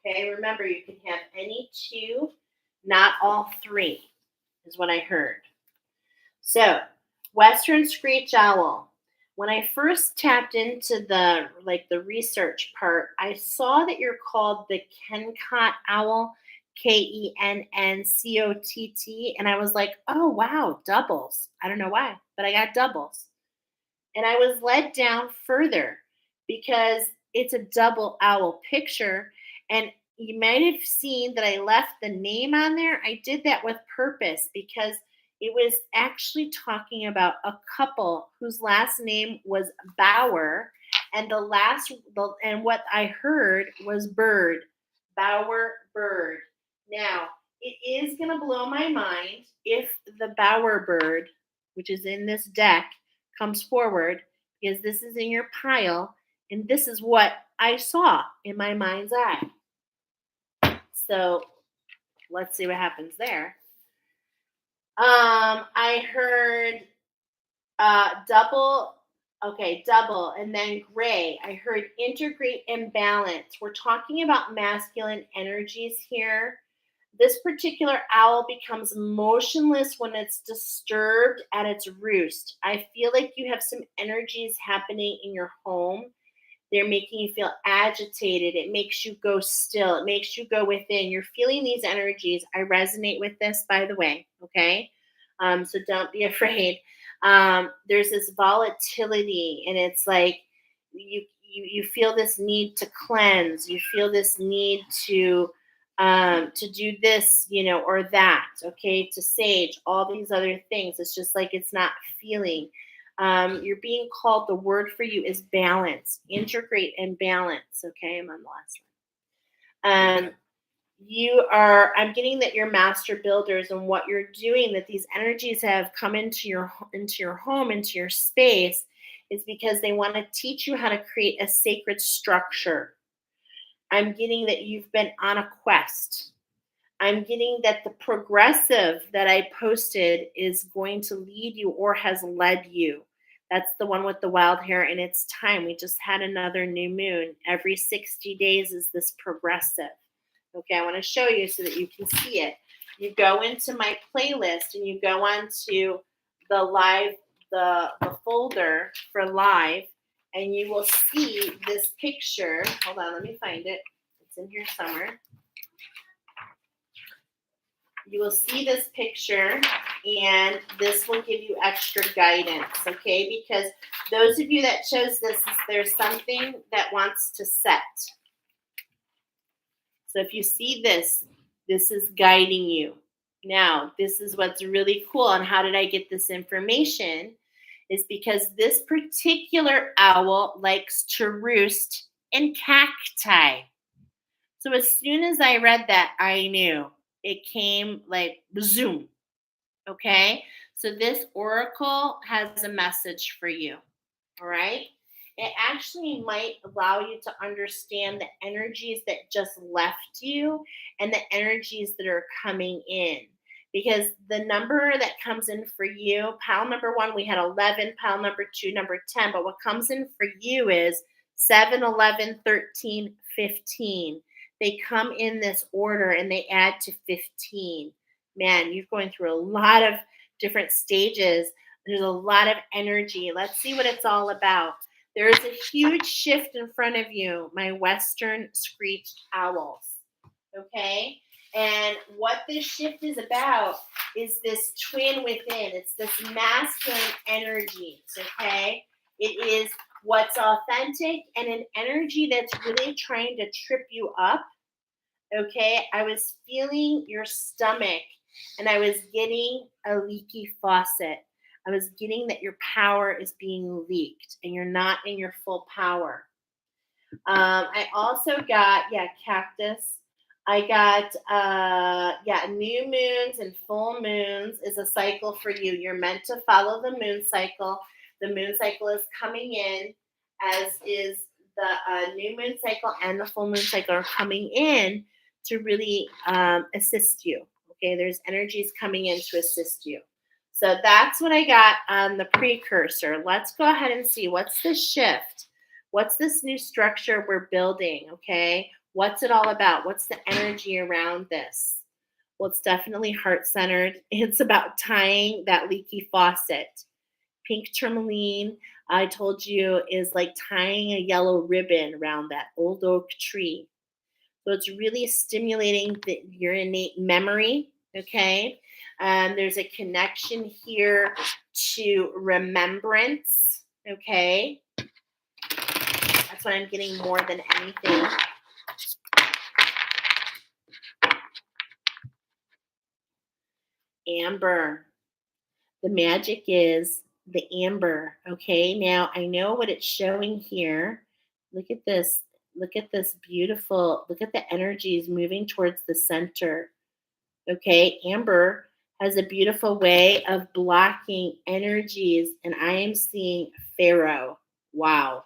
Okay, remember, you can have any two, not all three, is what I heard. So, Western Screech Owl. When I first tapped into the research part, I saw that you're called the Kencott Owl, Kenncott, and I was like, oh wow, doubles. I don't know why, but I got doubles. And I was led down further because it's a double owl picture. And you might have seen that I left the name on there. I did that with purpose because it was actually talking about a couple whose last name was Bauer. And and what I heard was Bird, Bauer Bird. Now, it is going to blow my mind if the Bauer Bird, which is in this deck, comes forward, because this is in your pile, and this is what I saw in my mind's eye. So let's see what happens there. I heard double, and then gray. I heard integrate and balance. We're talking about masculine energies here. This particular owl becomes motionless when it's disturbed at its roost. I feel like you have some energies happening in your home. They're making you feel agitated. It makes you go still. It makes you go within. You're feeling these energies. I resonate with this, by the way, okay? So don't be afraid. There's this volatility, and it's like you feel this need to cleanse. You feel this need to do this, or that, okay, to sage, all these other things. It's just like it's not feeling. You're being called, the word for you is balance, integrate and balance. Okay, I'm on the last one. I'm getting that you're master builders, and what you're doing, that these energies have come into your home, into your space, is because they want to teach you how to create a sacred structure. I'm getting that you've been on a quest. I'm getting that the progressive that I posted is going to lead you or has led you. That's the one with the wild hair, and it's time. We just had another new moon. Every 60 days is this progressive. Okay, I want to show you so that you can see it. You go into my playlist and you go onto the live, the folder for live, and you will see this picture. Hold on, let me find it. It's in here somewhere. You will see this picture, and this will give you extra guidance, okay? Because those of you that chose this, there's something that wants to set. So if you see this, this is guiding you. Now, this is what's really cool. And how did I get this information? Is because this particular owl likes to roost in cacti. So as soon as I read that, I knew it came like zoom. Okay. So this oracle has a message for you. All right. It actually might allow you to understand the energies that just left you and the energies that are coming in. Because the number that comes in for you, pile number 1, we had 11, pile number 2, number 10. But what comes in for you is 7, 11, 13, 15. They come in this order and they add to 15. Man, you're going through a lot of different stages. There's a lot of energy. Let's see what it's all about. There is a huge shift in front of you, my Western screeched owls. Okay? And what this shift is about is this twin within. It's this masculine energy. Okay? It is what's authentic and an energy that's really trying to trip you up. Okay? I was feeling your stomach, and I was getting a leaky faucet. I was getting that your power is being leaked and you're not in your full power. I also got, cactus. I got, new moons and full moons is a cycle for you. You're meant to follow the moon cycle. The moon cycle is coming in, as is the new moon cycle, and the full moon cycle are coming in to really assist you. Okay, there's energies coming in to assist you. So that's what I got on the precursor. Let's go ahead and see, what's the shift? What's this new structure we're building? Okay, what's it all about? What's the energy around this? Well, it's definitely heart-centered. It's about tying that leaky faucet. Pink tourmaline, I told you, is like tying a yellow ribbon around that old oak tree. So it's really stimulating your innate memory, okay? There's a connection here to remembrance, okay? That's what I'm getting more than anything. Amber. The magic is the amber, okay? Now, I know what it's showing here. Look at this. Look at this beautiful, look at the energies moving towards the center. Okay, amber has a beautiful way of blocking energies, and I am seeing Pharaoh. Wow.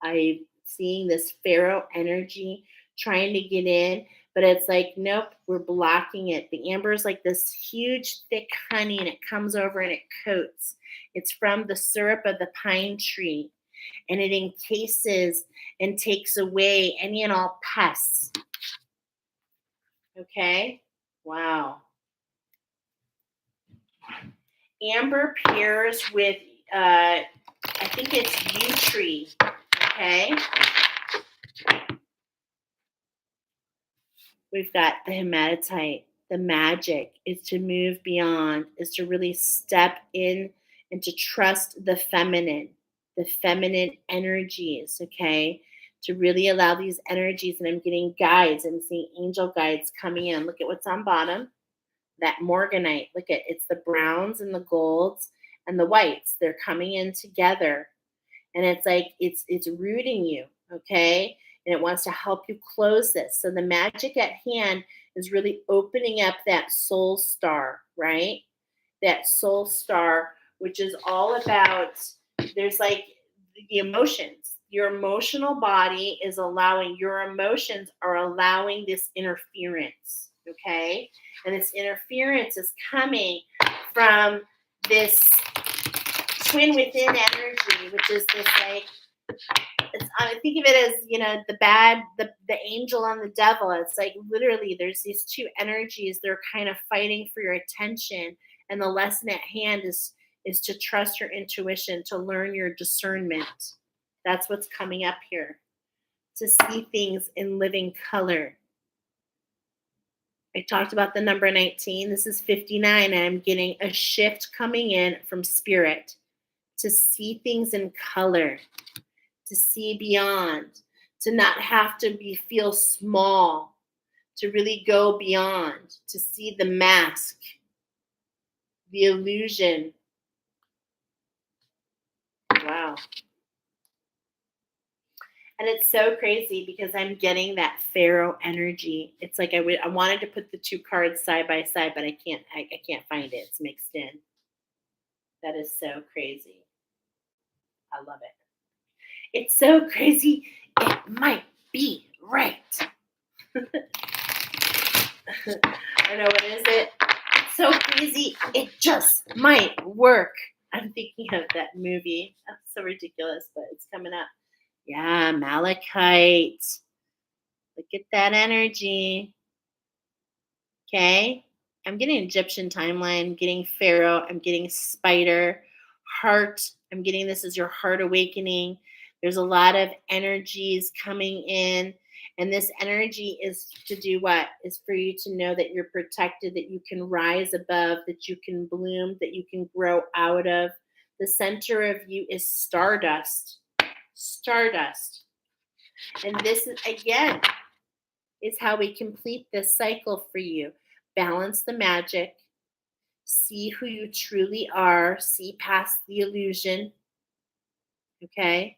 I'm seeing this Pharaoh energy trying to get in, but it's like, nope, we're blocking it. The amber is like this huge, thick honey, and it comes over and it coats. It's from the syrup of the pine tree, and it encases and takes away any and all pests. Okay? Wow. Amber pairs with, I think it's yew tree. Okay? We've got the hematite. The magic is to move beyond, is to really step in and to trust the feminine energies, okay? To really allow these energies, and I'm getting guides. I'm seeing angel guides coming in. Look at what's on bottom. That morganite. Look at, it's the browns and the golds and the whites. They're coming in together. And it's like it's rooting you, okay? and it wants to help you close this. So the magic at hand is really opening up that soul star, right? That soul star, which is all about, there's like the emotions. Your emotional body is allowing, your emotions are allowing this interference, okay? And this interference is coming from this twin within energy, which is this like, I think of it as, the angel and the devil. It's like literally there's these two energies. They're kind of fighting for your attention. And the lesson at hand is to trust your intuition, to learn your discernment. That's what's coming up here. To see things in living color. I talked about the number 19. This is 59, and I'm getting a shift coming in from spirit to see things in color, to see beyond, to not have to feel small, to really go beyond, to see the mask, the illusion. Wow. And it's so crazy because I'm getting that pharaoh energy. It's like I wanted to put the two cards side by side, but I can't find it. It's mixed in. That is so crazy. I love it. It's so crazy. It might be right. I know, what is it? It's so crazy. It just might work. I'm thinking of that movie. That's so ridiculous, but it's coming up. Yeah, malachite. Look at that energy. Okay. I'm getting Egyptian timeline, getting pharaoh, I'm getting spider, heart. I'm getting this as your heart awakening. There's a lot of energies coming in. And this energy is to do what? Is for you to know that you're protected, that you can rise above, that you can bloom, that you can grow out of. The center of you is stardust. Stardust. And this is, again, is how we complete this cycle for you. Balance the magic. See who you truly are. See past the illusion. Okay?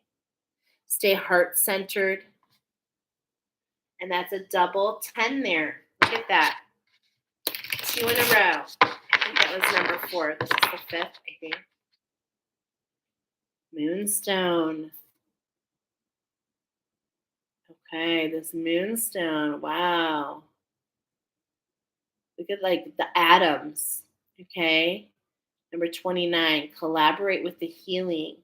Stay heart-centered. And that's a double 10 there. Look at that. 2 in a row. I think that was number 4. This is the 5th, I think. Moonstone. Okay, this moonstone. Wow. Look at like the atoms. Okay. Number 29, collaborate with the healing,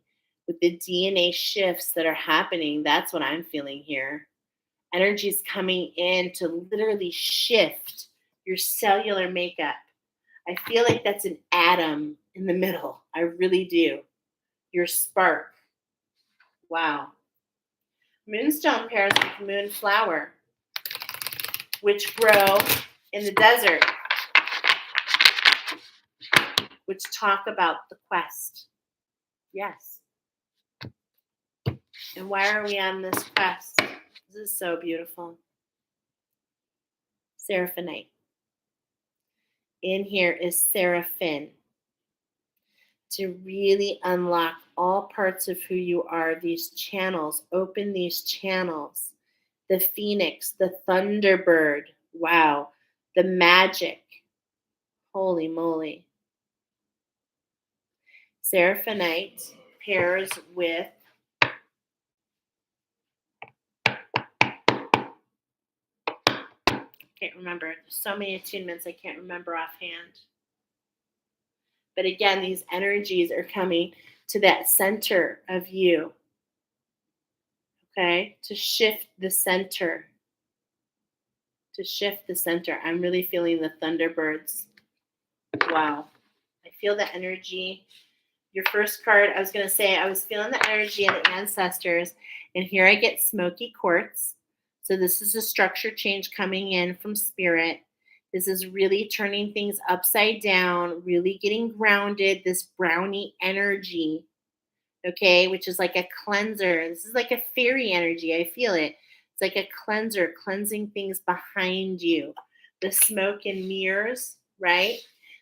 with the DNA shifts that are happening. That's what I'm feeling here. Energy is coming in to literally shift your cellular makeup. I feel like that's an atom in the middle. I really do. Your spark. Wow. Moonstone pairs with moonflower, which grow in the desert, which talk about the quest. Yes. And why are we on this quest? This is so beautiful. Seraphonite. In here is seraphim. To really unlock all parts of who you are, these channels, open these channels. The phoenix, the thunderbird, wow. The magic, holy moly. Seraphonite pairs with can't remember. There's so many attunements I can't remember offhand. But again, these energies are coming to that center of you. Okay? To shift the center. To shift the center. I'm really feeling the thunderbirds. Wow. I feel the energy. Your first card, I was going to say, I was feeling the energy of the ancestors. And here I get smoky quartz. So this is a structure change coming in from spirit. This is really turning things upside down, really getting grounded, this brownie energy, okay, which is like a cleanser. This is like a fairy energy. I feel it. It's like a cleanser, cleansing things behind you. The smoke and mirrors, right?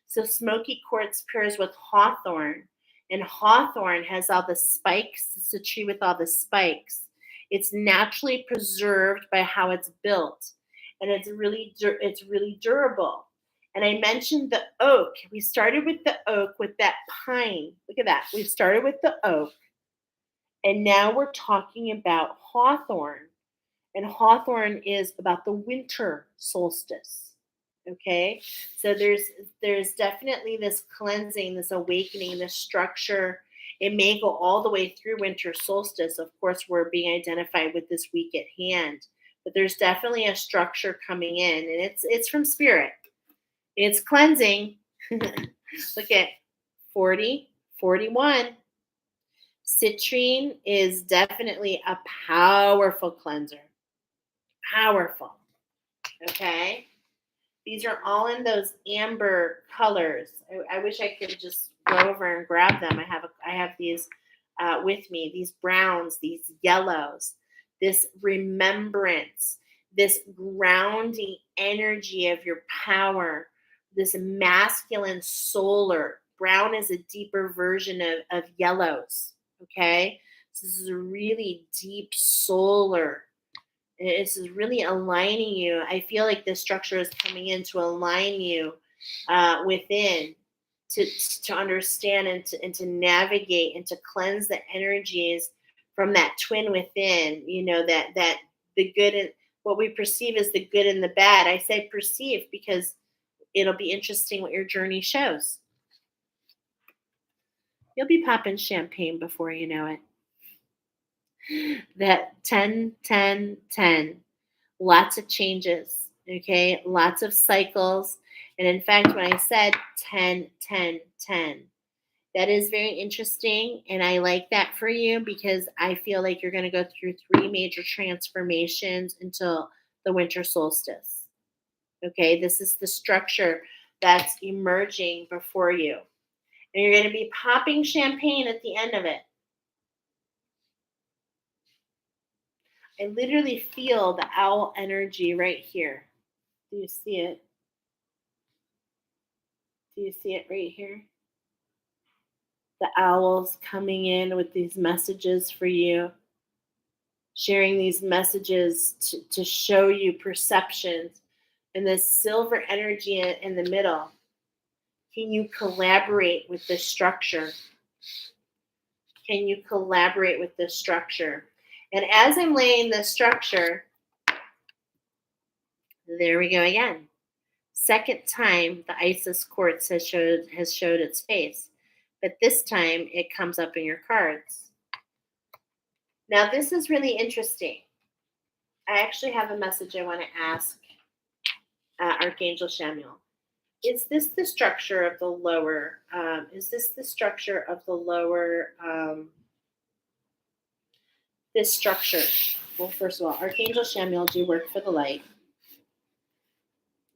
So smoky quartz pairs with hawthorn. And hawthorn has all the spikes. It's a tree with all the spikes. It's naturally preserved by how it's built, and it's really durable. And I mentioned the oak. We started with the oak with that pine. Look at that. We started with the oak, and now we're talking about hawthorn. And hawthorn is about the winter solstice. Okay, so there's definitely this cleansing, this awakening, this structure. It may go all the way through winter solstice. Of course, we're being identified with this week at hand, but there's definitely a structure coming in, and it's from spirit. It's cleansing. Look at 40, 41. Citrine is definitely a powerful cleanser. Powerful. Okay. These are all in those amber colors. I wish I could just go over and grab them. I have these with me. These browns, these yellows, this remembrance, this grounding energy of your power, this masculine solar. Brown is a deeper version of yellows. Okay, so this is a really deep solar. It's really aligning you. I feel like this structure is coming in to align you within, to understand and to navigate and to cleanse the energies from that twin within. You know that the good and what we perceive as the good and the bad. I say perceive because it'll be interesting what your journey shows. You'll be popping champagne before you know it. That 10, 10, 10. Lots of changes, okay? Lots of cycles. And in fact, when I said 10, 10, 10, that is very interesting. And I like that for you because I feel like you're going to go through 3 major transformations until the winter solstice. Okay, this is the structure that's emerging before you. And you're going to be popping champagne at the end of it. I literally feel the owl energy right here. Do you see it? Do you see it right here? The owls coming in with these messages for you, sharing these messages to show you perceptions, and this silver energy in the middle. Can you collaborate with this structure? Can you collaborate with this structure? And as I'm laying this structure, there we go again. Second time the Isis quartz has showed its face, but this time it comes up in your cards. Now this is really interesting. I actually have a message I want to ask Archangel Samuel. Is this the structure of the lower? Is this the structure of the lower? This structure. Well, first of all, Archangel Samuel, do you work for the light?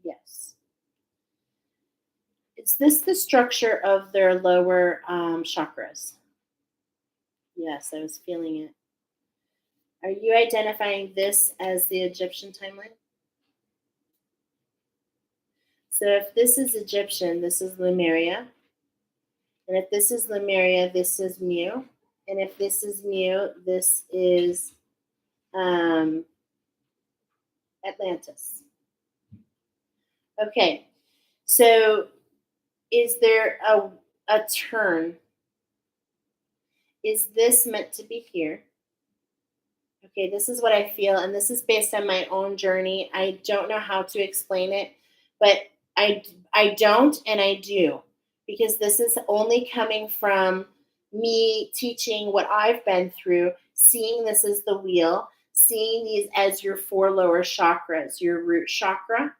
Yes. Is this the structure of their lower chakras? Yes, I was feeling it. Are you identifying this as the Egyptian timeline? So if this is Egyptian, this is Lemuria. And if this is Lemuria, this is Mu. And if this is Mu, this is Atlantis. Okay, so is there a turn? Is this meant to be here? Okay, this is what I feel, and this is based on my own journey. I don't know how to explain it, but I don't and I do, because this is only coming from me teaching what I've been through, seeing this as the wheel, seeing these as your 4 lower chakras, your root chakra,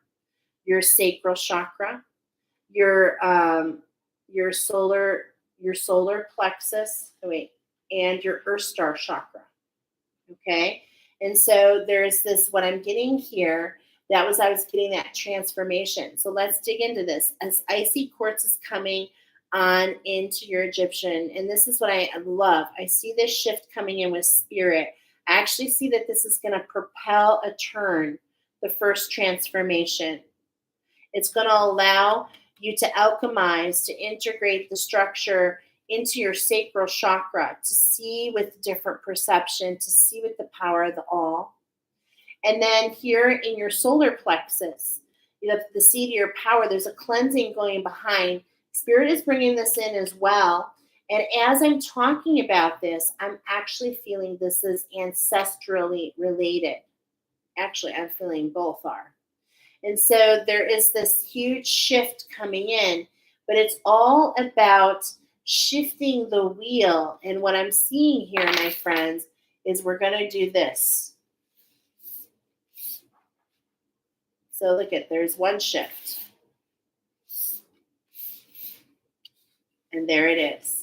your sacral chakra, your solar plexus, and your earth star chakra. Okay. And so there's this, what I'm getting here, I was getting that transformation. So let's dig into this. As icy quartz is coming on into your Egyptian, and this is what I love. I see this shift coming in with spirit. I actually see that this is going to propel a turn, the first transformation. It's going to allow you to alchemize, to integrate the structure into your sacral chakra to see with different perception, to see with the power of the all. And then here in your solar plexus, you have the seed of your power. There's a cleansing going behind. Spirit is bringing this in as well. And as I'm talking about this, I'm actually feeling this is ancestrally related. Actually, I'm feeling both are. And so there is this huge shift coming in, but it's all about shifting the wheel. And what I'm seeing here, my friends, is we're going to do this. So look at, there's one shift. And there it is.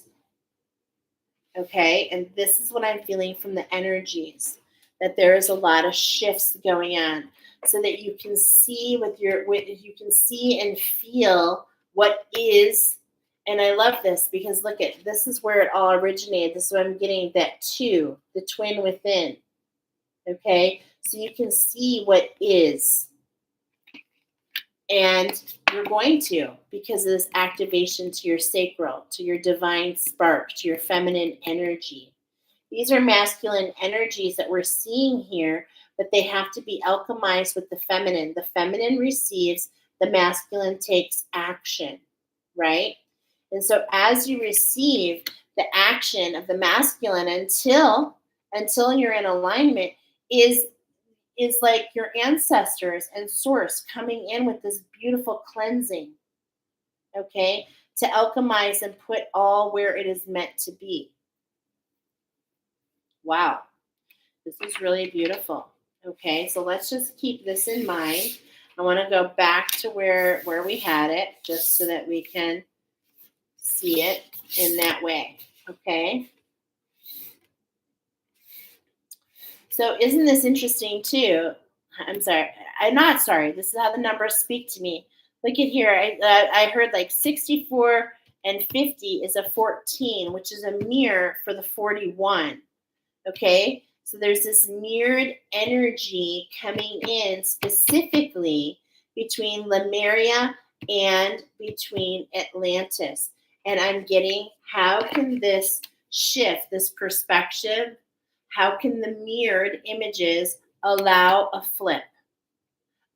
Okay, and this is what I'm feeling from the energies, that there is a lot of shifts going on, so that you can see you can see and feel what is. And I love this because look at, this is where it all originated. This is what I'm getting, that two, the twin within. Okay, so you can see what is. And you're going to, because of this activation to your sacral, to your divine spark, to your feminine energy. These are masculine energies that we're seeing here, but they have to be alchemized with the feminine. The feminine receives, the masculine takes action, right? And so as you receive the action of the masculine until you're in alignment, is like your ancestors and source coming in with this beautiful cleansing, okay, to alchemize and put all where it is meant to be. Wow, this is really beautiful. Okay, so let's just keep this in mind. I want to go back to where we had it, just so that we can see it in that way, okay? So isn't this interesting too? I'm sorry. I'm not sorry. This is how the numbers speak to me. Look at here. I heard like 64 and 50 is a 14, which is a mirror for the 41. Okay? So there's this mirrored energy coming in specifically between Lemuria and between Atlantis. And I'm getting, how can this shift, this perspective, how can the mirrored images allow a flip?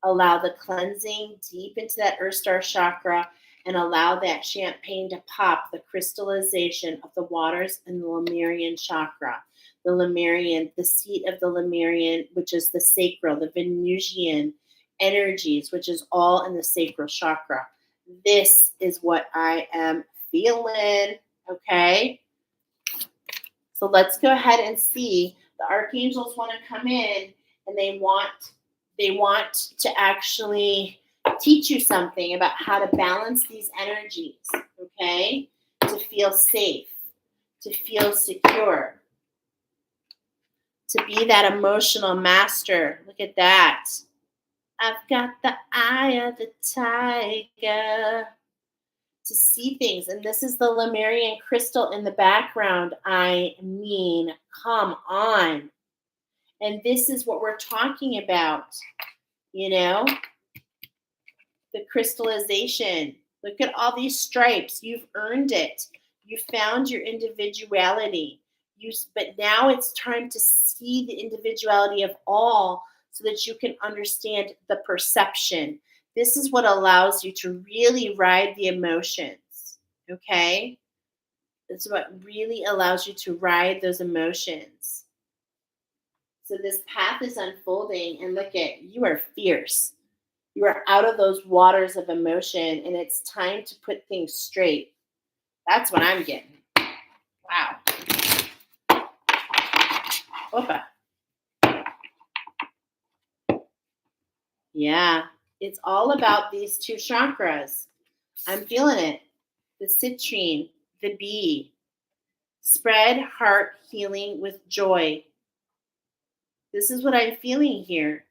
Allow the cleansing deep into that Earth Star chakra, and allow that champagne to pop, the crystallization of the waters in the Lemurian chakra. The Lemurian, the seat of the Lemurian, which is the sacral, the Venusian energies, which is all in the sacral chakra. This is what I am feeling, okay? So let's go ahead and see. The archangels want to come in, and they want to actually teach you something about how to balance these energies, okay? To feel safe, to feel secure, to be that emotional master. Look at that. I've got the eye of the tiger. To see things. And this is the Lemurian crystal in the background. I mean, come on. And this is what we're talking about, you know, the crystallization. Look at all these stripes. You've earned it. You found your individuality. But now it's time to see the individuality of all, so that you can understand the perception. This is what allows you to really ride the emotions, okay? This is what really allows you to ride those emotions. So this path is unfolding, and look at, you are fierce. You are out of those waters of emotion, and it's time to put things straight. That's what I'm getting. Wow. Opa. Yeah, it's all about these two chakras. I'm feeling it. The citrine, the bee. Spread heart healing with joy. This is what I'm feeling here.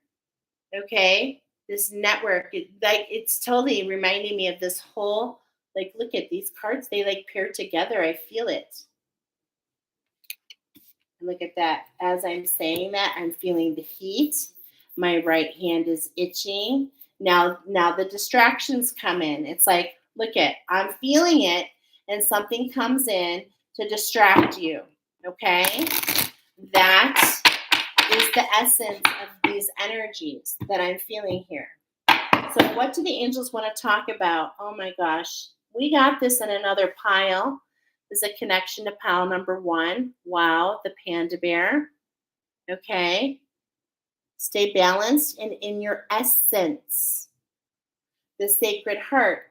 Okay? This network, it's totally reminding me of this whole, like, look at these cards. They like pair together. I feel it. And look at that. As I'm saying that, I'm feeling the heat. My right hand is itching. Now the distractions come in. It's like, look at, I'm feeling it. and something comes in to distract you, okay? That is the essence of these energies that I'm feeling here. So what do the angels want to talk about? Oh my gosh. We got this in another pile. There's a connection to pile number 1. Wow, the panda bear. Okay. Stay balanced and in your essence. The sacred heart.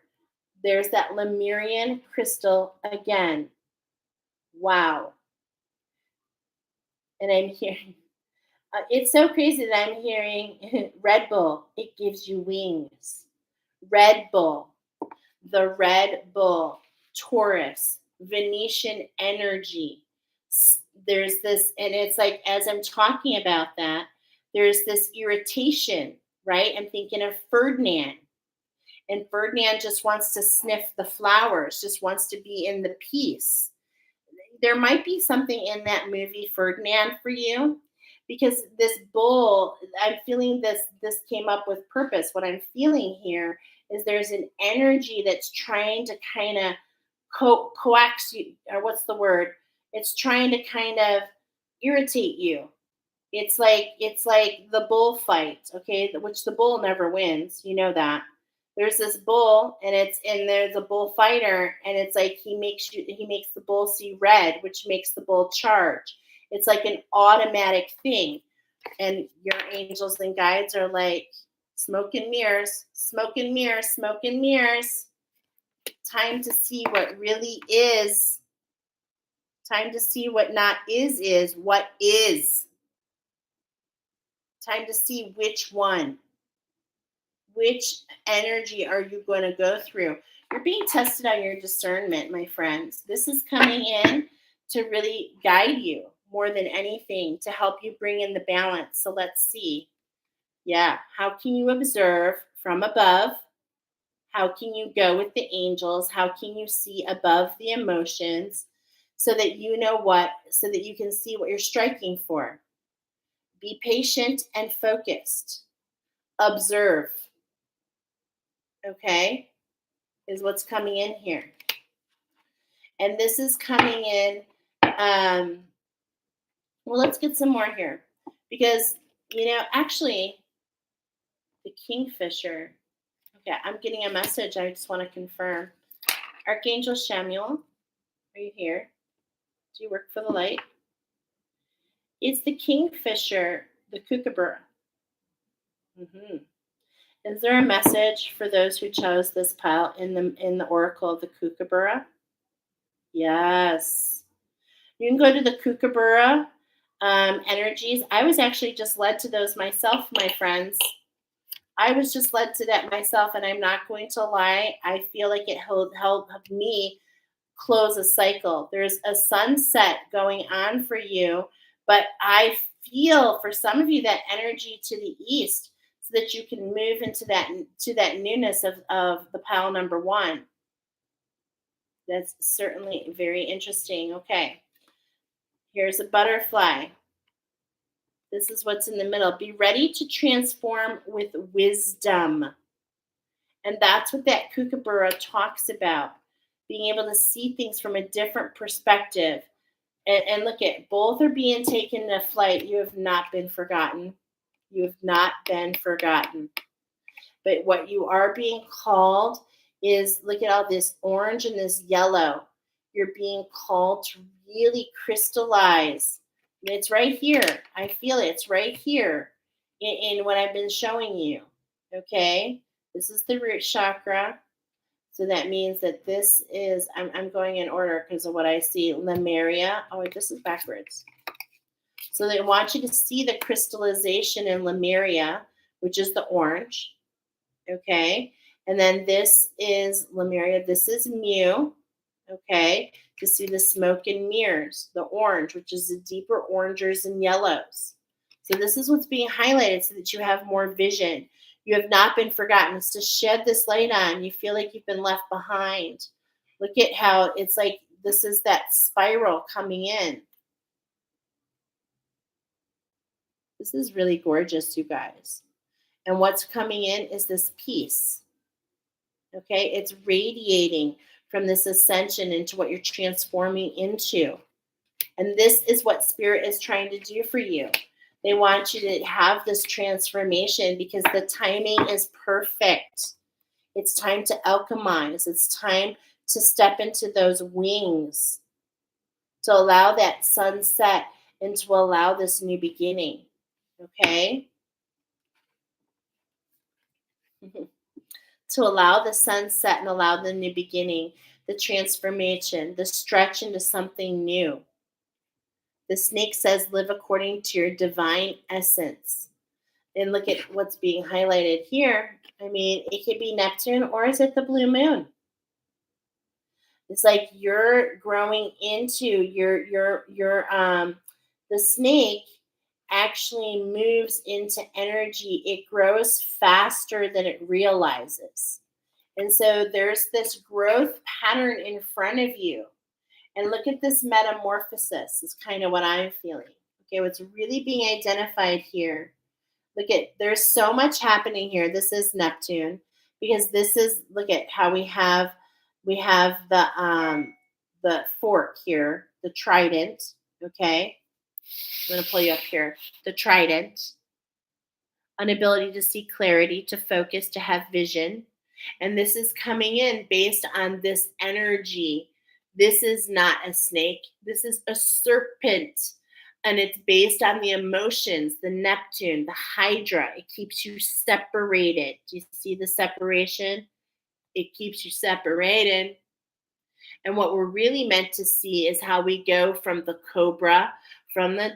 There's that Lemurian crystal again. Wow. And I'm hearing, it's so crazy that I'm hearing Red Bull. It gives you wings. Red Bull. The Red Bull, Taurus, Venetian energy. There's this, and it's like, as I'm talking about that, there's this irritation, right? I'm thinking of Ferdinand, and Ferdinand just wants to sniff the flowers, just wants to be in the peace. There might be something in that movie Ferdinand for you, because this bull, I'm feeling this came up with purpose. What I'm feeling here is there's an energy that's trying to kind of coax you, or what's the word, it's trying to kind of irritate you. It's like the bullfight, okay, which the bull never wins, you know that. There's this bull, and there's a bullfighter, and it's like he makes the bull see red, which makes the bull charge. It's like an automatic thing. And your angels and guides are like, smoke and mirrors, smoke and mirrors, smoke and mirrors. Time to see what really is. Time to see what not is what is. Time to see which one. Which energy are you going to go through? You're being tested on your discernment, my friends. This is coming in to really guide you more than anything, to help you bring in the balance. So let's see. Yeah. How can you observe from above? How can you go with the angels? How can you see above the emotions so that so that you can see what you're striking for? Be patient and focused. Observe. Okay? Is what's coming in here. And this is coming in. Well, let's get some more here. Because, actually, the kingfisher. Okay, I'm getting a message. I just want to confirm. Archangel Samuel, are you here? Do you work for the light? Is the kingfisher the kookaburra? Mm-hmm. Is there a message for those who chose this pile in the oracle of the kookaburra? Yes. You can go to the kookaburra energies. I was actually just led to those myself, my friends. I was just led to that myself, and I'm not going to lie. I feel like it helped me close a cycle. There's a sunset going on for you, but I feel for some of you that energy to the east, so that you can move into that newness of the pile number 1. That's certainly very interesting. Okay. Here's a butterfly. This is what's in the middle. Be ready to transform with wisdom. And that's what that kookaburra talks about. Being able to see things from a different perspective. And look at, both are being taken to flight. You have not been forgotten. You have not been forgotten. But what you are being called is, look at all this orange and this yellow. You're being called to really crystallize. And it's right here. I feel it. It's right here in what I've been showing you. Okay? This is the root chakra. So that means that this is, I'm going in order because of what I see. Lemuria. Oh, wait, this is backwards. So they want you to see the crystallization in Lemuria, which is the orange. Okay. And then this is Lemuria. This is Mu. Okay. To see the smoke and mirrors, the orange, which is the deeper orangers and yellows. So this is what's being highlighted so that you have more vision. You have not been forgotten. It's to shed this light on. You feel like you've been left behind. Look at how it's like this is that spiral coming in. This is really gorgeous, you guys. And what's coming in is this peace. Okay, it's radiating from this ascension into what you're transforming into. And this is what Spirit is trying to do for you. They want you to have this transformation because the timing is perfect. It's time to alchemize. It's time to step into those wings, to allow that sunset and to allow this new beginning. Okay? To allow the sunset and allow the new beginning, the transformation, the stretch into something new. The snake says, live according to your divine essence. And look at what's being highlighted here. I mean, it could be Neptune or is it the blue moon? It's like you're growing into the snake actually moves into energy. It grows faster than it realizes. And so there's this growth pattern in front of you. And look at this metamorphosis is kind of what I'm feeling. Okay, what's really being identified here. Look at, there's so much happening here. This is Neptune because this is, look at how we have the fork here, the trident. Okay, I'm going to pull you up here. The trident, an ability to see clarity, to focus, to have vision. And this is coming in based on this energy. This is not a snake. This is a serpent. And it's based on the emotions, the Neptune, the Hydra. It keeps you separated. Do you see the separation? It keeps you separated. And what we're really meant to see is how we go from the cobra, from the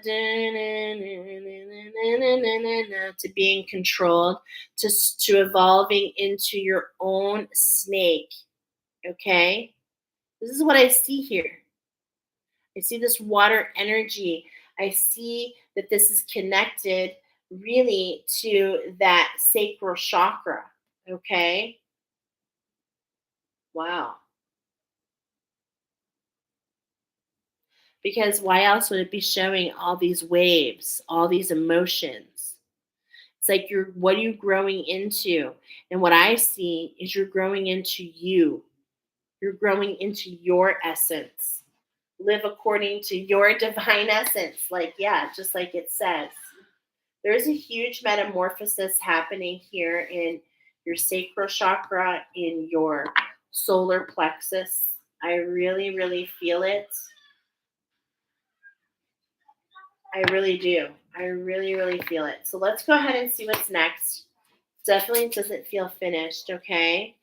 to being controlled, to evolving into your own snake. Okay? This is what I see here. I see this water energy. I see that this is connected really to that sacral chakra. Okay? Wow. Because why else would it be showing all these waves, all these emotions? It's like what are you growing into? And what I see is you're growing into you. You're growing into your essence. Live according to your divine essence. Like, yeah, just like it says. There's a huge metamorphosis happening here in your sacral chakra, in your solar plexus. I really, really feel it. I really do. I really, really feel it. So let's go ahead and see what's next. Definitely doesn't feel finished, okay?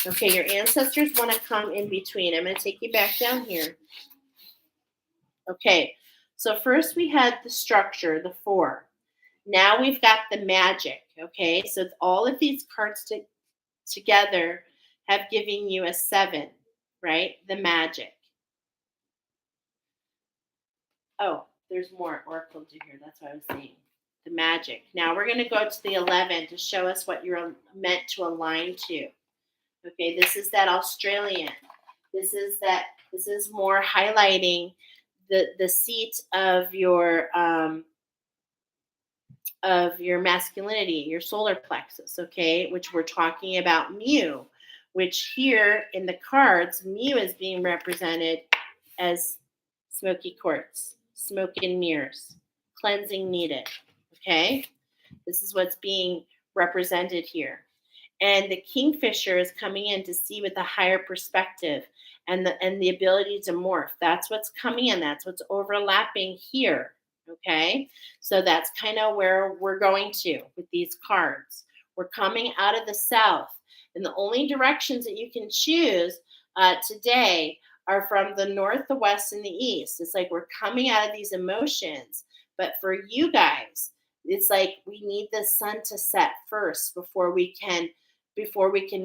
Okay, your ancestors want to come in between. I'm going to take you back down here. Okay, so first we had the structure, the 4. Now we've got the magic, okay? So all of these cards together have given you a 7, right? The magic. Oh, there's more oracle do here. That's what I was saying. The magic. Now we're going to go to the 11 to show us what you're meant to align to. Okay, this is that Australian. This is more highlighting the seat of your masculinity, your solar plexus, okay, which we're talking about Mu, which here in the cards, Mu is being represented as smoky quartz, smoke and mirrors, cleansing needed, okay? This is what's being represented here. And the kingfisher is coming in to see with a higher perspective and the ability to morph. That's what's coming in. That's what's overlapping here. Okay. So that's kind of where we're going to with these cards. We're coming out of the south. And the only directions that you can choose today are from the north, the west, and the east. It's like we're coming out of these emotions. But for you guys, it's like we need the sun to set first before we can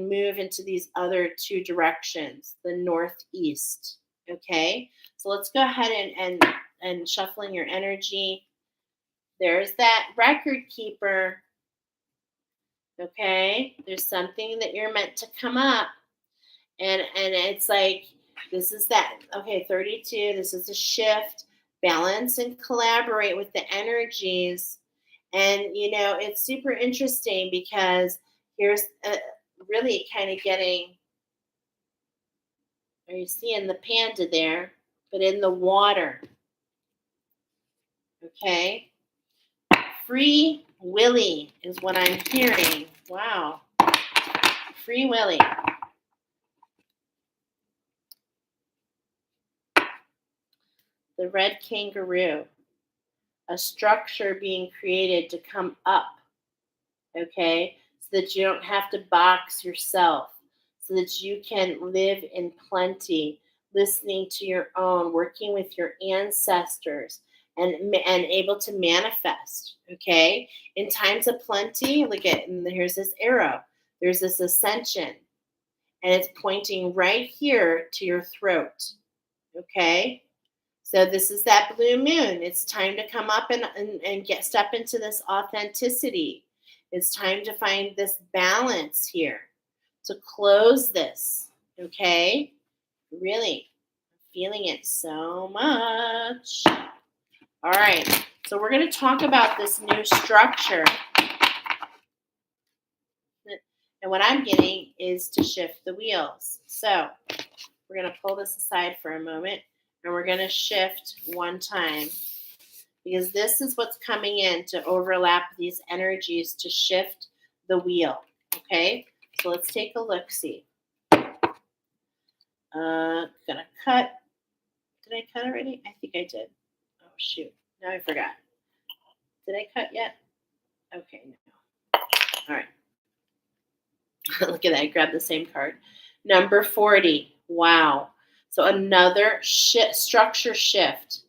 move into these other 2 directions, the northeast. Okay, so let's go ahead and shuffling your energy. There's that record keeper. Okay, there's something that you're meant to come up, and it's like this is that. Okay, 32. This is a shift. Balance and collaborate with the energies. And, it's super interesting because here's really kind of getting, are you seeing the panda there? But in the water. Okay. Free Willy is what I'm hearing. Wow. Free Willy. The red kangaroo. A structure being created to come up. Okay. So that you don't have to box yourself. So that you can live in plenty, listening to your own, working with your ancestors, and able to manifest. Okay, in times of plenty, look at, and here's this arrow. There's this ascension, and it's pointing right here to your throat. Okay, so this is that blue moon. It's time to come up and get step into this authenticity. It's time to find this balance here, to close this. Okay, really feeling it so much. All right, so we're going to talk about this new structure. And what I'm getting is to shift the wheels. So we're going to pull this aside for a moment, and we're going to shift one time, because this is what's coming in to overlap these energies to shift the wheel. Okay, so let's take a look-see. Gonna cut. Did I cut already? I think I did. Oh, shoot. Now I forgot. Did I cut yet? Okay, no. All right. Look at that. I grabbed the same card. Number 40. Wow. So another structure shift.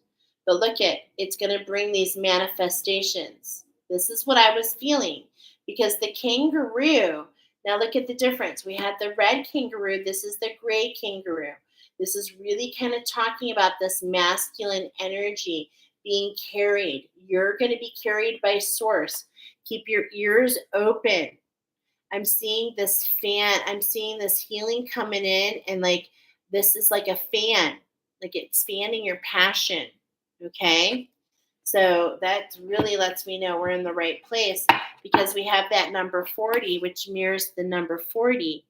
But look at, it's going to bring these manifestations. This is what I was feeling. Because the kangaroo, now look at the difference. We had the red kangaroo. This is the gray kangaroo. This is really kind of talking about this masculine energy being carried. You're going to be carried by source. Keep your ears open. I'm seeing this fan. I'm seeing this healing coming in, and like this is like a fan, like it's fanning your passion. Okay. So that really lets me know we're in the right place, because we have that number 40, which mirrors the number 40.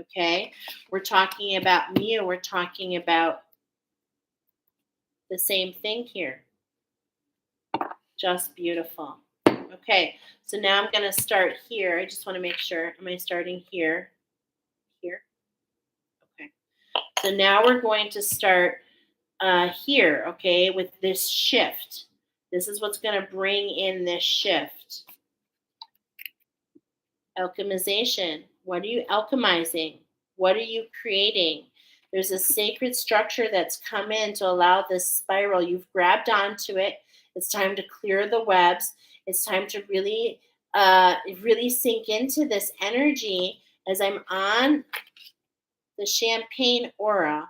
Okay. We're talking about mu. We're talking about the same thing here. Just beautiful. Okay. So now I'm going to start here. I just want to make sure. Am I starting here? Here? Okay. So now we're going to start here, okay, with this shift. This is what's going to bring in this shift. Alchemization. What are you alchemizing? What are you creating? There's a sacred structure that's come in to allow this spiral. You've grabbed onto it. It's time to clear the webs. It's time to really, really sink into this energy as I'm on the champagne aura.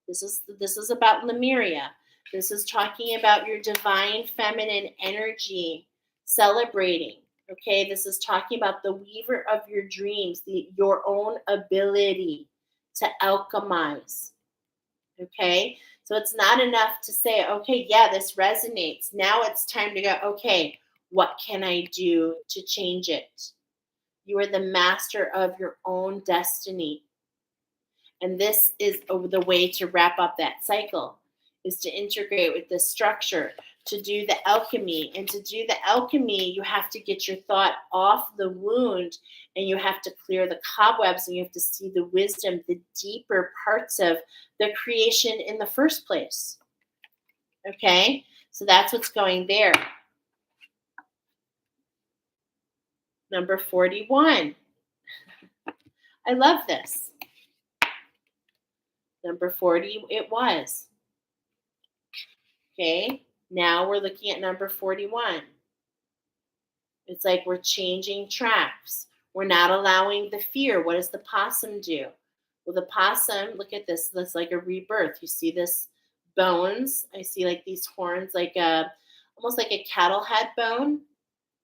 This is about Lemuria. This is talking about your divine feminine energy celebrating. Okay, this is talking about the weaver of your dreams, your own ability to alchemize. Okay, so it's not enough to say, okay, yeah, this resonates. Now it's time to go, okay, what can I do to change it? You are the master of your own destiny. And this is the way to wrap up that cycle, is to integrate with this structure, to do the alchemy. And to do the alchemy, you have to get your thought off the wound, and you have to clear the cobwebs, and you have to see the wisdom, the deeper parts of the creation in the first place. Okay? So that's what's going there. Number 41. I love this. Number 40 it was. Okay, now we're looking at number 41. It's like we're changing tracks. We're not allowing the fear. What does the possum do? Well, the possum, look at this. That's like a rebirth. You see this bones. I see like these horns, like almost like a cattle head bone.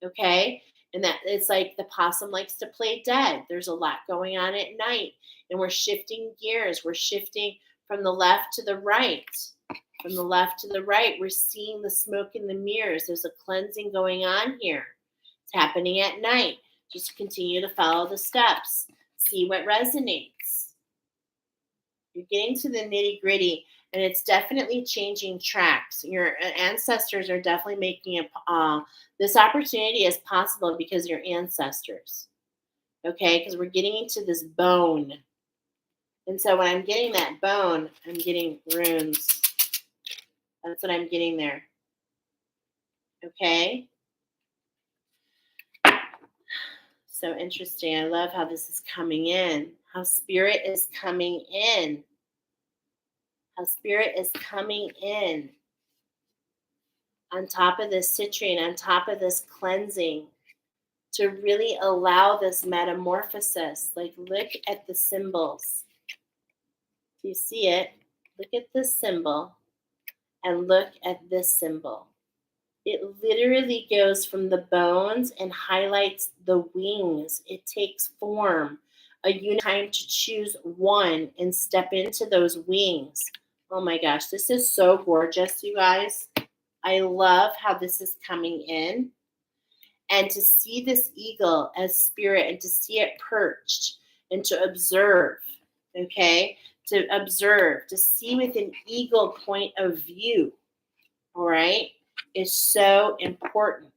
Okay, and that it's like the possum likes to play dead. There's a lot going on at night, and we're shifting gears. We're shifting from the left to the right. From the left to the right, we're seeing the smoke in the mirrors. There's a cleansing going on here. It's happening at night. Just continue to follow the steps. See what resonates. You're getting to the nitty gritty, and it's definitely changing tracks. Your ancestors are definitely making it. This opportunity is possible because of your ancestors. Okay, because we're getting into this bone. And so when I'm getting that bone, I'm getting runes. That's what I'm getting there. Okay? So interesting. I love how this is coming in, how spirit is coming in. How spirit is coming in on top of this citrine, on top of this cleansing, to really allow this metamorphosis. Like, look at the symbols. Do you see it? Look at this symbol and look at this symbol. It literally goes from the bones and highlights the wings. It takes form. A unit time to choose one and step into those wings. Oh my gosh, this is so gorgeous, you guys. I love how this is coming in. And to see this eagle as spirit and to see it perched and to observe, okay? To observe, to see with an eagle point of view, all right, is so important.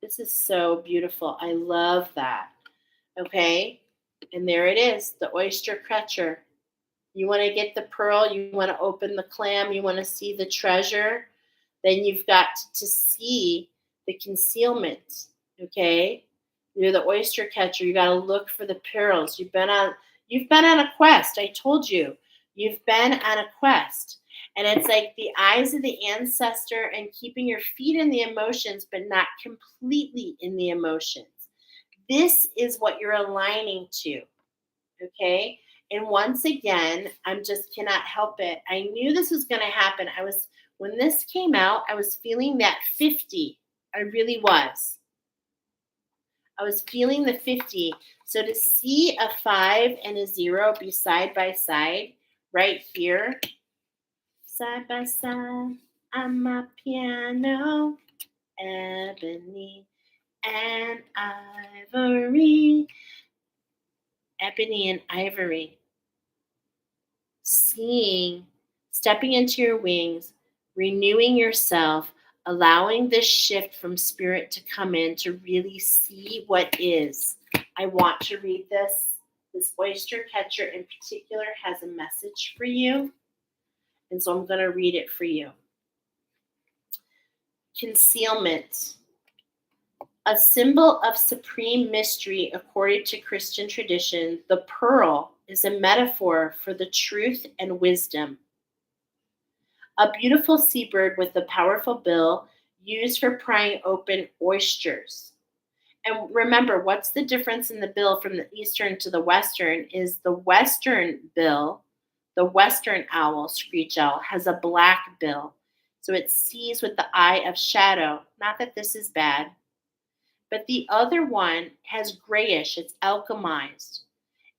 This is so beautiful. I love that, okay? And there it is, the oyster catcher. You want to get the pearl, you want to open the clam, you want to see the treasure, then you've got to see the concealment, okay? You're the oyster catcher. You got to look for the pearls. You've been on a quest. I told you. You've been on a quest. And it's like the eyes of the ancestor and keeping your feet in the emotions, but not completely in the emotions. This is what you're aligning to, okay? And once again, I'm just cannot help it. I knew this was going to happen. When this came out, I was feeling that 50. I really was. I was feeling the 50. So to see a 5 and a 0 be side by side right here, side by side on my piano, ebony and ivory. Ebony and ivory. Seeing, stepping into your wings, renewing yourself, allowing this shift from spirit to come in to really see what is. I want to read this. This oyster catcher in particular has a message for you. And so I'm going to read it for you. Concealment. A symbol of supreme mystery according to Christian tradition, the pearl is a metaphor for the truth and wisdom. A beautiful seabird with a powerful bill used for prying open oysters. And remember, what's the difference in the bill from the eastern to the western is the western bill, the western owl, screech owl, has a black bill. So it sees with the eye of shadow. Not that this is bad. But the other one has grayish, it's alchemized.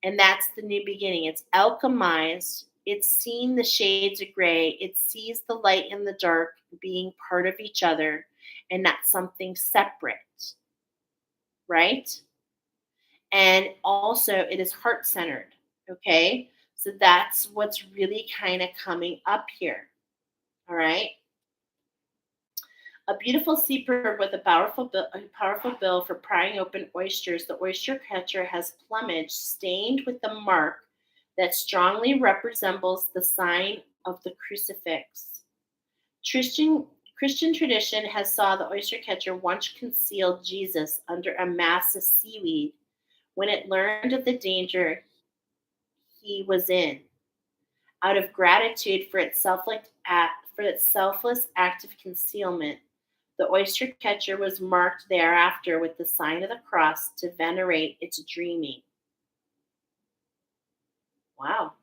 And that's the new beginning. It's alchemized. It's seen the shades of gray. It sees the light and the dark being part of each other and not something separate. Right? And also, it is heart centered. Okay? So that's what's really kind of coming up here. All right? A beautiful seabird with a powerful bill for prying open oysters, the oyster catcher has plumage stained with the mark that strongly resembles the sign of the crucifix. Christian tradition has saw the oyster catcher once concealed Jesus under a mass of seaweed when it learned of the danger he was in. Out of gratitude for its selfless act of concealment, the oyster catcher was marked thereafter with the sign of the cross to venerate its dreaming. Wow.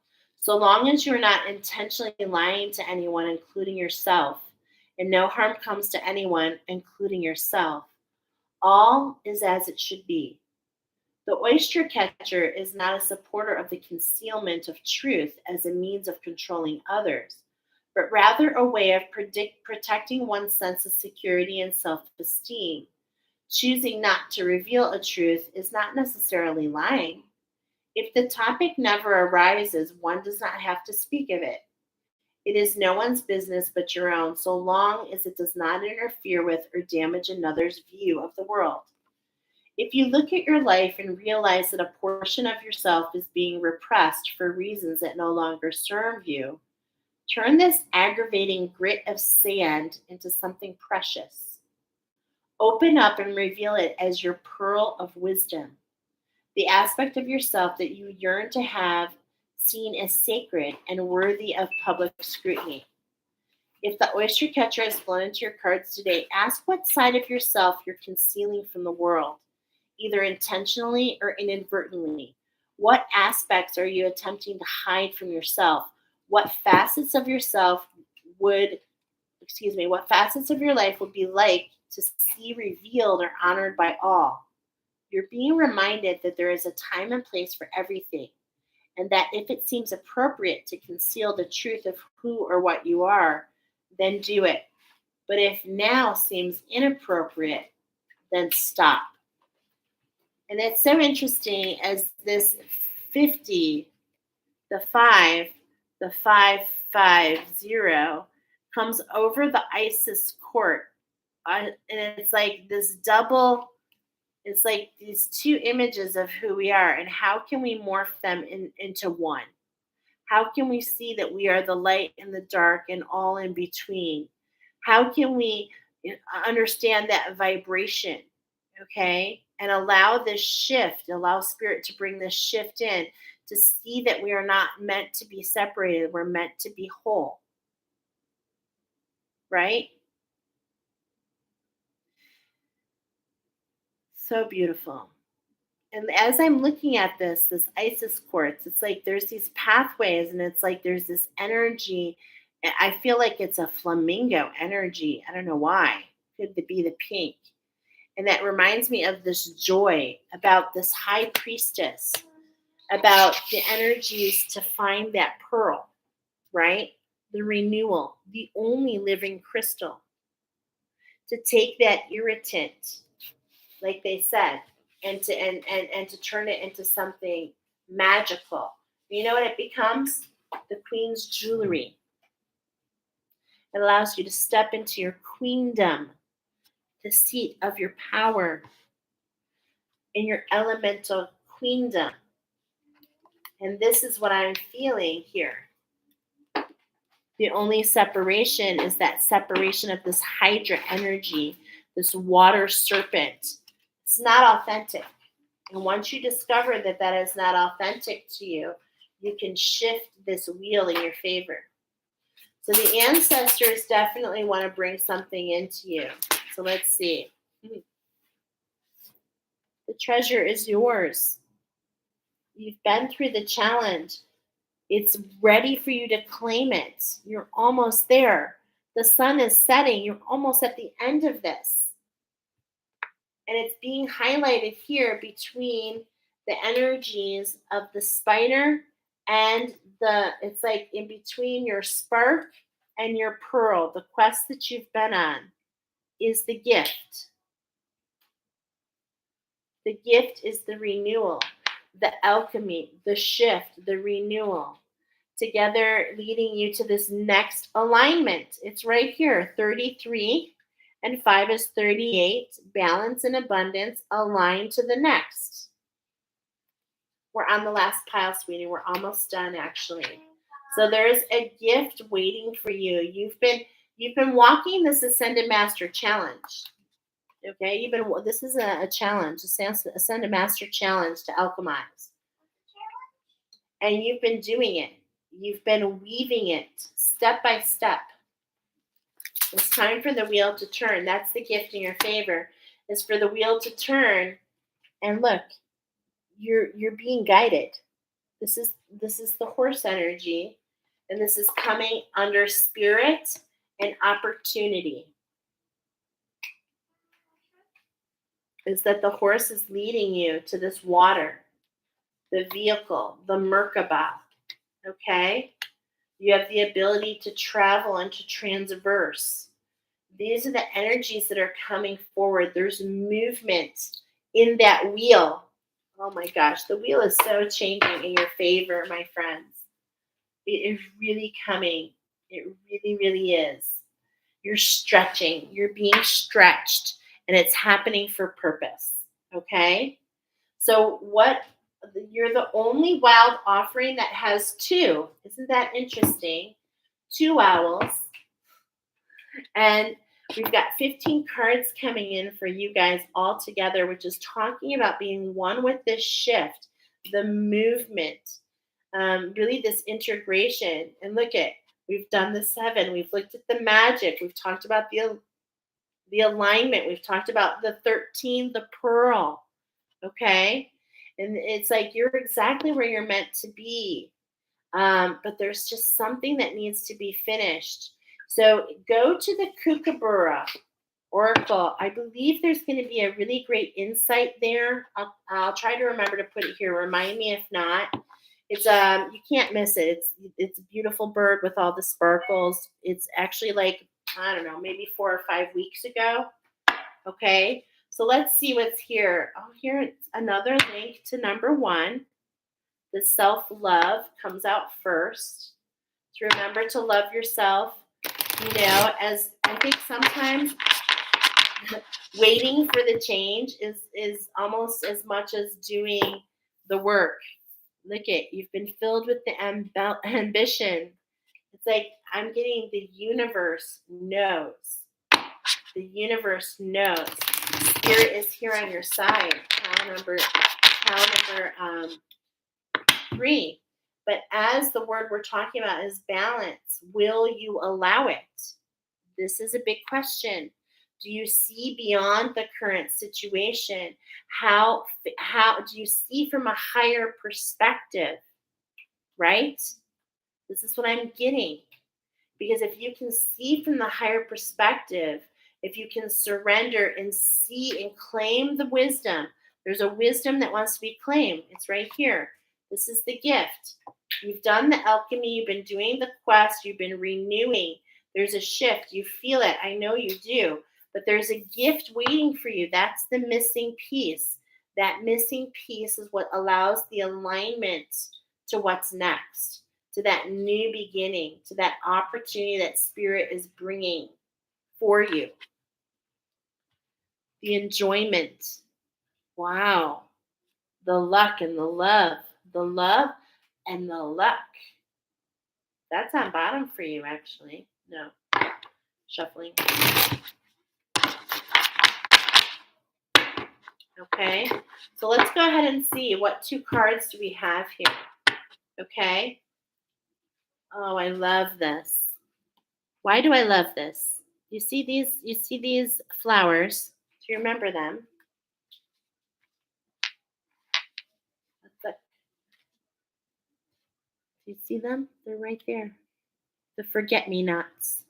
So long as you're not intentionally lying to anyone, including yourself, and no harm comes to anyone, including yourself, all is as it should be. The oyster catcher is not a supporter of the concealment of truth as a means of controlling others, but rather a way of protecting one's sense of security and self-esteem. Choosing not to reveal a truth is not necessarily lying. If the topic never arises, one does not have to speak of it. It is no one's business but your own, so long as it does not interfere with or damage another's view of the world. If you look at your life and realize that a portion of yourself is being repressed for reasons that no longer serve you, turn this aggravating grit of sand into something precious. Open up and reveal it as your pearl of wisdom, the aspect of yourself that you yearn to have seen as sacred and worthy of public scrutiny. If the oyster catcher has flown into your cards today, ask what side of yourself you're concealing from the world, either intentionally or inadvertently. What aspects are you attempting to hide from yourself? What facets of yourself what facets of your life would be like to see revealed or honored by all? You're being reminded that there is a time and place for everything, and that if it seems appropriate to conceal the truth of who or what you are, then do it. But if now seems inappropriate, then stop. And it's so interesting as this 50, the 5, the 550 comes over the Isis court. And it's like this double, it's like these two images of who we are, and how can we morph them into one? How can we see that we are the light and the dark and all in between? How can we understand that vibration, okay? And allow this shift, allow spirit to bring this shift in to see that we are not meant to be separated, we're meant to be whole, right? So beautiful. And as I'm looking at this Isis quartz, it's like there's these pathways, and it's like there's this energy. I feel like it's a flamingo energy. I don't know why. Could it be the pink? And that reminds me of this joy about this high priestess, about the energies to find that pearl, right? The renewal, the only living crystal. To take that irritant, like they said, and to turn it into something magical. You know what it becomes? The queen's jewelry. It allows you to step into your queendom, the seat of your power, in your elemental queendom. And this is what I'm feeling here. The only separation is that separation of this Hydra energy, this water serpent. It's not authentic. And once you discover that that is not authentic to you, you can shift this wheel in your favor. So the ancestors definitely want to bring something into you. So let's see. The treasure is yours. You've been through the challenge. It's ready for you to claim it. You're almost there. The sun is setting. You're almost at the end of this. And it's being highlighted here between the energies of the spider and it's like in between your spark and your pearl. The quest that you've been on is the gift. The gift is the renewal, the alchemy, the shift, the renewal. Together leading you to this next alignment. It's right here, 33 and 5 is 38. Balance and abundance align to the next. We're on the last pile, sweetie. We're almost done, actually. So there's a gift waiting for you. You've been walking this Ascended Master Challenge. Okay, this is a challenge, Ascended Master Challenge to alchemize. And you've been doing it. You've been weaving it step by step. It's time for the wheel to turn. That's the gift in your favor, is for the wheel to turn. And look, you're being guided. This is the horse energy, and this is coming under spirit and opportunity. Is that the horse is leading you to this water, the vehicle, the Merkaba. Okay? You have the ability to travel and to transverse. These are the energies that are coming forward. There's movement in that wheel. Oh my gosh, the wheel is so changing in your favor, my friends. It is really coming. It really, really is. You're stretching. You're being stretched, and it's happening for purpose. Okay? So what you're the only wild offering that has two. Isn't that interesting? Two owls. And we've got 15 cards coming in for you guys all together, which is talking about being one with this shift, the movement, really this integration. And look at, we've done the 7. We've looked at the magic. We've talked about the alignment. We've talked about the 13, the pearl. Okay? And it's like you're exactly where you're meant to be. But there's just something that needs to be finished. So go to the Kookaburra Oracle. I believe there's going to be a really great insight there. I'll try to remember to put it here. Remind me if not. It's you can't miss it. It's a beautiful bird with all the sparkles. It's actually like, I don't know, maybe 4 or 5 weeks ago. Okay. So let's see what's here. Oh, here it's another link to number 1. The self-love comes out first. To remember to love yourself, as I think sometimes waiting for the change is almost as much as doing the work. Look at, you've been filled with the ambition. It's like I'm getting the universe knows. The universe knows. Spirit is here on your side. Pile number 3. But as the word we're talking about is balance, will you allow it? This is a big question. Do you see beyond the current situation? How do you see from a higher perspective? Right? This is what I'm getting. Because if you can see from the higher perspective, if you can surrender and see and claim the wisdom, there's a wisdom that wants to be claimed. It's right here. This is the gift. You've done the alchemy. You've been doing the quest. You've been renewing. There's a shift. You feel it. I know you do. But there's a gift waiting for you. That's the missing piece. That missing piece is what allows the alignment to what's next, to that new beginning, to that opportunity that Spirit is bringing for you. The enjoyment. Wow. The luck and the love. The love and the luck. That's on bottom for you, actually. No. Shuffling. Okay. So let's go ahead and see what 2 cards do we have here. Okay. Oh, I love this. Why do I love this? You see these flowers. Do you remember them? Do you see them? They're right there. The forget-me-nots.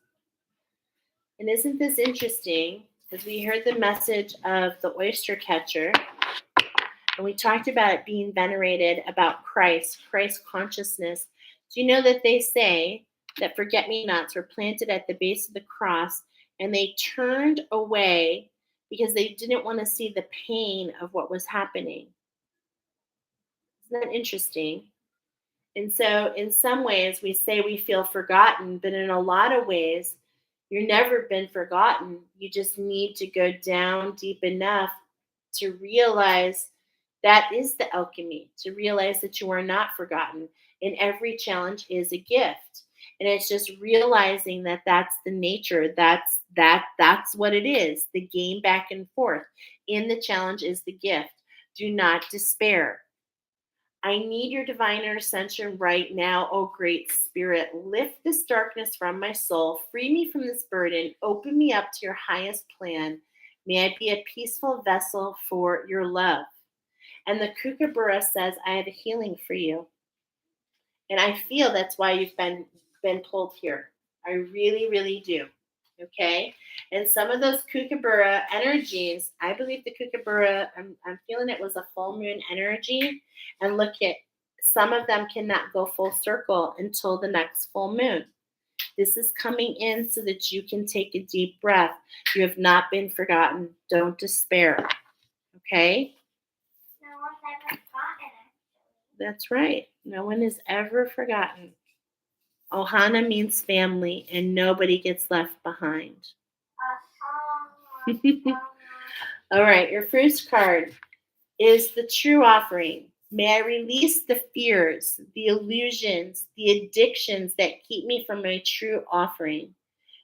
And isn't this interesting? Because we heard the message of the oyster catcher, and we talked about it being venerated, about Christ consciousness. Do you know that they say that forget-me-nots were planted at the base of the cross, and they turned away because they didn't want to see the pain of what was happening? Isn't that interesting? And so, in some ways, we say we feel forgotten, but in a lot of ways, you've never been forgotten. You just need to go down deep enough to realize that is the alchemy, to realize that you are not forgotten. And every challenge is a gift. And it's just realizing that that's the nature. That's what it is. The game back and forth. In the challenge is the gift. Do not despair. I need your divine intercession right now, oh great Spirit. Lift this darkness from my soul. Free me from this burden. Open me up to your highest plan. May I be a peaceful vessel for your love. And the Kookaburra says, I have a healing for you. And I feel that's why you've been pulled here. I really, really do. Okay? And some of those Kookaburra energies, I believe the Kookaburra, I'm feeling it was a full moon energy. And look at, some of them cannot go full circle until the next full moon. This is coming in so that you can take a deep breath. You have not been forgotten. Don't despair. Okay? No one's ever forgotten it. That's right. No one is ever forgotten. Ohana means family, and nobody gets left behind. All right, your first card is the true offering. May I release the fears, the illusions, the addictions that keep me from my true offering.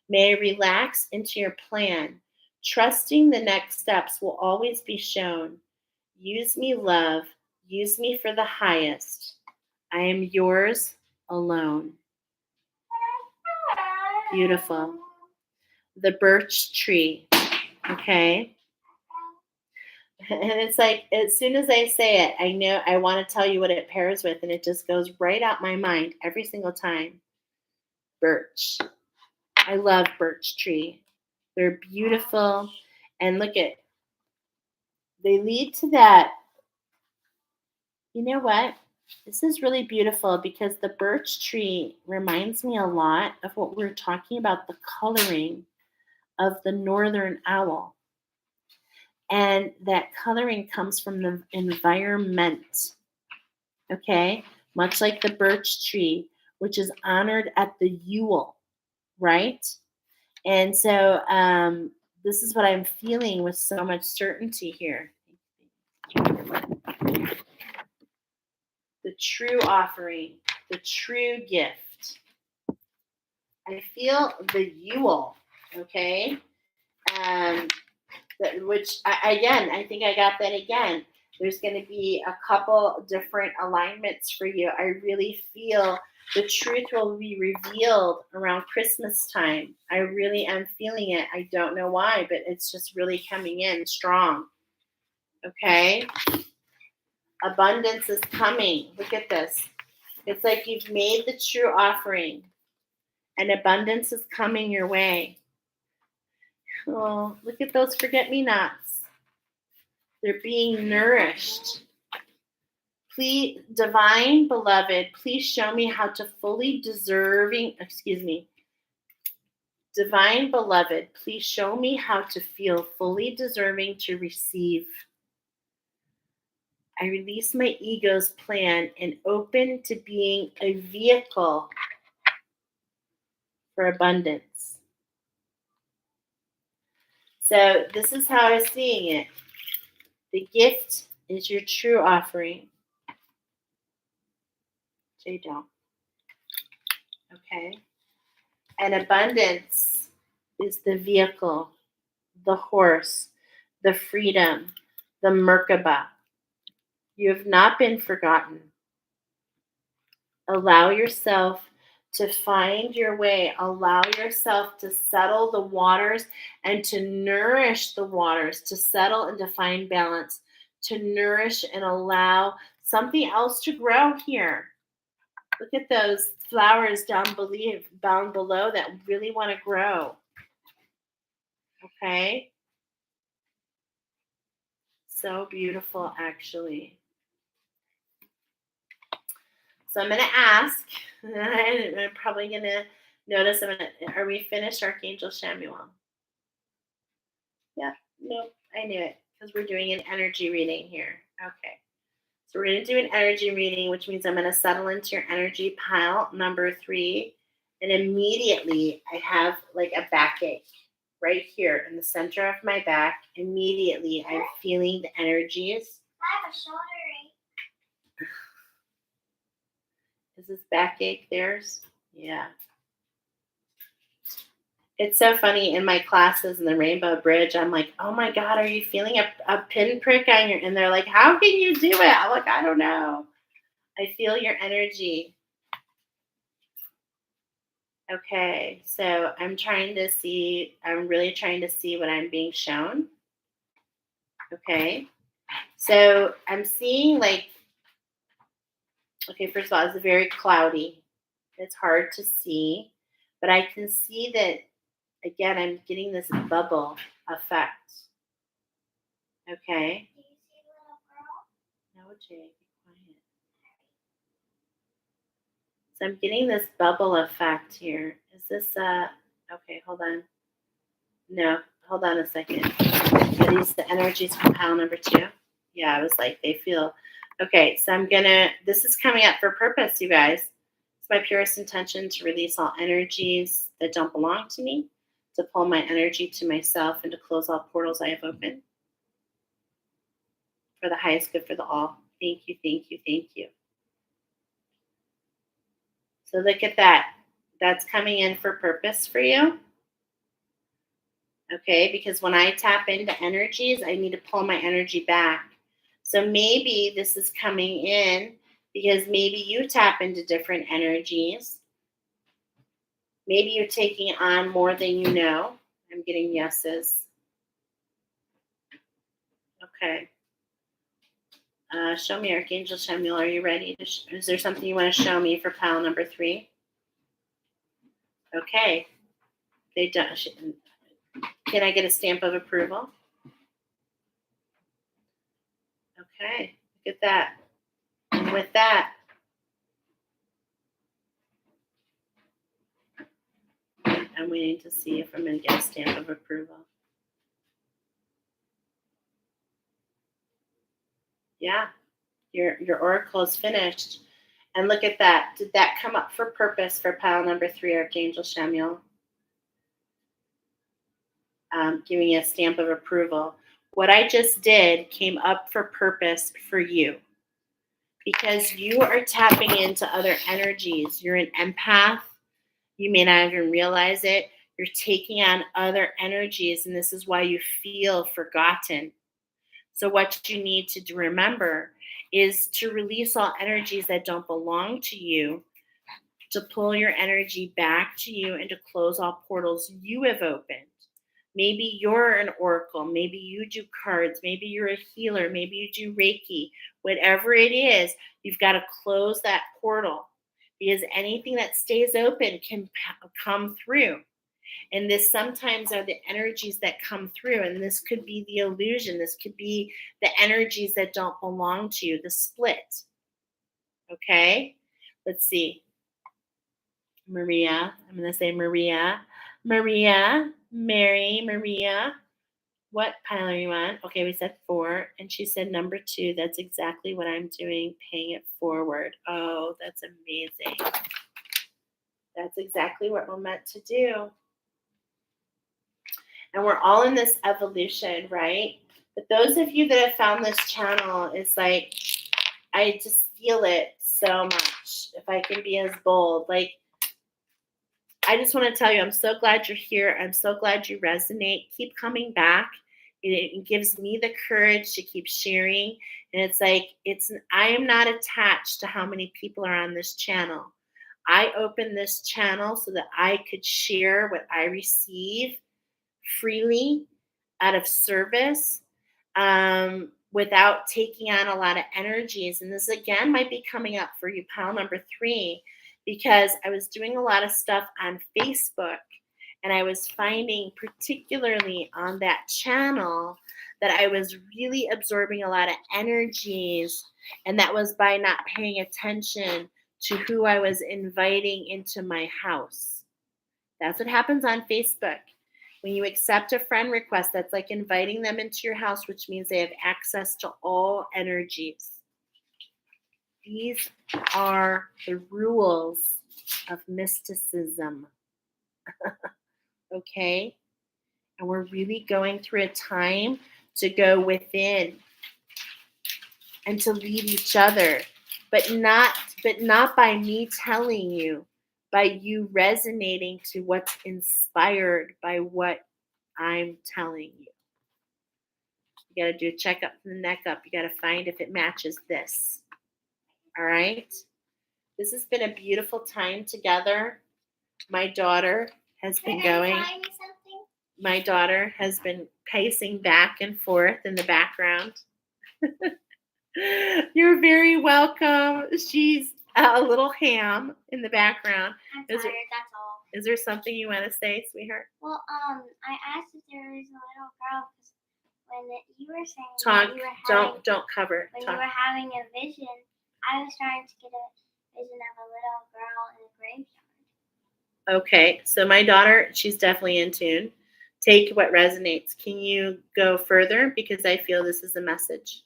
May I relax into your plan, trusting the next steps will always be shown. Use me, love. Use me for the highest. I am yours alone. Beautiful. The birch tree. Okay. And it's like, as soon as I say it, I know I want to tell you what it pairs with, and it just goes right out my mind every single time. Birch. I love birch tree. They're beautiful. And look at, they lead to that. You know what? This is really beautiful because the birch tree reminds me a lot of what we were talking about, the coloring of the northern owl. And that coloring comes from the environment. Okay? Much like the birch tree, which is honored at the Yule, right? And so this is what I'm feeling with so much certainty here. The true offering, the true gift. I feel the Yule, okay? I think I got that again. There's going to be a couple different alignments for you. I really feel the truth will be revealed around Christmas time. I really am feeling it. I don't know why, but it's just really coming in strong. Okay? Abundance is coming. Look at this. It's like you've made the true offering, and abundance is coming your way. Oh, look at those forget-me-nots. They're being nourished. Please, divine beloved, please show me how to Divine beloved, please show me how to feel fully deserving to receive. I release my ego's plan and open to being a vehicle for abundance. So this is how I was seeing it. The gift is your true offering. J-Dog. Okay. And abundance is the vehicle, the horse, the freedom, the Merkaba. You have not been forgotten. Allow yourself to find your way. Allow yourself to settle the waters and to nourish the waters, to settle and to find balance, to nourish and allow something else to grow here. Look at those flowers down below that really want to grow. Okay? So beautiful, actually. So I'm going to ask, and I'm probably going to notice, are we finished, Archangel Samuel? Yeah, nope, I knew it, because we're doing an energy reading here. Okay. So we're going to do an energy reading, which means I'm going to settle into your energy pile, number 3, and immediately I have like a backache right here in the center of my back. Immediately I'm feeling the energies. I have a shoulder ache. Is this backache theirs? Yeah. It's so funny in my classes in the Rainbow Bridge. I'm like, oh my God, are you feeling a pinprick on your, and they're like, how can you do it? I'm like, I don't know. I feel your energy. Okay, so I'm really trying to see what I'm being shown. Okay, so I'm seeing okay, first of all, it's very cloudy. It's hard to see, but I can see that, again, I'm getting this bubble effect. Okay. Do you see a little girl? No, Jay, be quiet. So I'm getting this bubble effect here. Is this okay, hold on. No, hold on a second. Are these the energies from pile number 2? Yeah, I was like, they feel okay. So this is coming up for purpose, you guys. It's my purest intention to release all energies that don't belong to me, to pull my energy to myself, and to close all portals I have opened for the highest good for the all. Thank you, thank you, thank you. So look at that. That's coming in for purpose for you. Okay, because when I tap into energies, I need to pull my energy back. So maybe this is coming in because maybe you tap into different energies. Maybe you're taking on more than you know. I'm getting yeses. Okay. Show me, Archangel Samuel. Are you ready? Is there something you want to show me for pile number 3? Okay. They don't. Can I get a stamp of approval? Okay. Look at that. And with that, I'm waiting to see if I'm going to get a stamp of approval. Yeah, your oracle is finished. And look at that. Did that come up for purpose for pile number 3, Archangel Samuel? Giving you a stamp of approval. What I just did came up for purpose for you because you are tapping into other energies. You're an empath. You may not even realize it. You're taking on other energies, and this is why you feel forgotten. So what you need to remember is to release all energies that don't belong to you, to pull your energy back to you, and to close all portals you have opened. Maybe you're an oracle. Maybe you do cards. Maybe you're a healer. Maybe you do Reiki. Whatever it is, you've got to close that portal because anything that stays open can come through. And this sometimes are the energies that come through. And this could be the illusion. This could be the energies that don't belong to you, the split. Okay? Let's see. Maria. I'm going to say Maria. Maria. Mary. Maria. What pile are you on? Okay, we said 4. And she said number 2. That's exactly what I'm doing, paying it forward. Oh, that's amazing. That's exactly what we're meant to do. And we're all in this evolution, right? But those of you that have found this channel, it's like, I just feel it so much. If I can be as bold, like, I just want to tell you, I'm so glad you're here. I'm so glad you resonate. Keep coming back. It gives me the courage to keep sharing. And it's like, I am not attached to how many people are on this channel. I opened this channel so that I could share what I receive freely out of service, without taking on a lot of energies. And this again might be coming up for you, pile number 3, because I was doing a lot of stuff on Facebook, and I was finding, particularly on that channel, that I was really absorbing a lot of energies, and that was by not paying attention to who I was inviting into my house. That's what happens on Facebook. When you accept a friend request, that's like inviting them into your house, which means they have access to all energies. These are the rules of mysticism. Okay? And we're really going through a time to go within and to lead each other, but not by me telling you, by you resonating to what's inspired by what I'm telling you. You got to do a checkup from the neck up. You got to find if it matches this. All right? This has been a beautiful time together. My daughter has been going. My daughter has been pacing back and forth in the background. You're very welcome. She's a little ham in the background. I'm tired, that's all. Is there something you want to say, sweetheart? Well, I asked if there was a little girl because when you were saying Talk. that you were having, Don't cover. When Talk. you were having a vision, I was trying to get a vision of a little girl Okay, so my daughter, she's definitely in tune. Take what resonates. Can you go further? Because I feel this is a message.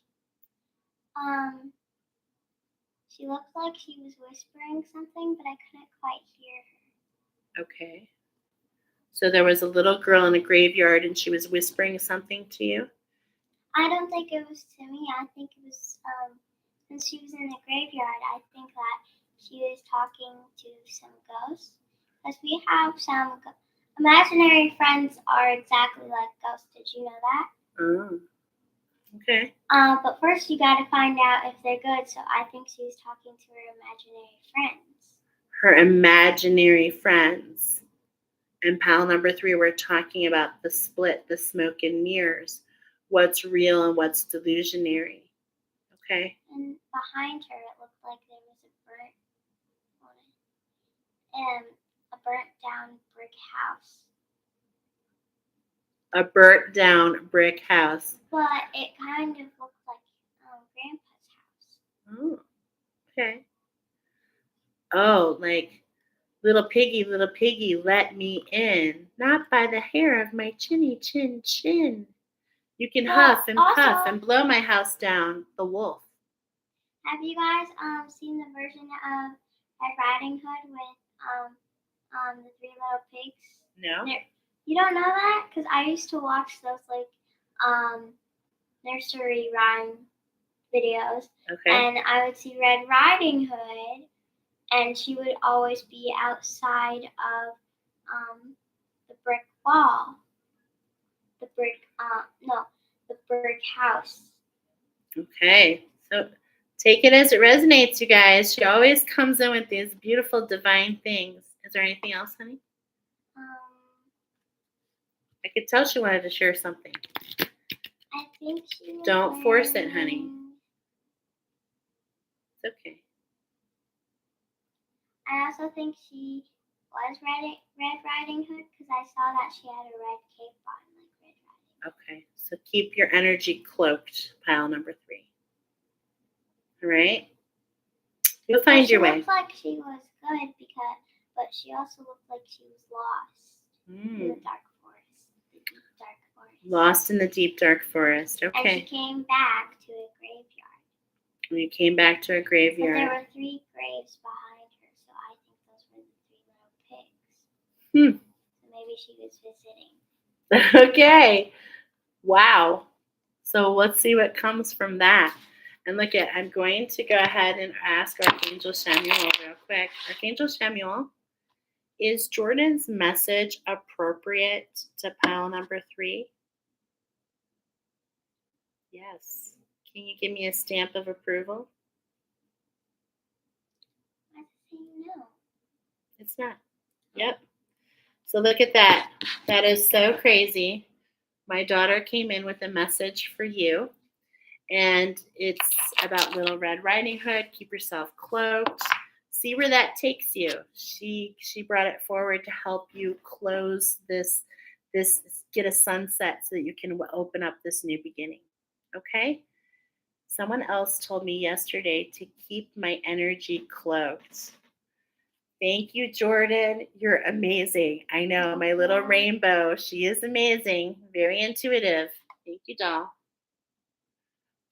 She looked like she was whispering something, but I couldn't quite hear her. Okay. So there was a little girl in a graveyard and she was whispering something to you? I don't think it was to me. I think it was since she was in the graveyard. I think that she was talking to some ghosts. Because we have some imaginary friends are exactly like ghosts. Did you know that? Oh, okay. But first you got to find out if they're good. So I think she was talking to her imaginary friends. Her imaginary friends. And pile number 3, we're talking about the split, the smoke and mirrors. What's real and what's delusionary. Okay. And behind her, it looked like there was a burnt down brick house. A burnt down brick house. But it kind of looked like Grandpa's house. Oh, okay. Oh, like little piggy, let me in. Not by the hair of my chinny chin chin. You can huff and puff and blow my house down, the wolf. Have you guys seen the version of Red Riding Hood with the 3 little pigs? No. You don't know that? Because I used to watch those nursery rhyme videos. Okay. And I would see Red Riding Hood, and she would always be outside of the brick wall. The brick house. Okay. So take it as it resonates, you guys. She always comes in with these beautiful divine things. Is there anything else, honey? I could tell she wanted to share something. I think she was Don't force it, honey. It's okay. I also think she was Red Riding Hood because I saw that she had a red cape on, like Red Riding Hood. Okay, so keep your energy cloaked, pile number 3. All right? You'll find your way. She looked like she was good but she also looked like she was lost in the dark forest. The deep dark forest. Lost in the deep dark forest. Okay. And she came back to a graveyard. You came back to a graveyard. But there were 3 graves behind her, so I think those were the 3 little pigs. So maybe she was visiting. Okay. Wow. So let's see what comes from that. And look at, I'm going to go ahead and ask Archangel Samuel real quick. Archangel Samuel, is Jordan's message appropriate to pile number 3? Yes. Can you give me a stamp of approval? I'm saying no. It's not. Yep. So look at that. That is so crazy. My daughter came in with a message for you, and it's about Little Red Riding Hood. Keep yourself cloaked. See where that takes you. She brought it forward to help you close this, get a sunset so that you can open up this new beginning. Okay? Someone else told me yesterday to keep my energy cloaked. Thank you, Jordan. You're amazing. I know, my little rainbow. She is amazing. Very intuitive. Thank you, doll.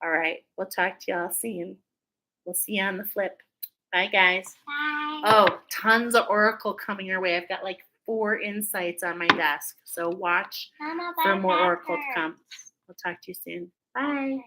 All right. We'll talk to y'all soon. We'll see you on the flip. Bye, guys. Bye. Oh, tons of oracle coming your way. I've got like 4 insights on my desk. So watch Mama, for more oracle to come. We'll talk to you soon. Bye.